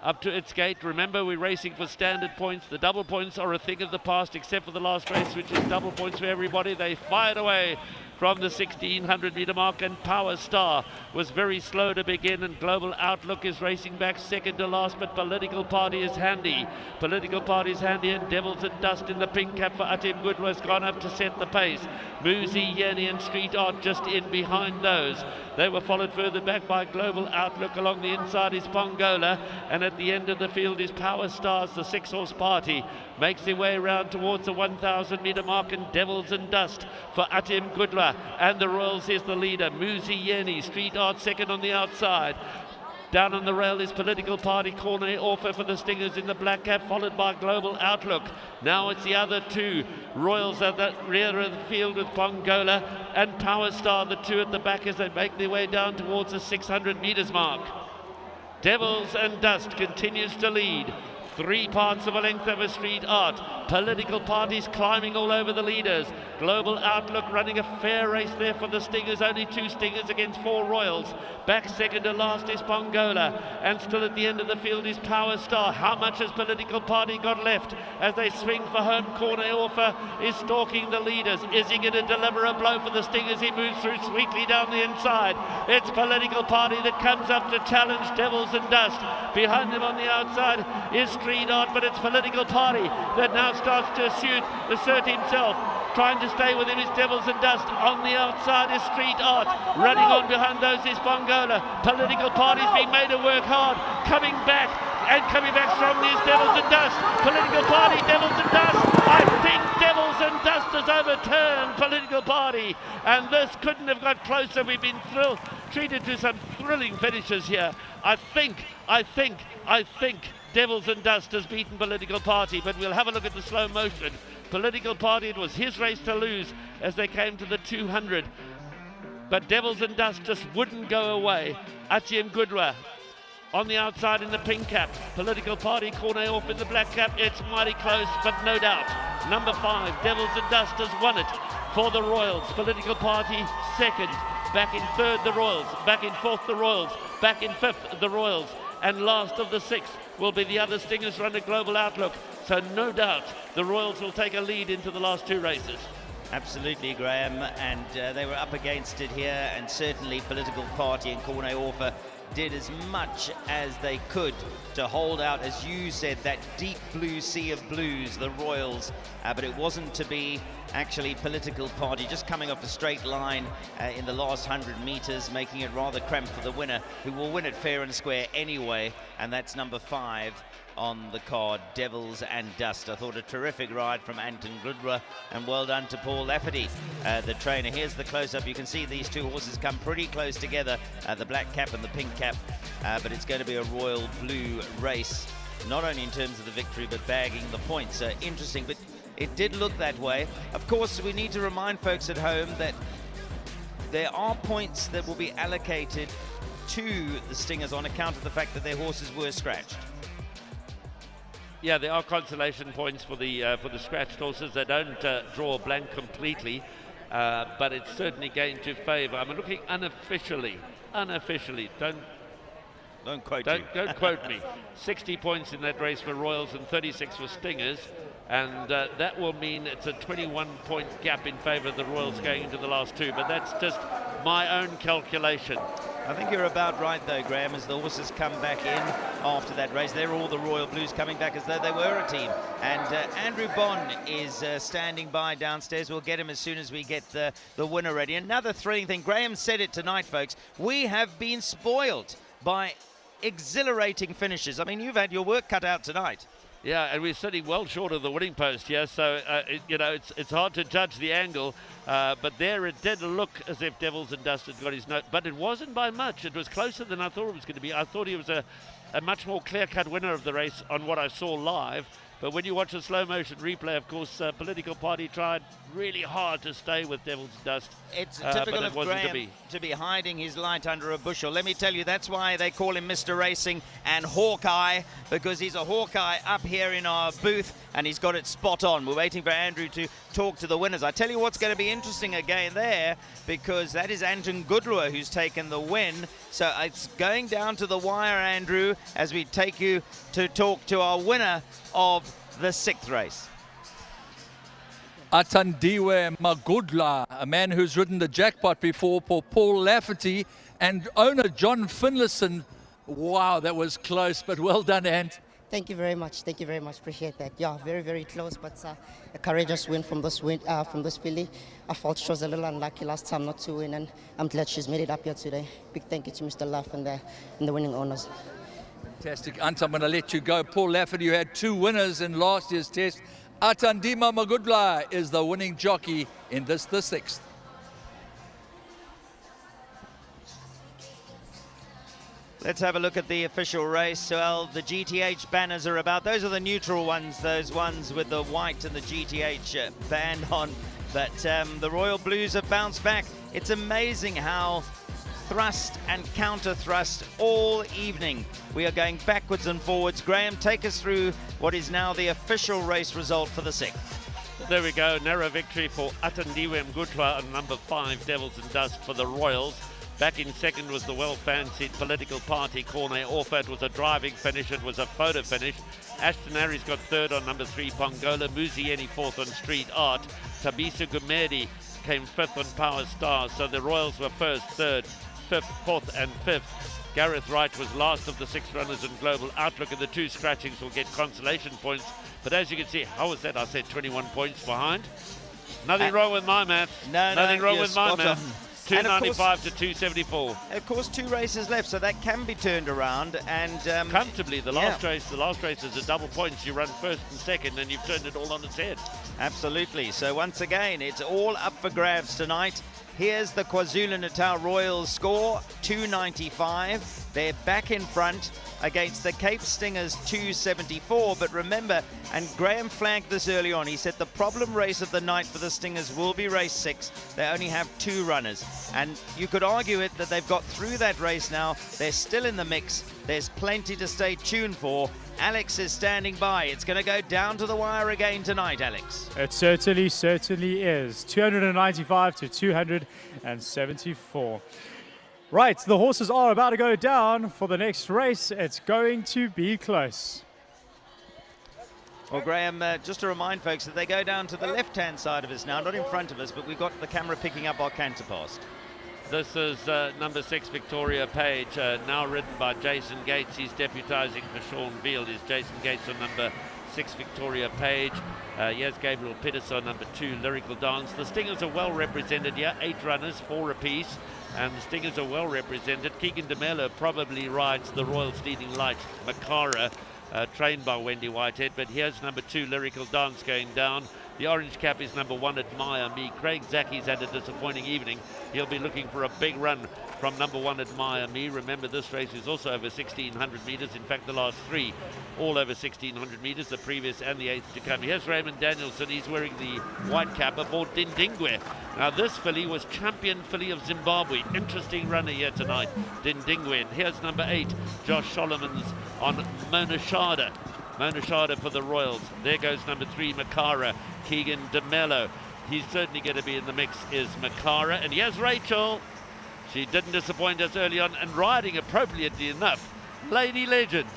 up to its gate. Remember, we're racing for standard points. The double points are a thing of the past, except for the last race, which is double points for everybody. They fired away from the 1,600-metre mark, and Power Star was very slow to begin, and Global Outlook is racing back second to last, but Political Party is handy. Political Party is handy, and Devils and Dust in the pink cap for Atim Gudwa has gone up to set the pace. Muzi Yeni and Street Art just in behind those. They were followed further back by Global Outlook. Along the inside is Pongola, and at the end of the field is Power Stars. The 6-horse party makes their way around towards the 1,000-metre mark, and Devils and Dust for Atim Gudwa, and the Royals is the leader. Muzi Yeni, Street Art second on the outside. Down on the rail is Political Party, Cornet Offer for the Stingers in the black cap, followed by Global Outlook. Now it's the other two. Royals at the rear of the field with Pongola and Power Star, the two at the back as they make their way down towards the 600 metres mark. Devils and Dust continues to lead. 3 parts of a length of a street art. Political Parties climbing all over the leaders. Global Outlook running a fair race there for the Stingers. Only 2 Stingers against 4 Royals. Back second to last is Pongola. And still at the end of the field is Power Star. How much has Political Party got left as they swing for home? Cornet Offer is stalking the leaders. Is he going to deliver a blow for the Stingers? He moves through sweetly down the inside. It's Political Party that comes up to challenge Devils and Dust. Behind them on the outside is Street Art, but it's Political Party that now starts to assert himself. Trying to stay with him is Devils and Dust. On the outside is Street Art. Running on behind those is Pongola. Political Party's being made to work hard. Coming back strongly is Devils and Dust. Political Party, Devils and Dust. I think Devils and Dust has overturned Political Party. And this couldn't have got closer. We've been treated to some thrilling finishes here. I think Devils and Dust has beaten Political Party, but we'll have a look at the slow motion. Political Party, it was his race to lose as they came to the 200. But Devils and Dust just wouldn't go away. Atiem Gudra on the outside in the pink cap. Political Party, Cornet off in the black cap. It's mighty close, but no doubt. Number 5, Devils and Dust has won it for the Royals. Political Party second. Back in third, the Royals. Back in fourth, the Royals. Back in fifth, the Royals. And last of the 6 will be the other Stingers run a Global Outlook. So no doubt the Royals will take a lead into the last 2 races. Absolutely, Graham, and they were up against it here, and certainly Political Party and Cornet Offer did as much as they could to hold out, as you said, that deep blue sea of blues, the Royals, but it wasn't to be. Actually, Political Party just coming off a straight line in the last 100 meters, making it rather cramped for the winner, who will win it fair and square anyway, and that's number 5 on the card, Devils and Dust. I thought a terrific ride from Anton Gudra, and well done to Paul Lafferty, the trainer. Here's the close-up. You can see these 2 horses come pretty close together, the black cap and the pink cap, but it's going to be a royal blue race, not only in terms of the victory, but bagging the points. Interesting, but it did look that way. Of course, we need to remind folks at home that there are points that will be allocated to the Stingers on account of the fact that their horses were scratched. Yeah, there are consolation points for the scratched horses. They don't draw blank completely, but it's certainly going to favour. I'm looking unofficially. Don't quote me. 60 points in that race for Royals and 36 for Stingers, and that will mean it's a 21-point gap in favour of the Royals going into the last 2, but that's just my own calculation. I think you're about right, though, Graham, as the horses come back in after that race. They're all the Royal Blues coming back as though they were a team. And Andrew Bond is standing by downstairs. We'll get him as soon as we get the winner ready. Another thrilling thing, Graham said it tonight, folks, we have been spoiled by exhilarating finishes. I mean, you've had your work cut out tonight. Yeah, and we're sitting well short of the winning post here, so it's hard to judge the angle, but there it did look as if Devils and Dust had got his note, but it wasn't by much. It was closer than I thought it was going to be. I thought he was a much more clear-cut winner of the race on what I saw live, but when you watch the slow-motion replay, of course, Political Party tried really hard to stay with Devils and Dust. It's typical of Graham to be hiding his light under a bushel. Let me tell you, that's why they call him Mr. Racing and Hawkeye, because he's a Hawkeye up here in our booth, and he's got it spot on. We're waiting for Andrew to talk to the winners. I tell you what's going to be interesting again there, because that is Anton Gudra who's taken the win. So it's going down to the wire, Andrew, as we take you to talk to our winner of the 6th race. Atandiwe Magudla, a man who's ridden the jackpot before for Paul Lafferty, and owner John Finlayson. Wow, that was close, but well done, Ant. Thank you very much. Thank you very much. Appreciate that. Yeah, very, very close, but a courageous win from this filly. I felt she was a little unlucky last time not to win, and I'm glad she's made it up here today. Big thank you to Mr. Laff and the winning owners. Fantastic. Ant, I'm going to let you go. Paul Lafferty, you had 2 winners in last year's test. Atandima Magudla is the winning jockey in the 6th. Let's have a look at the official race. Well, the GTH banners are about. Those are the neutral ones, those ones with the white and the GTH band on. But the Royal Blues have bounced back. It's amazing how thrust and counter thrust all evening. We are going backwards and forwards. Graham, take us through what is now the official race result for the 6th. There we go, narrow victory for Atandiwe Mgutwa and number 5, Devils in Dust for the Royals. Back in second was the well-fancied political party, Corne Orfa. It was a driving finish, it was a photo finish. Ashton Harry's got third on number 3, Pongola. Muzieni fourth on Street Art. Tabisa Gumedi came 5th on Power Star. So the Royals were 1st, 3rd, 5th, 4th and 5th. Gareth Wright was last of the 6 runners in Global Outlook, and the 2 scratchings will get consolation points. But as you can see, how was that? I said 21 points behind. Nothing wrong with my math. Nothing wrong with my math. 295 to 274. Of course, 2 races left, so that can be turned around and comfortably. The last race is a double points. You run 1st and 2nd, and you've turned it all on its head. Absolutely. So once again, it's all up for grabs tonight. Here's the KwaZulu-Natal Royals score, 295. They're back in front against the Cape Stingers, 274. But remember, and Graham flagged this early on, he said the problem race of the night for the Stingers will be race 6. They only have 2 runners. And you could argue it that they've got through that race now. They're still in the mix. There's plenty to stay tuned for. Alex is standing by. It's going to go down to the wire again tonight, Alex. It certainly is. 295 to 274. Right, the horses are about to go down for the next race. It's going to be close. Well, Graham, just to remind folks that they go down to the left-hand side of us now, not in front of us, but we've got the camera picking up our canter past. This is number 6, Victoria Page, now ridden by Jason Gates. He's deputising for Sean Veal. Is Jason Gates on number 6, Victoria Page. Here's Gabriel Pettis on number 2, Lyrical Dance. The Stingers are well represented here, 8 runners, 4 apiece, and the Stingers are well represented. Keegan DeMello probably rides the Royals leading light, Makara, trained by Wendy Whitehead. But here's number 2, Lyrical Dance, going down. The orange cap is number 1, Admire Me. Craig Zaki's had a disappointing evening. He'll be looking for a big run from number 1, Admire Me. Remember, this race is also over 1,600 metres. In fact, the last 3 all over 1,600 metres, the previous and the 8th to come. Here's Raymond Danielson. He's wearing the white cap aboard Dindingwe. Now, this filly was champion filly of Zimbabwe. Interesting runner here tonight, Dindingwe. And here's number 8, Josh Solomons on Mona Shada. Mona Shada for the Royals. There goes number 3, Makara, Keegan DeMello. He's certainly going to be in the mix, is Makara. And here's Rachel. She didn't disappoint us early on, and riding appropriately enough, Lady Legend.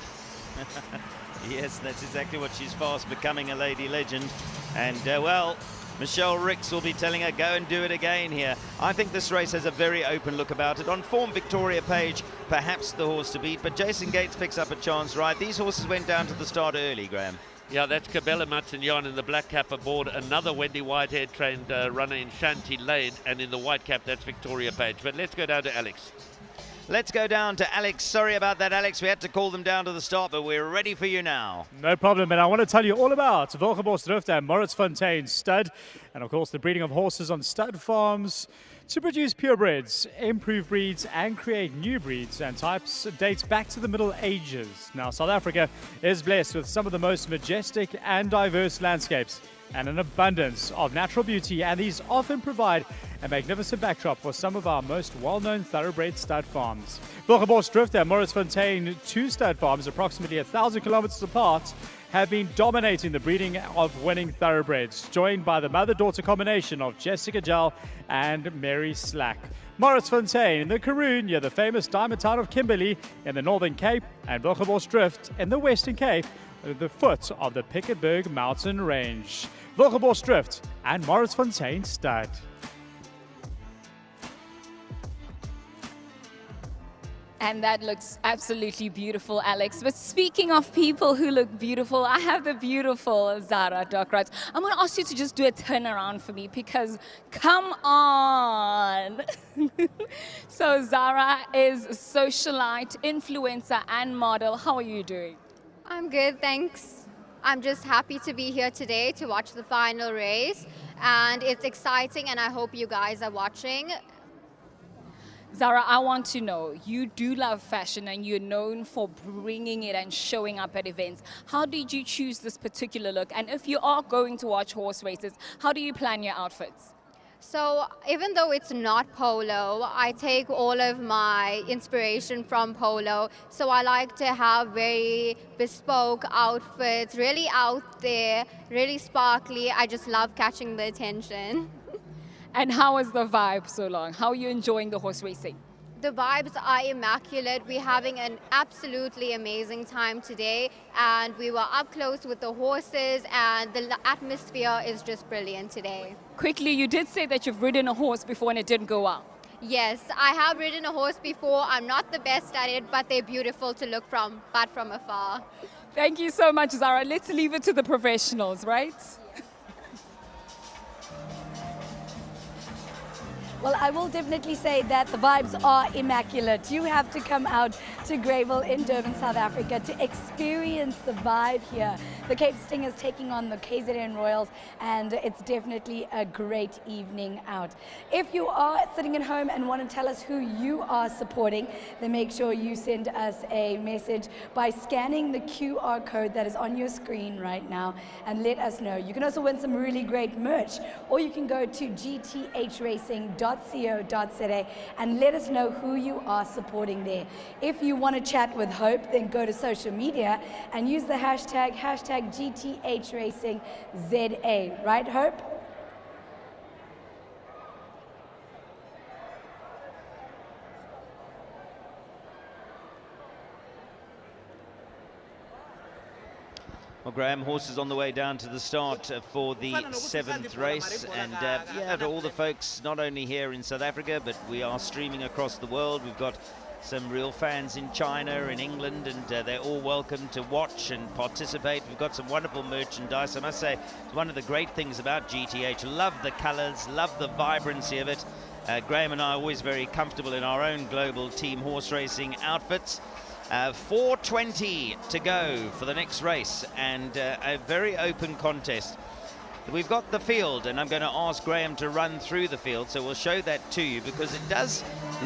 Yes, that's exactly what she's fast becoming, a Lady Legend. And, well, Michelle Ricks will be telling her, go and do it again here. I think this race has a very open look about it. On form, Victoria Page, perhaps the horse to beat, but Jason Gates picks up a chance ride. These horses went down to the start early, Graham. Yeah, that's Cabela Matsignon in the black cap aboard another Wendy Whitehead trained runner in Shanty Lane, and in the white cap, that's Victoria Page. But let's go down to Alex. Let's go down to Alex. Sorry about that, Alex. We had to call them down to the start, but we're ready for you now. No problem, and I want to tell you all about Wilgeborgsdrift and Moritz-Fontein stud, and of course the breeding of horses on stud farms to produce purebreds, improve breeds, and create new breeds and types dates back to the Middle Ages. Now, South Africa is blessed with some of the most majestic and diverse landscapes and an abundance of natural beauty, and these often provide a magnificent backdrop for some of our most well-known thoroughbred stud farms. Wilgeborgsdrift and Moritz-Fontein, 2 stud farms approximately 1,000 kilometers apart, have been dominating the breeding of winning thoroughbreds, joined by the mother-daughter combination of Jessica Jell and Mary Slack. Moritz-Fontein in the Karoo near the famous diamond town of Kimberley in the Northern Cape, and Wilgeborgsdrift in the Western Cape, at the foot of the Piketberg mountain range. Wilgeborgsdrift and Moritz-Fontein stud. And that looks absolutely beautiful, Alex. But speaking of people who look beautiful, I have the beautiful Zara Dockrot. I'm going to ask you to just do a turnaround for me because, come on. So Zara is socialite, influencer, and model. How are you doing? I'm good, thanks. I'm just happy to be here today to watch the final race. And it's exciting, and I hope you guys are watching. Zara, I want to know, you do love fashion and you're known for bringing it and showing up at events. How did you choose this particular look? And if you are going to watch horse races, how do you plan your outfits? So even though it's not polo, I take all of my inspiration from polo. So I like to have very bespoke outfits, really out there, really sparkly. I just love catching the attention. And how is the vibe so long? How are you enjoying the horse racing? The vibes are immaculate. We're having an absolutely amazing time today, and we were up close with the horses, and the atmosphere is just brilliant today. Quickly, you did say that you've ridden a horse before and it didn't go well. Yes, I have ridden a horse before. I'm not the best at it, but they're beautiful to look from, but from afar. Thank you so much, Zara. Let's leave it to the professionals, right? Well, I will definitely say that the vibes are immaculate. You have to come out to Greyville in Durban, South Africa to experience the vibe here. The Cape Stingers taking on the KZN Royals, and it's definitely a great evening out. If you are sitting at home and want to tell us who you are supporting, then make sure you send us a message by scanning the QR code that is on your screen right now and let us know. You can also win some really great merch, or you can go to gthracing.co.za and let us know who you are supporting there. If you want to chat with Hope, then go to social media and use the hashtag GTHRacingZA. Right, Hope? Well, Graham, horses on the way down to the start for the 7th race, and yeah, to all the folks not only here in South Africa, but we are streaming across the world. We've got some real fans in China, in England, and they're all welcome to watch and participate. We've got some wonderful merchandise. I must say, it's one of the great things about GTH. Love the colors, love the vibrancy of it. Graham and I are always very comfortable in our own global team horse racing outfits. 4:20 to go for the next race, and a very open contest. We've got the field, and I'm going to ask Graham to run through the field, so we'll show that to you, because it does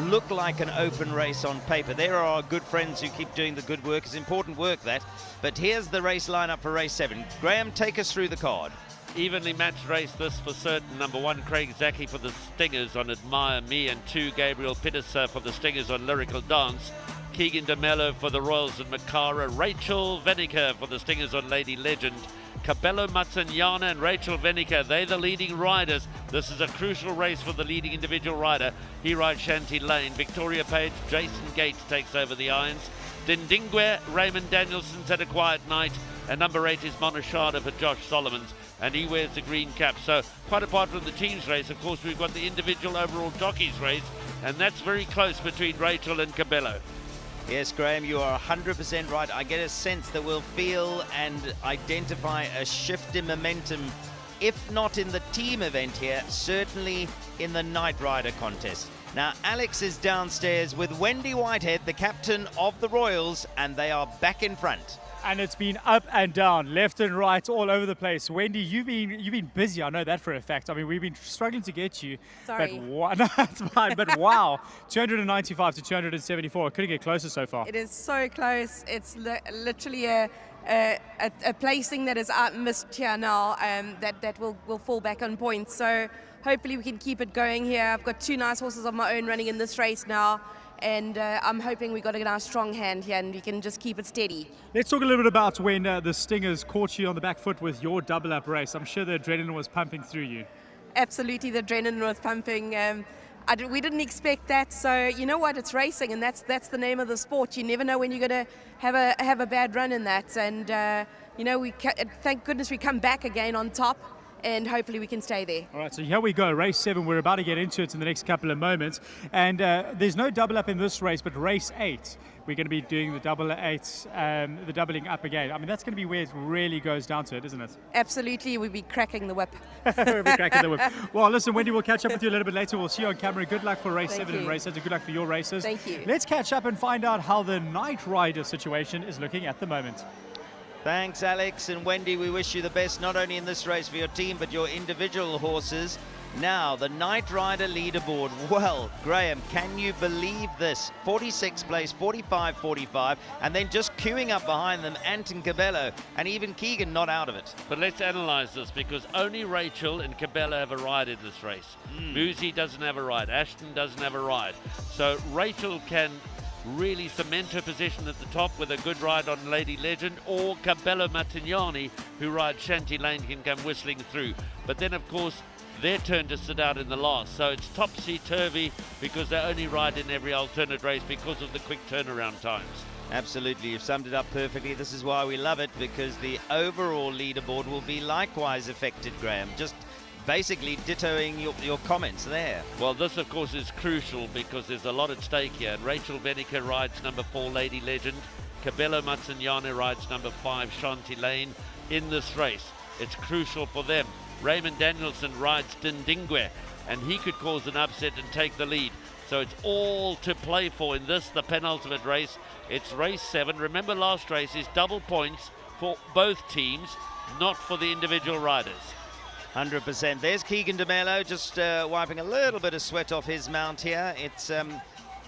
look like an open race on paper. There are our good friends who keep doing the good work. It's important work, that. But here's the race lineup for race 7. Graham, take us through the card. Evenly matched race, this for certain. Number 1, Craig Zaki for the Stingers on Admire Me, and 2, Gabriel Pittis for the Stingers on Lyrical Dance. Keegan DeMello for the Royals and Makara, Rachel Venica for the Stingers on Lady Legend, Cabello Matsanyana and Rachel Venica, they're the leading riders. This is a crucial race for the leading individual rider. He rides Shanty Lane. Victoria Page, Jason Gates takes over the irons. Dindingwe, Raymond Danielson's had a quiet night, and number 8 is Monashada for Josh Solomons, and he wears the green cap. So quite apart from the team's race, of course, we've got the individual overall jockeys race, and that's very close between Rachel and Cabello. Yes, Graham, you are 100% right. I get a sense that we'll feel and identify a shift in momentum, if not in the team event here, certainly in the Night Rider contest. Now, Alex is downstairs with Wendy Whitehead, the captain of the Royals, and they are back in front. And it's been up and down, left and right, all over the place. Wendy, you've been busy. I know that for a fact. I mean, we've been struggling to get you. Sorry. But no, that's fine. But wow, 295 to 274. Couldn't get closer so far. It is so close. It's literally a placing that is missed here now. That will fall back on points. So hopefully we can keep it going here. I've got 2 nice horses of my own running in this race now. And I'm hoping we've got a nice strong hand here and we can just keep it steady. Let's talk a little bit about when the Stingers caught you on the back foot with your double-up race. I'm sure the adrenaline was pumping through you. Absolutely, the adrenaline was pumping. We didn't expect that, so you know what? It's racing, and that's the name of the sport. You never know when you're going to have a bad run in that. And you know, thank goodness we come back again on top. And hopefully we can stay there. All right, so here we go, race 7. We're about to get into it in the next couple of moments. And there's no double up in this race, but race 8, we're going to be doing the the doubling up again. I mean, that's going to be where it really goes down to it, isn't it? Absolutely, we'll be cracking the whip. We'll be cracking the whip. Well, listen, Wendy, we'll catch up with you a little bit later. We'll see you on camera. Good luck for race 7 and race 8. Good luck for your races. Thank you. Let's catch up and find out how the Night Rider situation is looking at the moment. Thanks, Alex and Wendy. We wish you the best, not only in this race for your team, but your individual horses. Now, the Night Rider leaderboard. Well, Graham, can you believe this? 46th place, 45-45, and then just queuing up behind them, Anton Cabello, and even Keegan not out of it. But let's analyze this, because only Rachel and Cabello have a ride in this race. Muzi doesn't have a ride. Ashton doesn't have a ride. So Rachel can really cement her position at the top with a good ride on Lady Legend, or Cabello Matignani, who rides Shanty Lane, can come whistling through. But then, of course, their turn to sit out in the last. So it's topsy-turvy, because they only ride in every alternate race because of the quick turnaround times. Absolutely, you've summed it up perfectly. This is why we love it, because the overall leaderboard will be likewise affected, Graham. Just basically dittoing your comments there. Well, this, of course, is crucial because there's a lot at stake here. And Rachel Venica rides number 4, Lady Legend. Cabello Matsinyane rides number 5, Shanty Lane, in this race. It's crucial for them. Raymond Danielson rides Dindingwe, and he could cause an upset and take the lead. So it's all to play for in this, the penultimate race. It's race 7. Remember, last race is double points for both teams, not for the individual riders. 100%. There's Keegan DeMello just wiping a little bit of sweat off his mount here. It's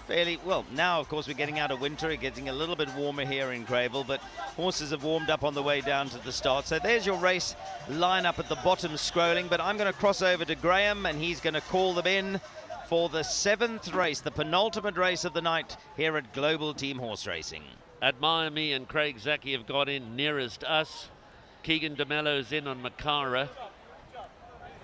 fairly, well, now of course we're getting out of winter, getting a little bit warmer here in Greyville, but horses have warmed up on the way down to the start. So there's your race lineup at the bottom scrolling, but I'm going to cross over to Graham and he's going to call them in for the 7th race, the penultimate race of the night here at Global Team Horse Racing. Admire Me and Craig Zaki have got in nearest us. Keegan DeMello's in on Makara.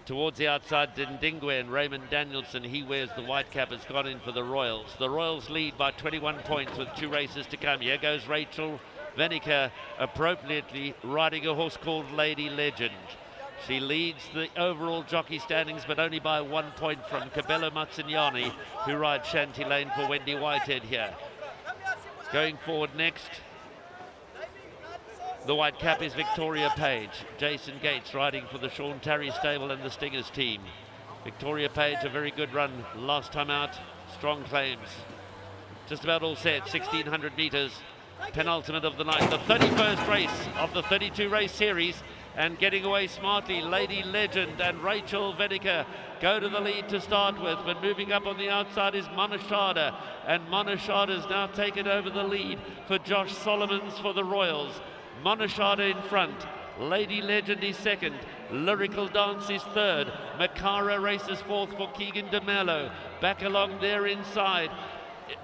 Towards the outside, Dindingwe and Raymond Danielson, he wears the white cap, has got in for the Royals. The Royals lead by 21 points with 2 races to come. Here goes Rachel Venica, appropriately riding a horse called Lady Legend. She leads the overall jockey standings, but only by 1 point from Cabello Matsinyani, who rides Shanty Lane for Wendy Whitehead here. Going forward next, the white cap is Victoria Page. Jason Gates riding for the Sean Tarry stable and the Stingers team. Victoria Page, a very good run last time out. Strong claims. Just about all set, 1,600 meters. Penultimate of the night. The 31st race of the 32 race series. And getting away smartly, Lady Legend and Rachel Venica go to the lead to start with, but moving up on the outside is Monashada, and Monashada's now taken over the lead for Josh Solomons for the Royals. Monashada in front, Lady Legend is second, Lyrical Dance is third, Makara races fourth for Keegan DeMello. Back along there inside,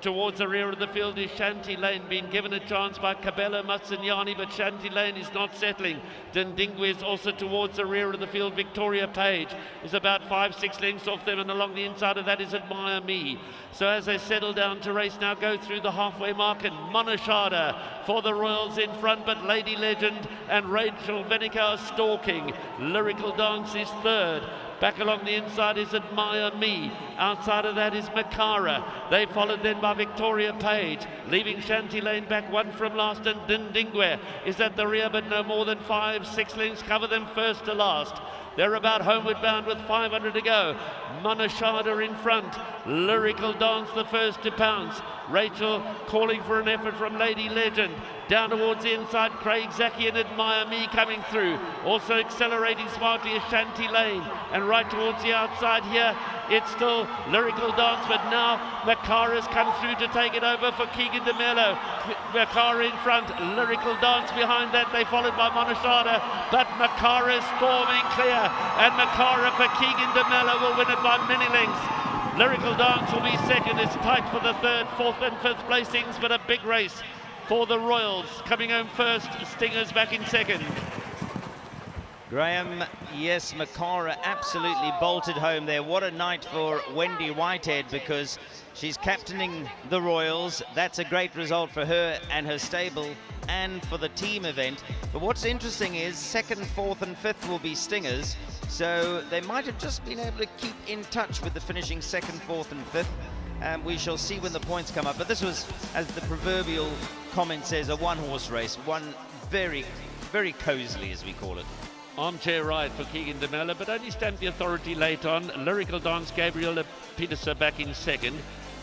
towards the rear of the field is Shanty Lane, being given a chance by Cabello Matsinyani, but Shanty Lane is not settling. Dindingwe is also towards the rear of the field. Victoria Page is about 5-6 lengths off them, and along the inside of that is Admire Me. So as they settle down to race now, go through the halfway mark, and Monashada for the Royals in front, but Lady Legend and Rachel Venica are stalking. Lyrical Dance is third. Back along the inside is Admire Me. Outside of that is Makara. They followed then by Victoria Page, leaving Shanty Lane back 1 from last, and Dindingwe is at the rear, but no more than 5-6 lengths cover them first to last. They're about homeward bound with 500 to go. Monashada in front. Lyrical Dance the first to pounce. Rachel calling for an effort from Lady Legend. Down towards the inside, Craig Zaki and Admire Me coming through. Also accelerating smartly is Shanty Lane. And right towards the outside here, it's still Lyrical Dance, but now Makara's come through to take it over for Keegan DeMello. Makara in front, Lyrical Dance behind that. They followed by Monashada, but Makara storming clear. And Makara for Keegan DeMello will win it by many lengths. Lyrical Dance will be second. It's tight for the 3rd, 4th and 5th placings, but a big race for the Royals. Coming home first, Stingers back in second. Graham, yes, Makara absolutely bolted home there. What a night for Wendy Whitehead, because she's captaining the Royals. That's a great result for her and her stable and for the team event. But what's interesting is 2nd, 4th and 5th will be Stingers. So they might have just been able to keep in touch with the finishing 2nd, 4th and 5th. And we shall see when the points come up. But this was, as the proverbial comment says, a one-horse race. One very, very cosily, as we call it. Armchair ride for Keegan DeMello, but only stamped the authority late on. Lyrical Dance, Gabriela Peterson back in second.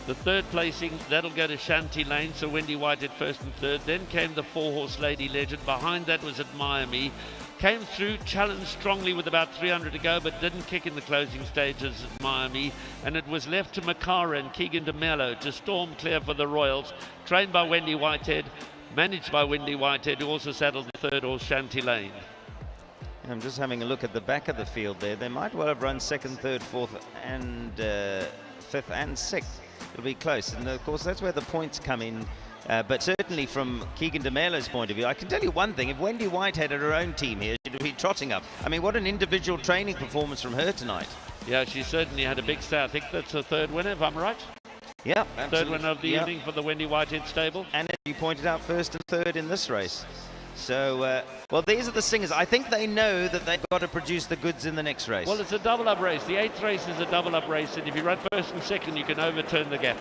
The 3rd placing, that'll go to Shanty Lane, so Wendy Whitehead 1st and 3rd. Then came the 4-horse Lady Legend. Behind that was Admire Me. Came through, challenged strongly with about 300 to go, but didn't kick in the closing stages at Miami. And it was left to Makara and Keegan DeMello to storm clear for the Royals. Trained by Wendy Whitehead, managed by Wendy Whitehead, who also saddled the third horse, Shanty Lane. I'm just having a look at the back of the field there. They might well have run second, third, fourth, and fifth and sixth. It'll be close. And of course, that's where the points come in. But certainly from Keegan DeMello's point of view, I can tell you one thing. If Wendy Whitehead had her own team here, she'd be trotting up. I mean, what an individual training performance from her tonight. Yeah, she certainly had a big stay. I think that's her third winner, if I'm right. Yeah, third winner of the evening for the Wendy Whitehead stable. And as you pointed out, first and third in this race. So, well, these are the singers. I think they know that they've got to produce the goods in the next race. Well, it's a double-up race. The 8th race is a double-up race, and if you run first and second, you can overturn the gap.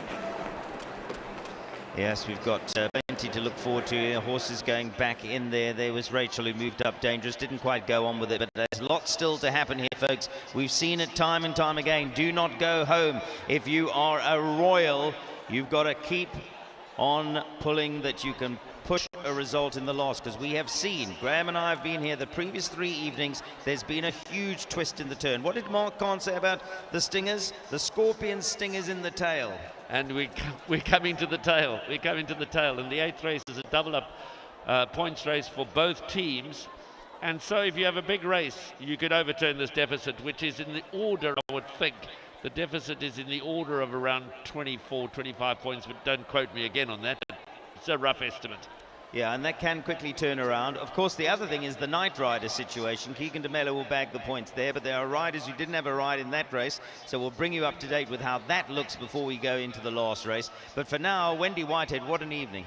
Yes, we've got plenty to look forward to. Horses going back in there. There was Rachel who moved up dangerous, didn't quite go on with it, but there's lots still to happen here, folks. We've seen it time and time again. Do not go home. If you are a Royal, you've got to keep on pulling that you can push a result in the loss, because we have seen, Graham and I have been here the previous 3 evenings, there's been a huge twist in the turn. What did Mark Kahn say about the stingers? The scorpion stingers in the tail. And we're coming to the tail. We're coming to the tail. And the 8th race is a double-up points race for both teams. And so if you have a big race, you could overturn this deficit, which is in the order, I would think. The deficit is in the order of around 24, 25 points, but don't quote me again on that. It's a rough estimate. Yeah, and that can quickly turn around. Of course, the other thing is the night rider situation. Keegan DeMello will bag the points there, but there are riders who didn't have a ride in that race, so we'll bring you up to date with how that looks before we go into the last race. But for now, Wendy Whitehead, what an evening.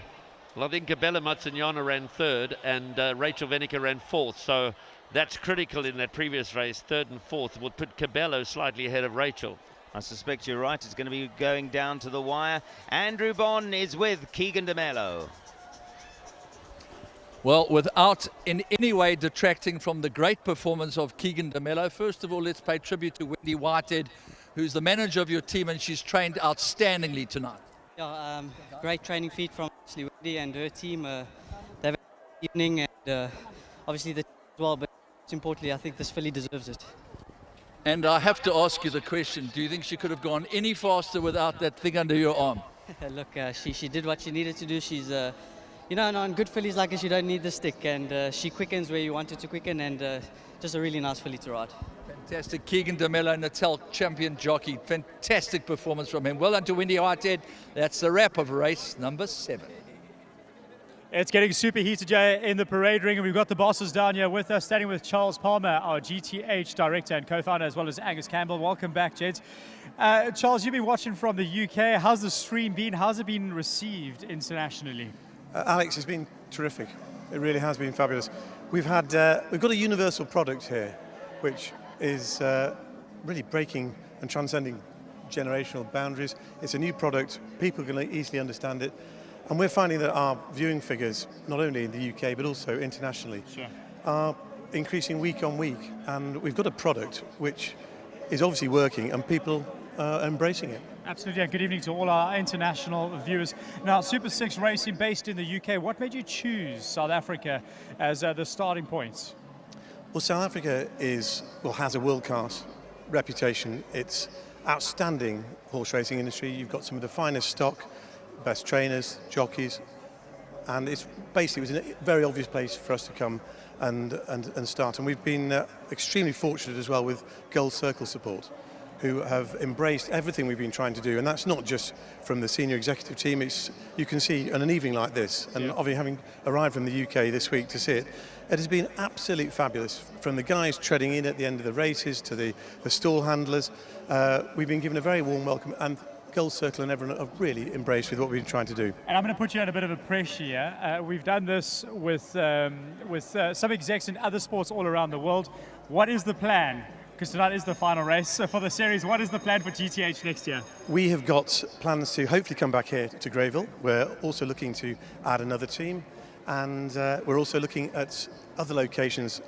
Well, I think Gabella Matsignana ran third, and Rachel Venica ran fourth, so that's critical in that previous race. Third and fourth will put Cabello slightly ahead of Rachel. I suspect you're right. It's going to be going down to the wire. Andrew Bonn is with Keegan DeMello. Well, without in any way detracting from the great performance of Keegan DeMello, first of all, let's pay tribute to Wendy Whitehead, who's the manager of your team, and she's trained outstandingly tonight. Yeah, great training feat from Wendy and her team. They've had a good evening, and obviously the team as well, but most importantly, I think this filly deserves it. And I have to ask you the question, do you think she could have gone any faster without that thing under your arm? Look, she did what she needed to do. She's, you know, on good fillies like this, you don't need the stick, and she quickens where you want her to quicken, and just a really nice filly to ride. Fantastic. Keegan DeMello, Natal champion jockey. Fantastic performance from him. Well done to Wendy Whitehead. That's the wrap of race number 7. It's getting super heated in the parade ring, and we've got the bosses down here with us, standing with Charles Palmer, our GTH director and co-founder, as well as Angus Campbell. Welcome back, gents. Charles, you've been watching from the UK. How's the stream been? How's it been received internationally? Alex, it's been terrific. It really has been fabulous. We've got a universal product here, which is really breaking and transcending generational boundaries. It's a new product. People can easily understand it. And we're finding that our viewing figures, not only in the UK, but also internationally, are increasing week on week. And we've got a product which is obviously working, and people are embracing it. Absolutely, and good evening to all our international viewers. Now, Super 6 racing based in the UK, what made you choose South Africa as the starting point? Well, South Africa has a world-class reputation. It's outstanding horse racing industry. You've got some of the finest stock, best trainers, jockeys, and it was a very obvious place for us to come and start. And we've been extremely fortunate as well with Gold Circle support, who have embraced everything we've been trying to do. And that's not just from the senior executive team. You can see on an evening like this, and obviously having arrived from the UK this week to see it, it has been absolutely fabulous. From the guys treading in at the end of the races to the stall handlers, we've been given a very warm welcome, and Gold Circle and everyone have really embraced with what we've been trying to do. And I'm going to put you under a bit of a pressure here. We've done this with some execs in other sports all around the world. What is the plan? Because tonight is the final race for the series. What is the plan for GTH next year? We have got plans to hopefully come back here to Greyville. We're also looking to add another team, and we're also looking at other locations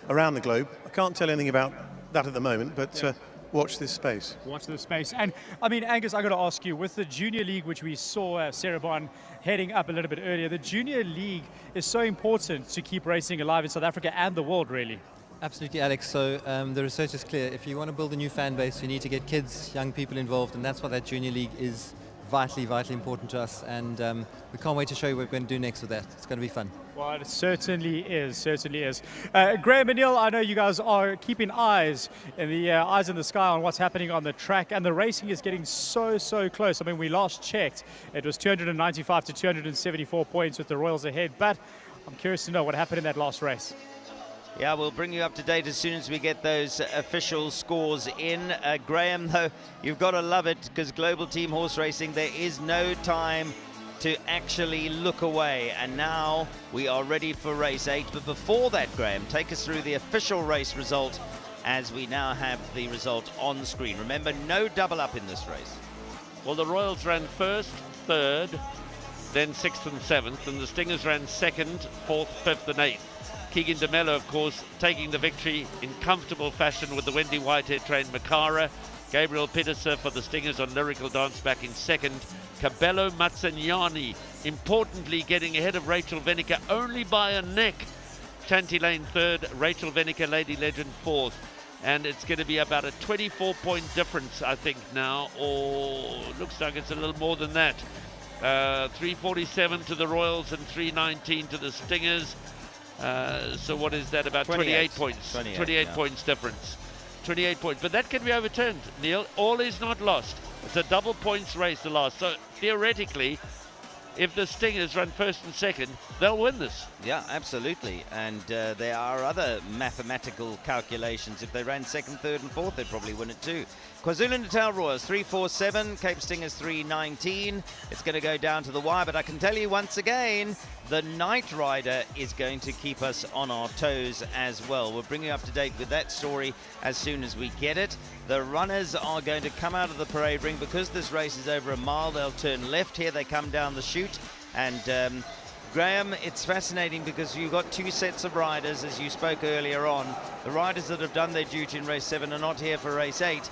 around the globe. I can't tell anything about that at the moment, but watch this space. Watch this space. And I mean, Angus, I got to ask you, with the Junior League, which we saw Sarah Bond heading up a little bit earlier, the Junior League is so important to keep racing alive in South Africa and the world, really. Absolutely, Alex. So the research is clear. If you want to build a new fan base, you need to get kids, young people involved, and that's why that Junior League is vitally, vitally important to us. And we can't wait to show you what we're going to do next with that. It's going to be fun. Well, it certainly is, certainly is. Graham and Neil, I know you guys are keeping eyes in the sky on what's happening on the track, and the racing is getting so close. I mean, we last checked, it was 295 to 274 points with the Royals ahead, but I'm curious to know what happened in that last race. Yeah, we'll bring you up to date as soon as we get those official scores in. Graham, though, you've got to love it, because Global Team Horse Racing, there is no time to actually look away, and now we are ready for race 8. But before that, Graham, take us through the official race result, as we now have the result on screen. Remember, no double up in this race. Well, the Royals ran first, third, then 6th and 7th, and the Stingers ran 2nd, 4th, 5th and 8th. Keegan DeMello, of course, taking the victory in comfortable fashion with the Wendy Whitehead trained Makara. Gabriel Pedersen for the Stingers on Lyrical Dance back in 2nd. Cabello Mazzaniani, importantly, getting ahead of Rachel Venniker only by a neck. Chanty Lane 3rd, Rachel Venniker, Lady Legend 4th. And it's going to be about a 24-point difference, I think, now, or looks like it's a little more than that. 347 to the Royals and 319 to the Stingers. So what is that, about 28 points? 28 points difference. 28 points, but that can be overturned, Neil. All is not lost. It's a double points race, the last. So theoretically, if the Stingers run 1st and 2nd, they'll win this. Yeah, absolutely. And there are other mathematical calculations. If they ran 2nd, 3rd and 4th, they'd probably win it too. KwaZulu-Natal Royals 347, Cape Stingers 319. It's going to go down to the wire, but I can tell you once again, the Night Rider is going to keep us on our toes as well. We'll bring you up to date with that story as soon as we get it. The runners are going to come out of the parade ring. Because this race is over a mile, they'll turn left. Here they come down the chute. And Graham, it's fascinating because you've got 2 sets of riders, as you spoke earlier on. The riders that have done their duty in race 7 are not here for race 8.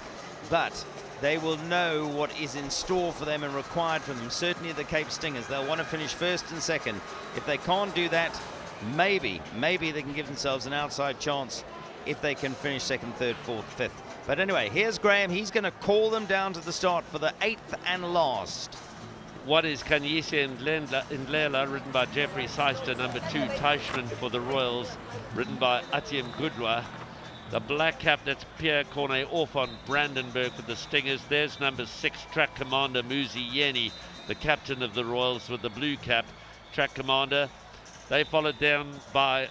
But they will know what is in store for them and required from them. Certainly the Cape Stingers, they'll want to finish 1st and 2nd. If they can't do that, maybe they can give themselves an outside chance if they can finish 2nd, 3rd, 4th, 5th. But anyway, here's Graham. He's going to call them down to the start for the 8th and last. What is Kanyise and Ndlela, ridden by Jeffrey Seister. Number 2, Teichmann for the Royals, ridden by Atiem Gudwa. The black cap, that's Pierre Cornet, off on Brandenburg for the Stingers. There's number 6, Track Commander Muzi Yeni, the captain of the Royals, with the blue cap. Track Commander. They followed down by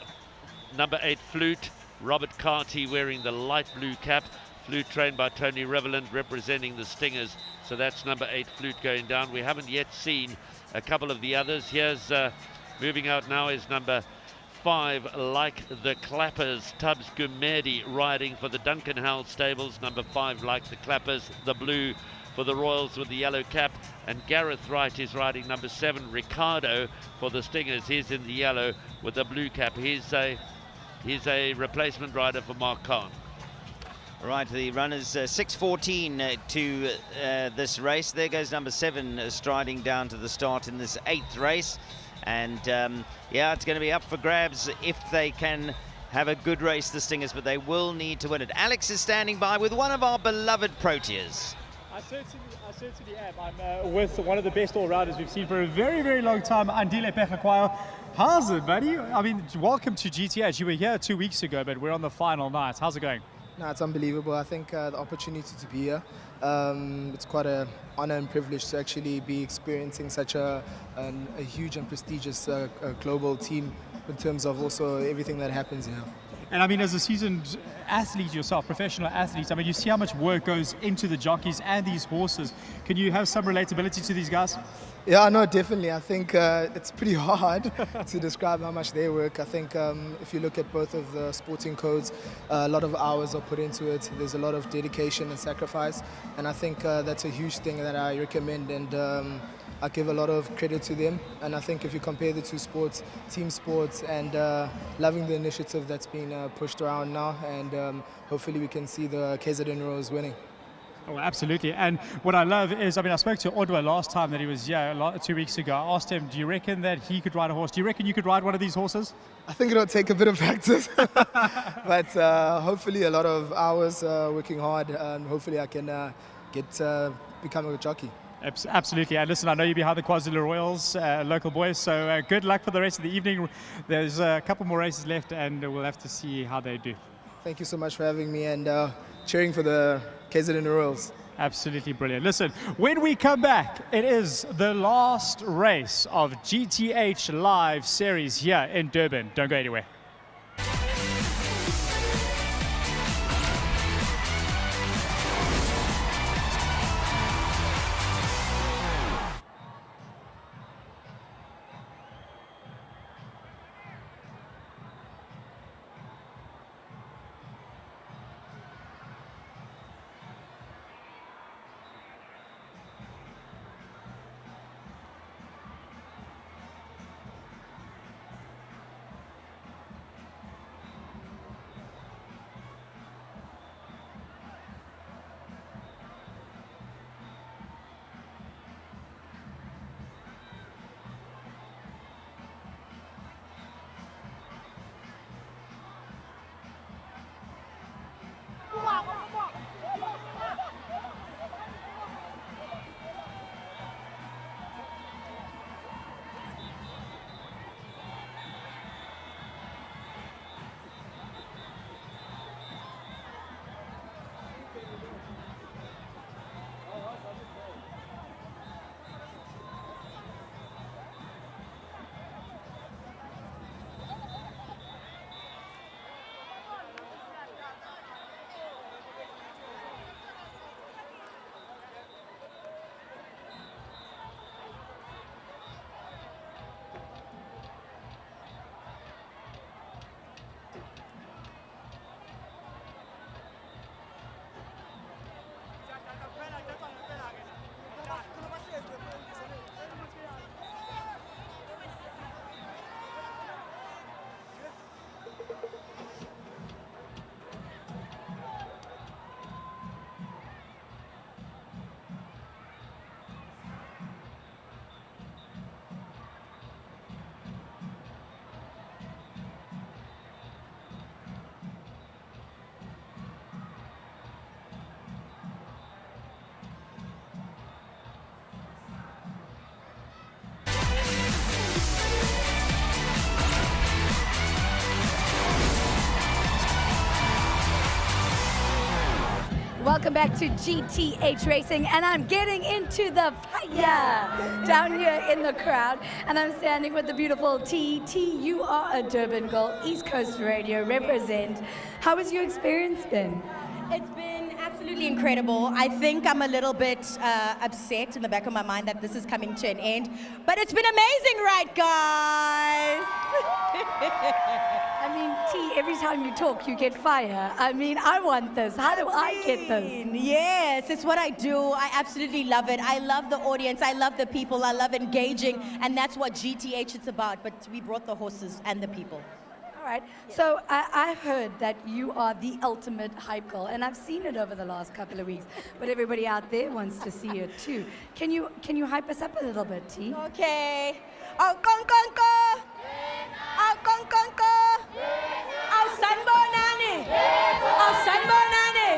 number 8, Flute, Robert Carty wearing the light blue cap. Flute trained by Tony Reveland, representing the Stingers. So that's number 8, Flute, going down. We haven't yet seen a couple of the others. Here's moving out now is number 5, Like the Clappers, Tubbs Gumedi riding for the Duncan Howell stables. Number 5, Like the Clappers, the blue for the Royals with the yellow cap. And Gareth Wright is riding number 7, Ricardo, for the Stingers. He's in the yellow with the blue cap. He's a replacement rider for Mark Kahn. Right, the runners 6:14 to this race. There goes number 7 striding down to the start in this 8th race. And yeah, it's going to be up for grabs if they can have a good race, the Stingers, but they will need to win it. Alex is standing by with one of our beloved Proteas. I certainly am. I'm with one of the best all-rounders we've seen for a very, very long time, Andile Pechakwayo. How's it, buddy? I mean, welcome to GTH. You were here 2 weeks ago, but we're on the final night. How's it going? No, it's unbelievable. I think the opportunity to be here, it's quite an honor and privilege to actually be experiencing such a huge and prestigious global team in terms of also everything that happens here. And I mean, as a seasoned athlete yourself, professional athlete, I mean, you see how much work goes into the jockeys and these horses. Can you have some relatability to these guys? Yeah, no, definitely. I think it's pretty hard to describe how much they work. I think if you look at both of the sporting codes, a lot of hours are put into it. There's a lot of dedication and sacrifice. And I think that's a huge thing that I recommend. And I give a lot of credit to them. And I think if you compare the two sports, team sports, and loving the initiative that's been pushed around now, and hopefully we can see the KZN Royals winning. Oh, absolutely. And what I love is, I mean, I spoke to Odwa last time that he was here 2 weeks ago. I asked him, do you reckon that he could ride a horse? Do you reckon you could ride one of these horses? I think it'll take a bit of practice, but hopefully a lot of hours working hard, and hopefully I can become a jockey. Absolutely. And listen, I know you're behind the KwaZulu Royals, local boys, so good luck for the rest of the evening. There's a couple more races left, and we'll have to see how they do. Thank you so much for having me, and cheering for the KZN Royals. Absolutely brilliant. Listen, when we come back, it is the last race of GTH Live Series here in Durban. Don't go anywhere. Welcome back to GTH Racing, and I'm getting into the fire down here in the crowd, and I'm standing with the beautiful T. T, you are a Durban girl, East Coast Radio, represent. How has your experience been? It's been absolutely incredible. I think I'm a little bit upset in the back of my mind that this is coming to an end, but it's been amazing, right, guys? I mean, T, every time you talk, you get fire. I mean, I want this. How do I get this? Yes, it's what I do. I absolutely love it. I love the audience. I love the people. I love engaging, and that's what GTH is about. But we brought the horses and the people. All right. So I've heard that you are the ultimate hype girl, and I've seen it over the last couple of weeks. But everybody out there wants to see it too. Can you hype us up a little bit, T? Okay. Oh, konkonko. Oh, konkonko. Oh, sanbonani. Oh, sanbonani.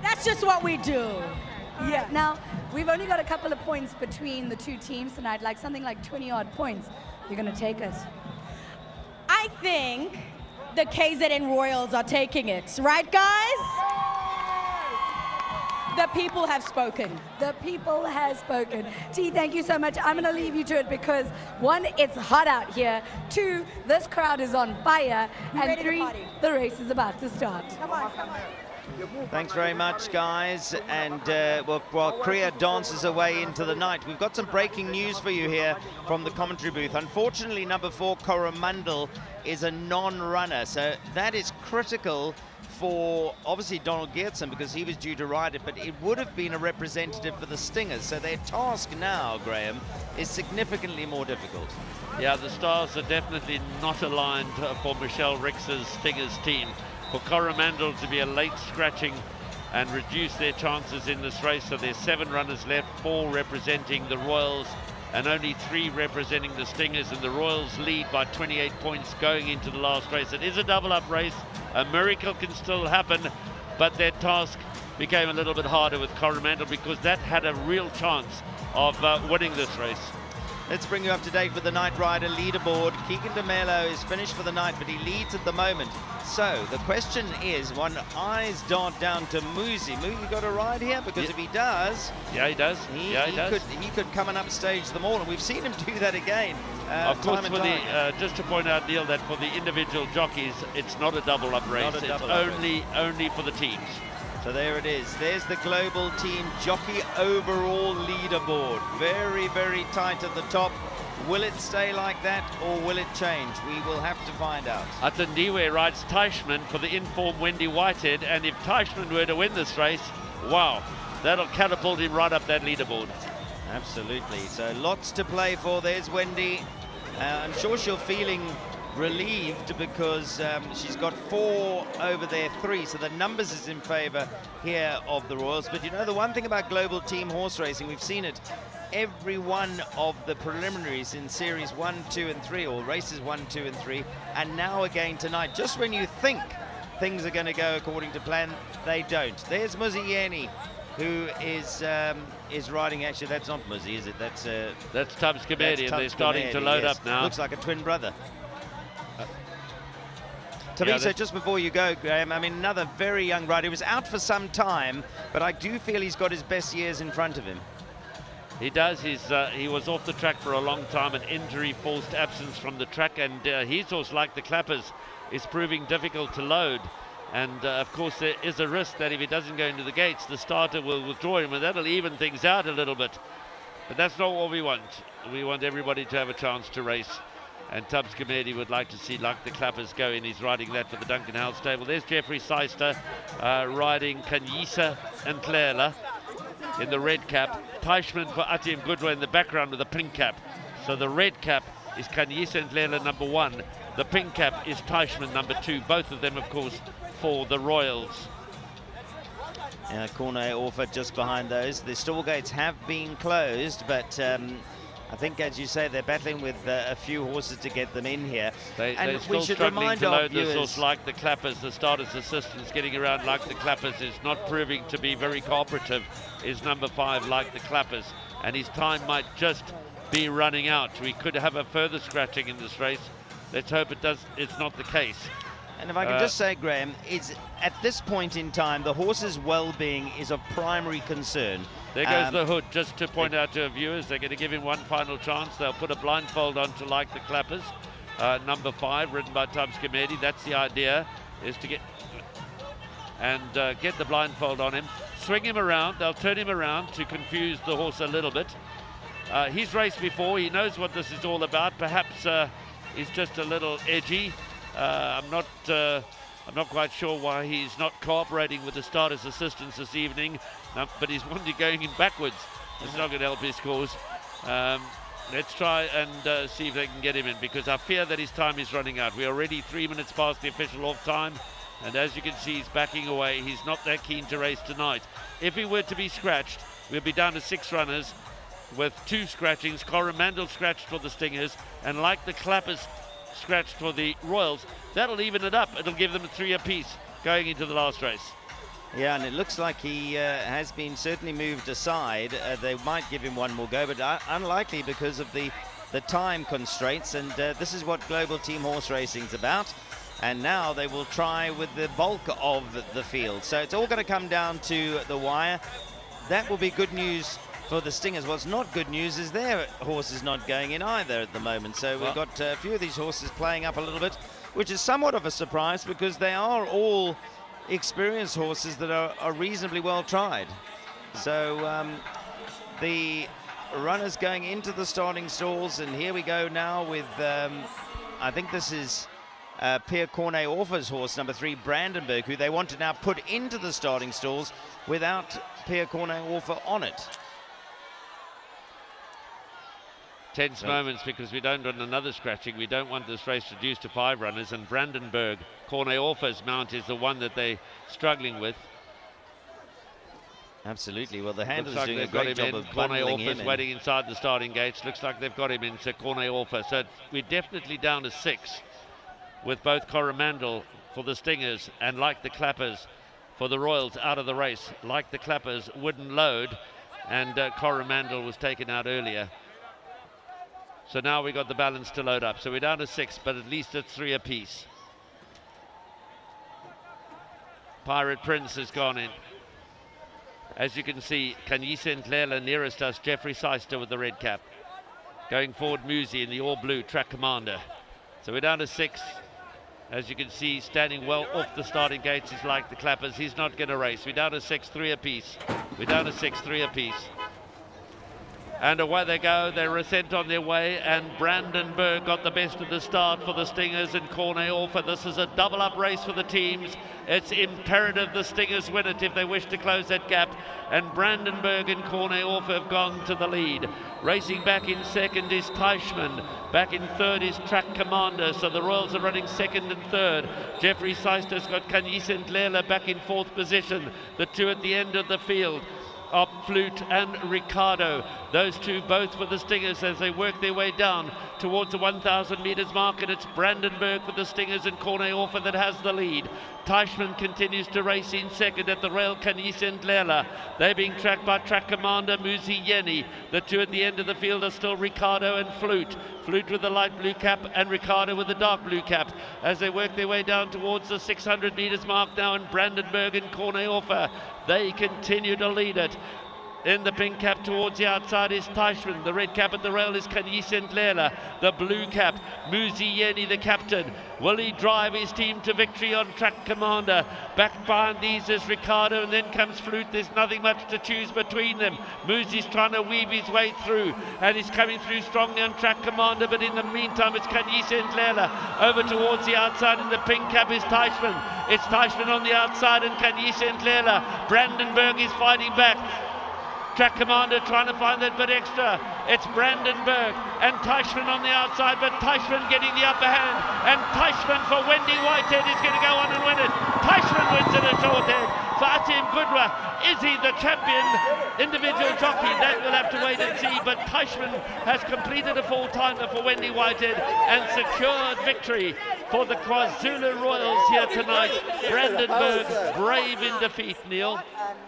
That's just what we do. Yeah. Now, we've only got a couple of points between the two teams tonight, like something like 20-odd points. You're going to take us? I think the KZN Royals are taking it. Right, guys? The people have spoken. The people has spoken. T, thank you so much. I'm going to leave you to it because, one, it's hot out here. Two, this crowd is on fire. And three, the race is about to start. Come on, come on. Thanks very much, guys. And while Kriya dances away into the night, we've got some breaking news for you here from the commentary booth. Unfortunately, number 4, Coromandel, is a non-runner, so that is critical for, obviously, Donald Geertsen, because he was due to ride it, but it would have been a representative for the Stingers. So their task now, Graham, is significantly more difficult. Yeah, the stars are definitely not aligned for Michelle Rix's Stingers team. For Coromandel to be a late scratching and reduce their chances in this race. So there's 7 runners left, 4 representing the Royals and only 3 representing the Stingers, and the Royals lead by 28 points going into the last race. It is a double-up race. A miracle can still happen, but their task became a little bit harder with Coromandel because that had a real chance of winning this race. Let's bring you up to date with the Night Rider leaderboard. Keegan DeMello is finished for the night, but he leads at the moment. So the question is, one eyes dart down to Muzi. Muzi got a ride here? Because if he does... Yeah, he does. He could come and upstage them all, and we've seen him do that again. Of course, just to point out, Neil, that for the individual jockeys, it's not a double-up race. It's only for the teams. So there it is. There's the global team jockey overall leaderboard. Very, very tight at the top. Will it stay like that, or will it change? We will have to find out. Atandiwe rides Teichmann for the informed Wendy Whitehead, and if Teichmann were to win this race, wow, that'll catapult him right up that leaderboard. Absolutely. So lots to play for. There's Wendy. I'm sure she'll feeling relieved because she's got 4 over their 3, so the numbers is in favour here of the Royals. But you know, the one thing about global team horse racing, we've seen it every one of the preliminaries in series 1, 2 and 3, or races 1, 2 and 3, and now again tonight, just when you think things are going to go according to plan, they don't. There's Muzieni, who is riding. Actually, that's not Muzi, is it? That's Tubbs Comedy, and they're starting to load up now. Looks like a twin brother. Teresa, just before you go, Graham, I mean, another very young rider. He was out for some time, but I do feel he's got his best years in front of him. He does. He was off the track for a long time, an injury-forced absence from the track, and his horse, like the Clappers, is proving difficult to load. And, of course, there is a risk that if he doesn't go into the gates, the starter will withdraw him, and that'll even things out a little bit. But that's not what we want. We want everybody to have a chance to race. And Tubbs Comedy would like to see, like the Clappers, go in. He's riding that for the Duncan Howell stable. There's Jeffrey Seister riding Kanyisa and Clairla in the red cap. Teichmann for Atim Goodwa in the background with a pink cap. So the red cap is Kanyisa and Clairla number 1. The pink cap is Teichmann number 2. Both of them, of course, for the Royals. Cornet Orford just behind those. The stall gates have been closed, but I think, as you say, they're battling with a few horses to get them in here. They're still struggling to load this horse like the Clappers. The starter's assistance getting around like the Clappers is not proving to be very cooperative, is number 5, like the Clappers. And his time might just be running out. We could have a further scratching in this race. Let's hope it's not the case. And if I can just say, Graham, at this point in time, the horse's well-being is of primary concern. There goes the Hood, just to point out to our viewers, they're going to give him one final chance. They'll put a blindfold on to like the Clappers. Number 5, ridden by Tubbs Comedy. That's the idea, is to get the blindfold on him. Swing him around. They'll turn him around to confuse the horse a little bit. He's raced before. He knows what this is all about. Perhaps he's just a little edgy. I'm not quite sure why he's not cooperating with the starter's assistance this evening, but he's wanting going in backwards. It's not going to help his cause. Let's try and see if they can get him in, because I fear that his time is running out. We're already 3 minutes past the official off time, and as you can see, he's backing away. He's not that keen to race tonight. If he were to be scratched, we'll be down to 6 runners with 2 scratchings. Coromandel scratched for the Stingers, and like the Clappers scratched for the Royals. That'll even it up. It'll give them 3 apiece going into the last race. Yeah, and it looks like he has been certainly moved aside. They might give him one more go, but unlikely because of the time constraints. And this is what global team horse racing's about. And now they will try with the bulk of the field. So it's all going to come down to the wire. That will be good news for the Stingers. What's not good news is their horse is not going in either at the moment. So we've got a few of these horses playing up a little bit, which is somewhat of a surprise because they are all experienced horses that are reasonably well tried. So the runners going into the starting stalls, and here we go now with I think this is Pierre Cornet-Orfer's horse, number 3, Brandenburg, who they want to now put into the starting stalls without Pierre Cornet-Orfer on it. Tense moments because we don't want another scratching. We don't want this race reduced to 5 runners, and Brandenburg, Cornet-Orfer's mount, is the one that they're struggling with. Absolutely. Well, the handler's like doing a they've got great him job in. of bundling him Cornet-Orfer's in. waiting inside the starting gates. Looks like they've got him in, so Cornet-Orfer. So we're definitely down to 6 with both Coromandel for the Stingers and Like the Clappers for the Royals out of the race. Like the Clappers wouldn't load, and Coromandel was taken out earlier. So now we got the balance to load up. So we're down to 6, but at least it's 3 apiece. Pirate Prince has gone in. As you can see, Kanyisa and Lela nearest us, Jeffrey Seister with the red cap. Going forward, Musi in the all blue, Track Commander. So we're down to 6. As you can see, standing well off the starting gates is Like the Clappers. He's not going to race. We're down to 6, 3 apiece. We're down to 6, 3 apiece. And away they go. They're sent on their way, and Brandenburg got the best of the start for the Stingers and Cornet-Orfer. This is a double-up race for the teams. It's imperative the Stingers win it if they wish to close that gap. And Brandenburg and Cornet-Orfer have gone to the lead. Racing back in second is Teichmann. Back in third is Track Commander. So the Royals are running second and third. Jeffrey Seister's got Kanyisa and Lela back in fourth position. The two at the end of the field of Flute and Ricardo. Those two both for the Stingers as they work their way down towards the 1,000 meters mark, and it's Brandenburg for the Stingers and Cornet-Orfer that has the lead. Teichmann continues to race in second at the rail, Kanyisa and Lela. They're being tracked by Track Commander Musi Yeni. The two at the end of the field are still Ricardo and Flute. Flute with the light blue cap and Ricardo with the dark blue cap as they work their way down towards the 600 meters mark now, and Brandenburg and Cornet-Orfer, they continue to lead it. In the pink cap towards the outside is Teichmann. The red cap at the rail is Kanyisa and Lela. The blue cap, Musi Yeni, the captain. Will he drive his team to victory on Track Commander? Back behind these is Ricardo, and then comes Flute. There's nothing much to choose between them. Musi's trying to weave his way through, and he's coming through strongly on Track Commander, but in the meantime it's Kanyisa and Lela. Over towards the outside in the pink cap is Teichmann. It's Teichmann on the outside and Kanyisa and Lela. Brandenburg is fighting back. Track Commander trying to find that bit extra. It's Brandenburg and Teichmann on the outside, but Teichmann getting the upper hand. And Teichmann for Wendy Whitehead is going to go on and win it. Teichmann wins it at short head. For Atim Gudwa, is he the champion individual jockey? That we'll have to wait and see, but Teichmann has completed a full-timer for Wendy Whitehead and secured victory for the KwaZulu Royals here tonight. Brandenburg brave in defeat, Neil.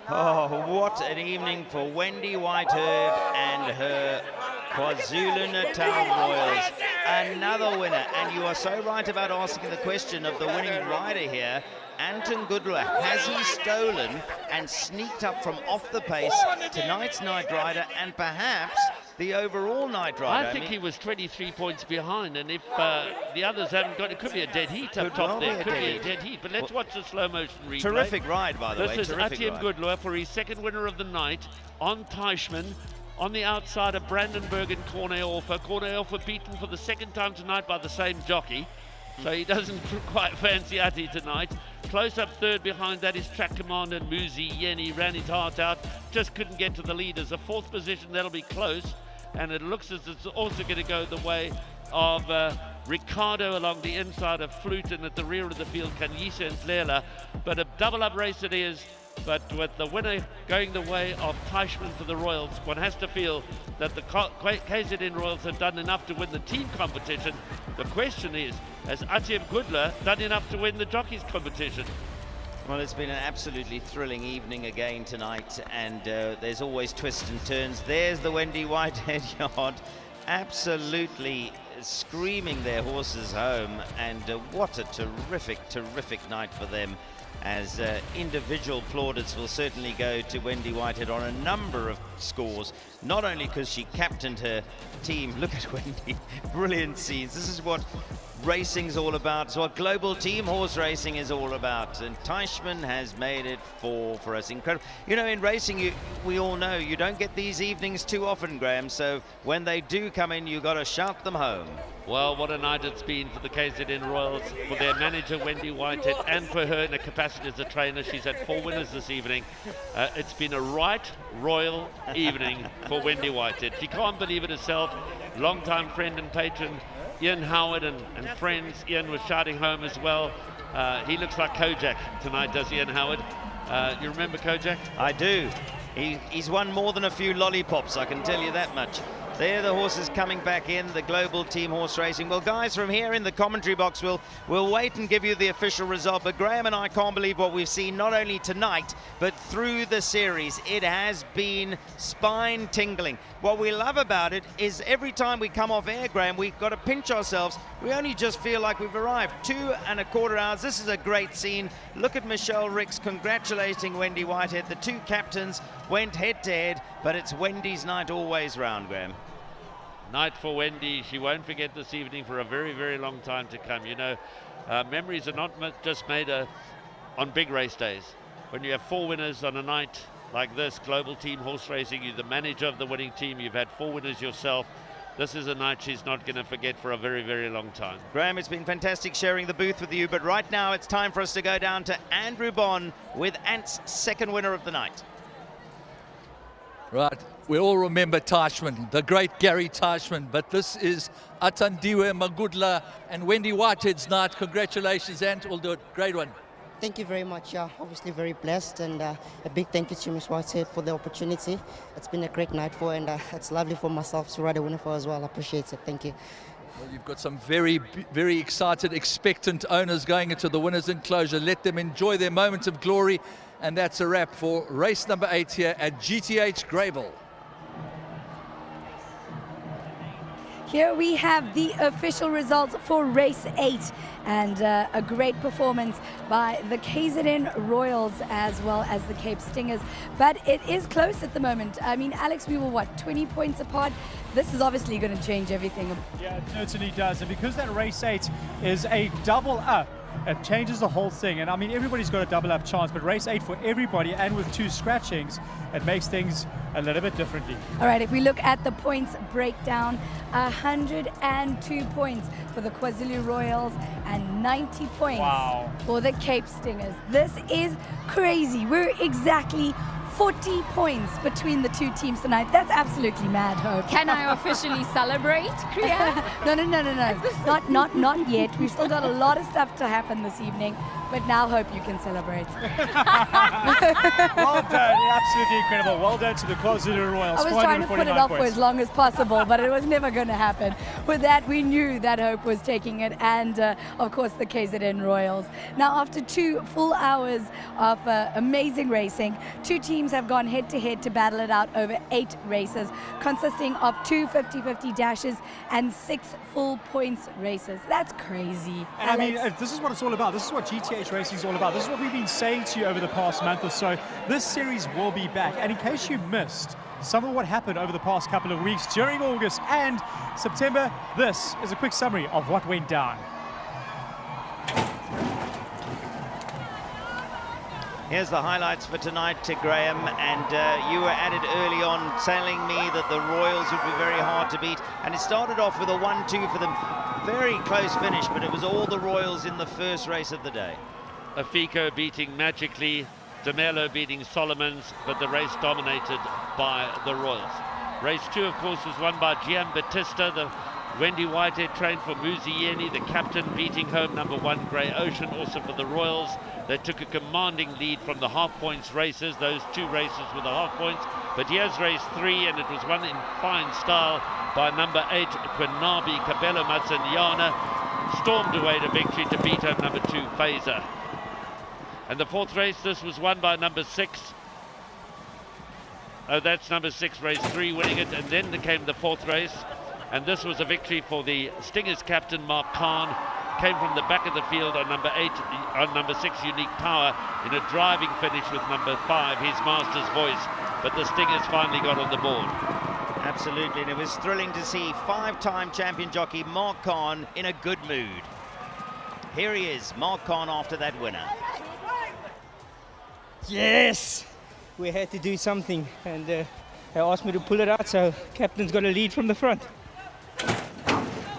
Oh, what an evening for Wendy Whitehead and her KwaZulu-Natal Royals. Another winner, and you are so right about asking the question of the winning rider here. Anton Goodler, has he stolen and sneaked up from off the pace tonight's night rider and perhaps the overall night rider? I think he was 23 points behind, and if the others haven't got it, could be a dead heat up top there. Could be a dead heat, but let's watch the slow motion replay. Terrific ride, by the way. This is Atim Goodler for his second winner of the night on Teichmann. On the outside of Brandenburg and Cornet-Orfer. Cornet-Orfer beaten for the second time tonight by the same jockey, so he doesn't quite fancy Ati tonight. Close up third behind that is Track Commander Musi Yeni. Ran his heart out, just couldn't get to the leaders. A fourth position, that'll be close, and it looks as it's also going to go the way of Ricardo along the inside of Flute, and at the rear of the field Kanyisa and Lela. But a double-up race it is, but with the winner going the way of Teichmann for the Royals, one has to feel that the KZN Royals have done enough to win the team competition. The question is, has Atim Goodler done enough to win the jockeys competition? Well, it's been an absolutely thrilling evening again tonight, and there's always twists and turns. There's the Wendy Whitehead yard, absolutely screaming their horses home, and what a terrific night for them, as individual plaudits will certainly go to Wendy Whitehead on a number of scores, not only because she captained her team. Look at Wendy, brilliant scenes. This is what racing's all about. It's what global team horse racing is all about. And Teichmann has made it for us. Incredible. You know, in racing, we all know you don't get these evenings too often, Graham. So when they do come in, you got to shout them home. Well, what a night it's been for the KZN Royals, for their manager Wendy Whitehead, and for her in her capacity as a trainer. She's had 4 winners this evening. It's been a right royal evening for Wendy Whitehead. She can't believe it herself. Longtime friend and patron Ian Howard and friends. Ian was shouting home as well. He looks like Kojak tonight, does Ian Howard? You remember Kojak? I do. He's won more than a few lollipops, I can tell you that much. There the horses coming back in, the global team horse racing. Well, guys, from here in the commentary box, we'll wait and give you the official result. But Graham and I can't believe what we've seen, not only tonight, but through the series. It has been spine-tingling. What we love about it is every time we come off air, Graham, we've got to pinch ourselves. We only just feel like we've arrived. 2¼ hours. This is a great scene. Look at Michelle Ricks congratulating Wendy Whitehead. The 2 captains went head-to-head, but it's Wendy's night always round, Graham. Night for Wendy. She won't forget this evening for a very, very long time to come. You know, memories are not just made on big race days. When you have 4 winners on a night like this, global team horse racing, you're the manager of the winning team, you've had 4 winners yourself. This is a night she's not going to forget for a very, very long time. Graham, it's been fantastic sharing the booth with you, but right now it's time for us to go down to Andrew Bond with Ant's 2nd winner of the night. Right, we all remember Teichmann, the great Gary Teichmann, but this is Atandiwe Magudla and Wendy Whitehead's night. Congratulations, Ant, we'll do it. Great one. Thank you very much. Yeah, obviously very blessed, and a big thank you to Ms. Whitehead for the opportunity. It's been a great night for, and it's lovely for myself to ride a winner for as well. I appreciate it. Thank you. Well, you've got some very, very excited, expectant owners going into the winners' enclosure. Let them enjoy their moment of glory. And that's a wrap for race number 8 here at GTH Greyville. Here we have the official results for race 8, and a great performance by the KZN Royals as well as the Cape Stingers. But it is close at the moment. I mean, Alex, we were, what, 20 points apart? This is obviously going to change everything. Yeah, it certainly does. And because that race 8 is a double up, it changes the whole thing. And I mean, everybody's got a double up chance, but race 8 for everybody, and with 2 scratchings, it makes things a little bit differently. All right, if we look at the points breakdown, 102 points for the KwaZulu Royals and 90 points for the Cape Stingers. This is crazy. We're exactly 40 points between the 2 teams tonight. That's absolutely mad, Hope. Can I officially celebrate, Kriya? No. Not yet. We've still got a lot of stuff to happen this evening, but now, Hope, you can celebrate. Well done, absolutely incredible. Well done to the KwaZulu Royals. I was trying to put it off for as long as possible, but it was never going to happen. With that, we knew that Hope was taking it, and of course the KZN Royals. Now, after 2 full hours of amazing racing, 2 teams have gone head-to-head to battle it out over 8 races, consisting of 2 50-50 dashes and 6 full points races. That's crazy. And I mean, this is what it's all about. This is what GTH racing is all about. This is what we've been saying to you over the past month or so. This series will be back. And in case you missed some of what happened over the past couple of weeks during August and September, this is a quick summary of what went down. Here's the highlights for tonight, Graham, and you were at it early on, telling me that the Royals would be very hard to beat, and it started off with a 1-2 for them. Very close finish, but it was all the Royals in the first race of the day. Afiko beating Magically, DeMello beating Solomons, but the race dominated by the Royals. Race 2, of course, was won by Gian Battista, the Wendy Whitehead trained for Muzieni, the captain, beating home number 1 Grey Ocean, also for the Royals. They took a commanding lead from the half points races, those 2 races with the half points. But here's race 3, and it was won in fine style by number 8 Quinabi Cabello Mazzaniana. Stormed away to victory to beat home number 2 Phaser. And the 4th race, this was won by number 6. Oh, that's number 6, race 3, winning it. And then came the 4th race. And this was a victory for the Stingers captain, Mark Khan. Came from the back of the field on number 8, on number 6, Unique Power, in a driving finish with number 5, His Master's Voice. But the Stingers finally got on the board. Absolutely, and it was thrilling to see five-time champion jockey Mark Kahn in a good mood. Here he is, Mark Kahn after that winner. Yes! We had to do something, and they asked me to pull it out, so captain's got a lead from the front.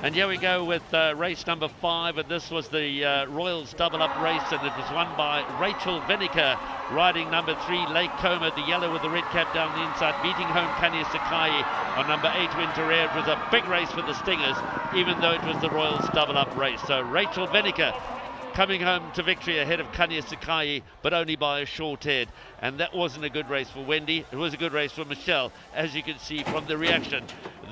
And here we go with race number 5, and this was the Royals double-up race, and it was won by Rachel Venica, riding number 3, Lake Coma, the yellow with the red cap down the inside, beating home Kanye Sakai on number 8, Winter Air. It was a big race for the Stingers, even though it was the Royals double-up race. So Rachel Venica coming home to victory ahead of Kanye Sakai, but only by a short head. And that wasn't a good race for Wendy. It was a good race for Michelle, as you can see from the reaction.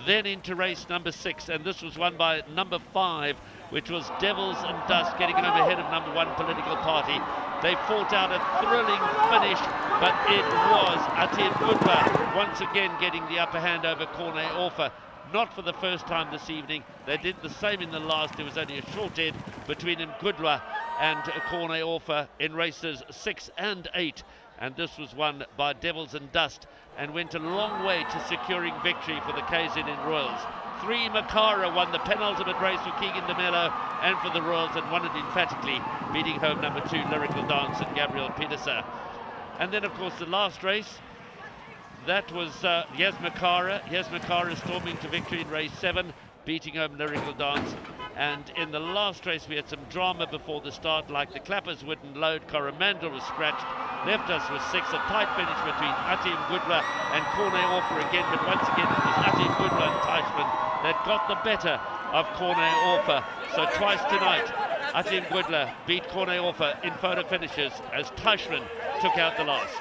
Then into race number 6, and this was won by number 5, which was Devils and Dust, getting home ahead of number 1, Political Party. They fought out a thrilling finish, but it was Atian Gudwa once again getting the upper hand over Corne Orfa. Not for the first time this evening. They did the same in the last. There was only a short head between Gudwa and Corne Orfa in races 6 and 8. And this was won by Devils and Dust and went a long way to securing victory for the KZN Royals. 3 Makara won the penultimate race for Keegan de Mello and for the Royals, and won it emphatically, beating home number 2 Lyrical Dance and Gabriel Pedersen. And then of course the last race, that was Yas Makara storming to victory in race 7, beating home Lyrical Dance. And in the last race we had some drama before the start, like the clappers wouldn't load, Coromandel was scratched, left us with 6, a tight finish between Atian Gudwa and Corne Orfa again, but once again it was Atian Gudwa and Teichmann that got the better of Corne Orfa. So twice tonight Atian Gudwa beat Corne Orfa in photo finishes as Teichmann took out the last.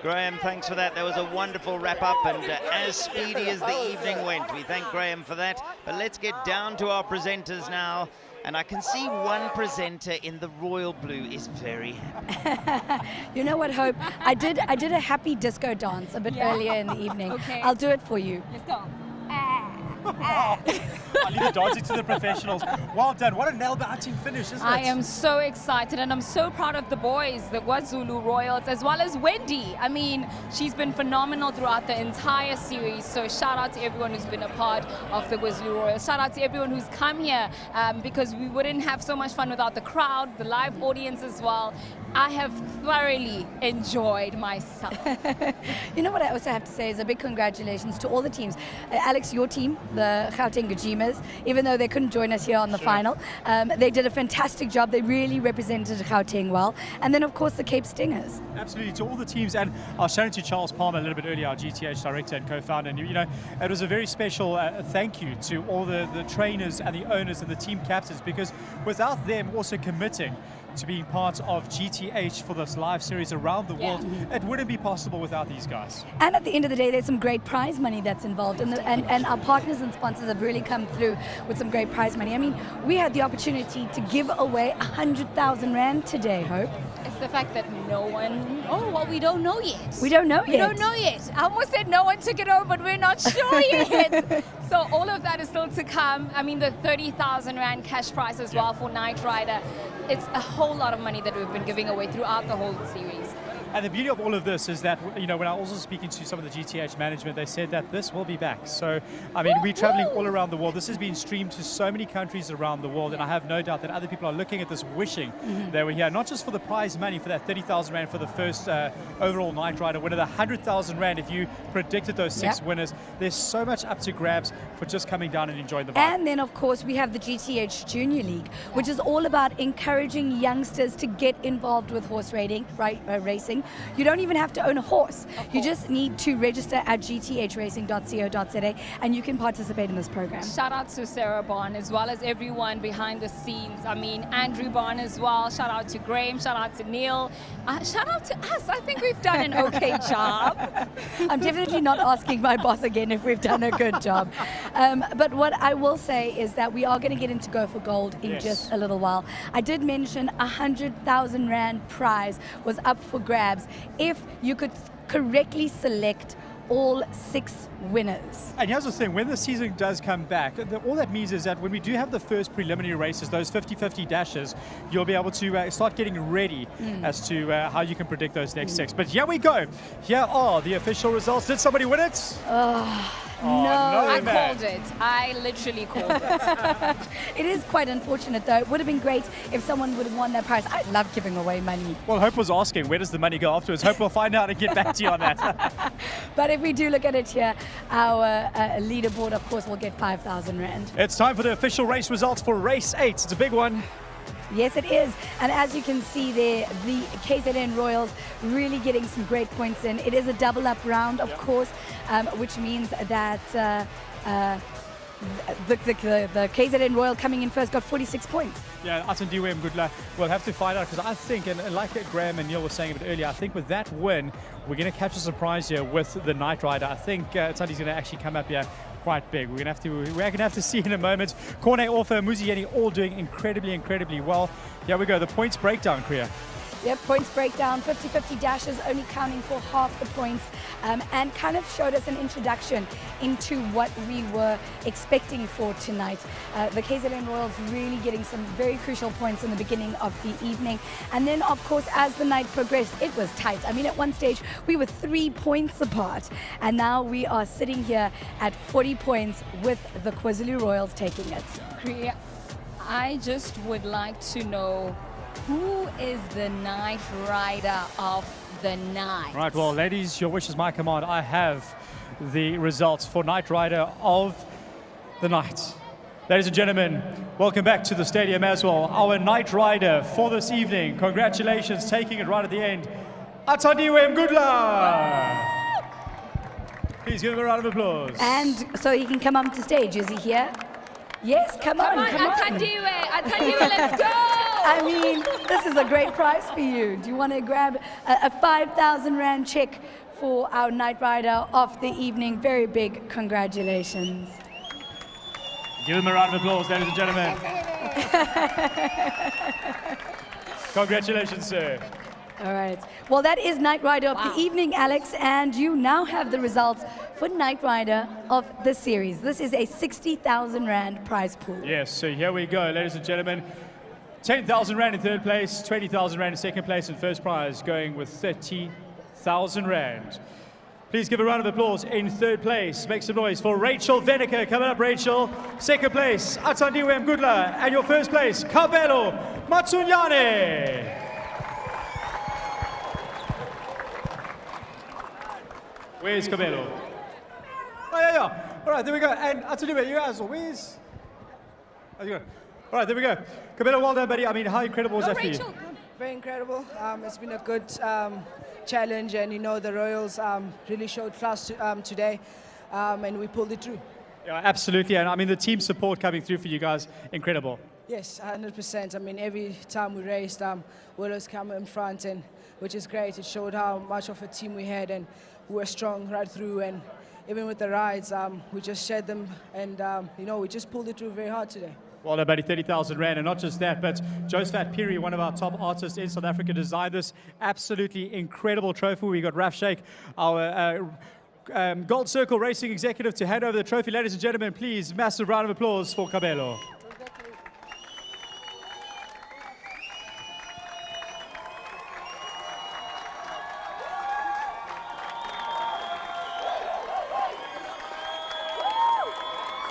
Graham, thanks for that. That was a wonderful wrap-up, and as speedy as the evening went. We thank Graham for that. But let's get down to our presenters now. And I can see one presenter in the royal blue is very happy. You know what, Hope? I did a happy disco dance a bit earlier in the evening. Okay. I'll do it for you. Let's go. I'll leave the dancing to the professionals. Well done. What a nail-biting finish, isn't it? I am so excited, and I'm so proud of the boys, the KwaZulu Royals, as well as Wendy. I mean, she's been phenomenal throughout the entire series. So shout out to everyone who's been a part of the KwaZulu Royals. Shout out to everyone who's come here, because we wouldn't have so much fun without the crowd, the live audience as well. I have thoroughly enjoyed myself. You know what I also have to say is a big congratulations to all the teams. Alex, your team, the Gauteng Gajimas, even though they couldn't join us here on the final, they did a fantastic job. They really represented Gauteng well. And then, of course, the Cape Stingers. Absolutely, to all the teams. And I was shouting to Charles Palmer a little bit earlier, our GTH director and co-founder. And, you know, it was a very special thank you to all the trainers and the owners and the team captains, because without them also committing to being part of GTH for this live series around the world, it wouldn't be possible without these guys. And at the end of the day, there's some great prize money that's involved, and our partners and sponsors have really come through with some great prize money. I mean, we had the opportunity to give away 100,000 Rand today, Hope. It's the fact that no one, we don't know yet. We don't know yet. We don't know yet. I almost said no one took it home, but we're not sure yet. So all of that is still to come. I mean, the 30,000 Rand cash prize as well for Knight Rider. It's a whole lot of money that we've been giving away throughout the whole series. And the beauty of all of this is that, you know, when I was also speaking to some of the GTH management, they said that this will be back. So, I mean, we're traveling all around the world. This has been streamed to so many countries around the world, and I have no doubt that other people are looking at this wishing they were here, not just for the prize money, for that 30,000 Rand for the first overall Knight Rider winner, the 100,000 Rand if you predicted those 6 winners. There's so much up to grabs for just coming down and enjoying the vibe. And then, of course, we have the GTH Junior League, which is all about encouraging youngsters to get involved with horse racing. You don't even have to own a horse. You just need to register at gthracing.co.za and you can participate in this program. Shout out to Sarah Barn as well as everyone behind the scenes. I mean, Andrew Barn as well. Shout out to Graham. Shout out to Neil. Shout out to us. I think we've done an okay job. I'm definitely not asking my boss again if we've done a good job. But what I will say is that we are going to get into Go for Gold in just a little while. I did mention 100,000 Rand prize was up for grabs if you could correctly select all 6 winners. And here's the thing, when the season does come back, all that means is that when we do have the first preliminary races, those 50-50 dashes, you'll be able to start getting ready as to how you can predict those next 6. But here we go. Here are the official results. Did somebody win it? Oh, No. I man. called it. I literally called it. It is quite unfortunate, though. It would have been great if someone would have won that prize. I love giving away money. Well, Hope was asking, where does the money go afterwards? Hope we'll find out and get back to you on that. But if we do look at it here, our leaderboard, of course, will get 5,000 Rand. It's time for the official race results for race 8. It's a big one. Yes, it is. And as you can see there, the KZN Royals really getting some great points in. It is a double-up round, of course, which means that the KZN Royal coming in first got 46 points. Yeah, Atandiwe Mgudla, we'll have to find out, because I think, and like Graham and Neil were saying a bit earlier, I think with that win, we're going to catch a surprise here with the Knight Rider. I think Atandi's going to actually come up here quite big. We're gonna have to see in a moment. Corne, Orfa, Muzieni all doing incredibly well. Here we go, the points breakdown, Kriya. Yep, points breakdown, 50-50 dashes only counting for half the points, and kind of showed us an introduction into what we were expecting for tonight. The KZN Royals really getting some very crucial points in the beginning of the evening. And then, of course, as the night progressed, it was tight. I mean, at one stage, we were 3 points apart. And now we are sitting here at 40 points with the KwaZulu Royals taking it. Kriya, I just would like to know, who is the Knight Rider of the night? Right, well, ladies, your wish is my command. I have the results for Knight Rider of the night. Ladies and gentlemen, welcome back to the stadium as well. Our Knight Rider for this evening. Congratulations, taking it right at the end. Atandiwe Mgudla. Please give him a round of applause. And so he can come up to stage. Is he here? Yes, come on. Atandiwe, let's go! I mean, this is a great prize for you. Do you want to grab a 5,000 Rand check for our Knight Rider of the evening? Very big congratulations. Give him a round of applause, ladies and gentlemen. Congratulations, sir. All right. Well, that is Knight Rider of the evening, Alex, and you now have the results for Knight Rider of the series. This is a 60,000 Rand prize pool. Yes, so here we go, ladies and gentlemen. 10,000 Rand in third place, 20,000 Rand in second place, and first prize going with 30,000 Rand. Please give a round of applause in third place. Make some noise for Rachel Veneker. Coming up, Rachel. Second place, Atandiwe Mgudla. And your first place, Kabelo Matsunyane. Where's Kabelo? Oh, yeah. All right, there we go. And Atandiwe, you guys, where's... Oh, you go. All right, there we go. Kabelo, well done, buddy. I mean, how incredible was that for you? Very incredible. It's been a good challenge, and you know the Royals really showed class today, and we pulled it through. Yeah, absolutely. And I mean, the team support coming through for you guys, incredible. Yes, 100%. I mean, every time we raced, Willows come in front, and which is great. It showed how much of a team we had, and we were strong right through. And even with the rides, we just shared them, and you know, we just pulled it through very hard today. Well, about 30,000 Rand, and not just that, but Josephat Piri, one of our top artists in South Africa, designed this absolutely incredible trophy. We got Raf Sheikh, our Gold Circle Racing executive, to hand over the trophy. Ladies and gentlemen, please, massive round of applause for Kabelo.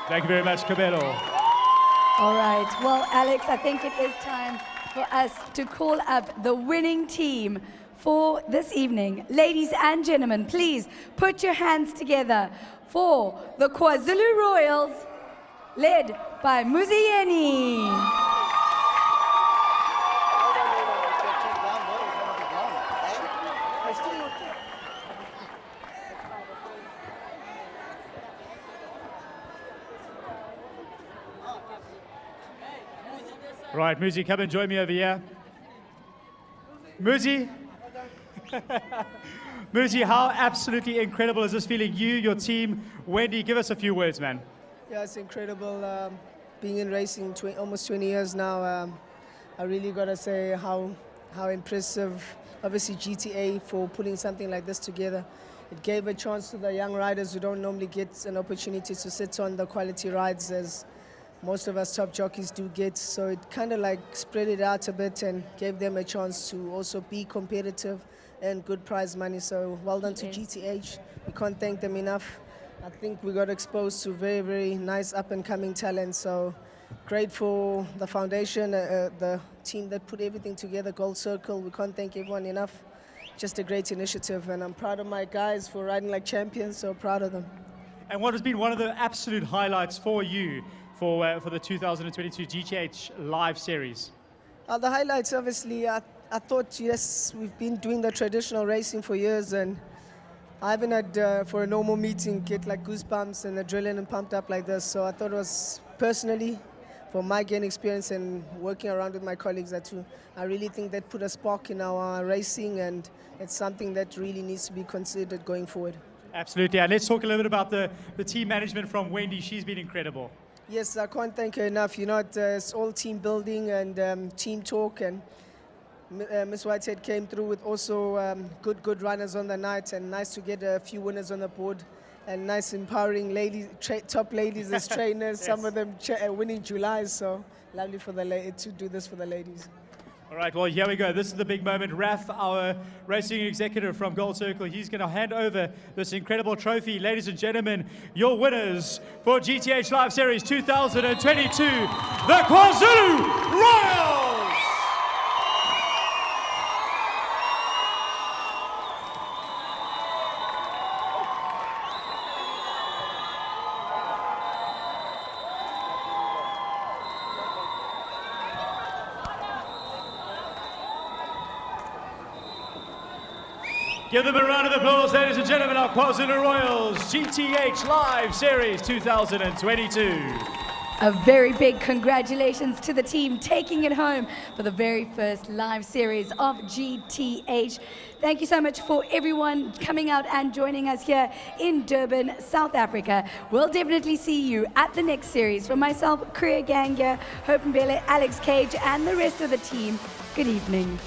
Thank you very much, Kabelo. All right. Well, Alex, I think it is time for us to call up the winning team for this evening. Ladies and gentlemen, please put your hands together for the KwaZulu Royals, led by Muzieni. Right, Muzi, come and join me over here. Muzi? Muzi, how absolutely incredible is this feeling? You, your team, Wendy, give us a few words, man. Yeah, it's incredible. Being in racing almost 20 years now, I really got to say how impressive, obviously, GTA for putting something like this together. It gave a chance to the young riders who don't normally get an opportunity to sit on the quality rides as most of us top jockeys do get, so it kind of like spread it out a bit and gave them a chance to also be competitive and good prize money. So well done to GTH. We can't thank them enough. I think we got exposed to very, very nice up-and-coming talent. So great for the foundation, the team that put everything together, Gold Circle. We can't thank everyone enough. Just a great initiative, and I'm proud of my guys for riding like champions, so proud of them. And what has been one of the absolute highlights for you for the 2022 GTH Live Series? The highlights, obviously, I thought, yes, we've been doing the traditional racing for years, and I haven't had, for a normal meeting, get like goosebumps and adrenaline pumped up like this. So I thought it was, personally, for my gain experience and working around with my colleagues, I really think that put a spark in our racing, and it's something that really needs to be considered going forward. Absolutely, and let's talk a little bit about the team management from Wendy. She's been incredible. Yes, I can't thank her enough. You know, it's all team building and team talk, and Miss Whitehead came through with also good runners on the night, and nice to get a few winners on the board, and nice empowering ladies, top ladies as trainers, yes. Some of them winning Julys, so lovely for to do this for the ladies. All right, well, here we go. This is the big moment. Raf, our racing executive from Gold Circle, he's going to hand over this incredible trophy. Ladies and gentlemen, your winners for GTH Live Series 2022, the KwaZulu Royals! Give them a round of applause, ladies and gentlemen, our KwaZulu Royals GTH Live Series 2022. A very big congratulations to the team taking it home for the very first live series of GTH. Thank you so much for everyone coming out and joining us here in Durban, South Africa. We'll definitely see you at the next series. From myself, Kriya Ganga, Hope Mbele, Alex Cage, and the rest of the team, good evening.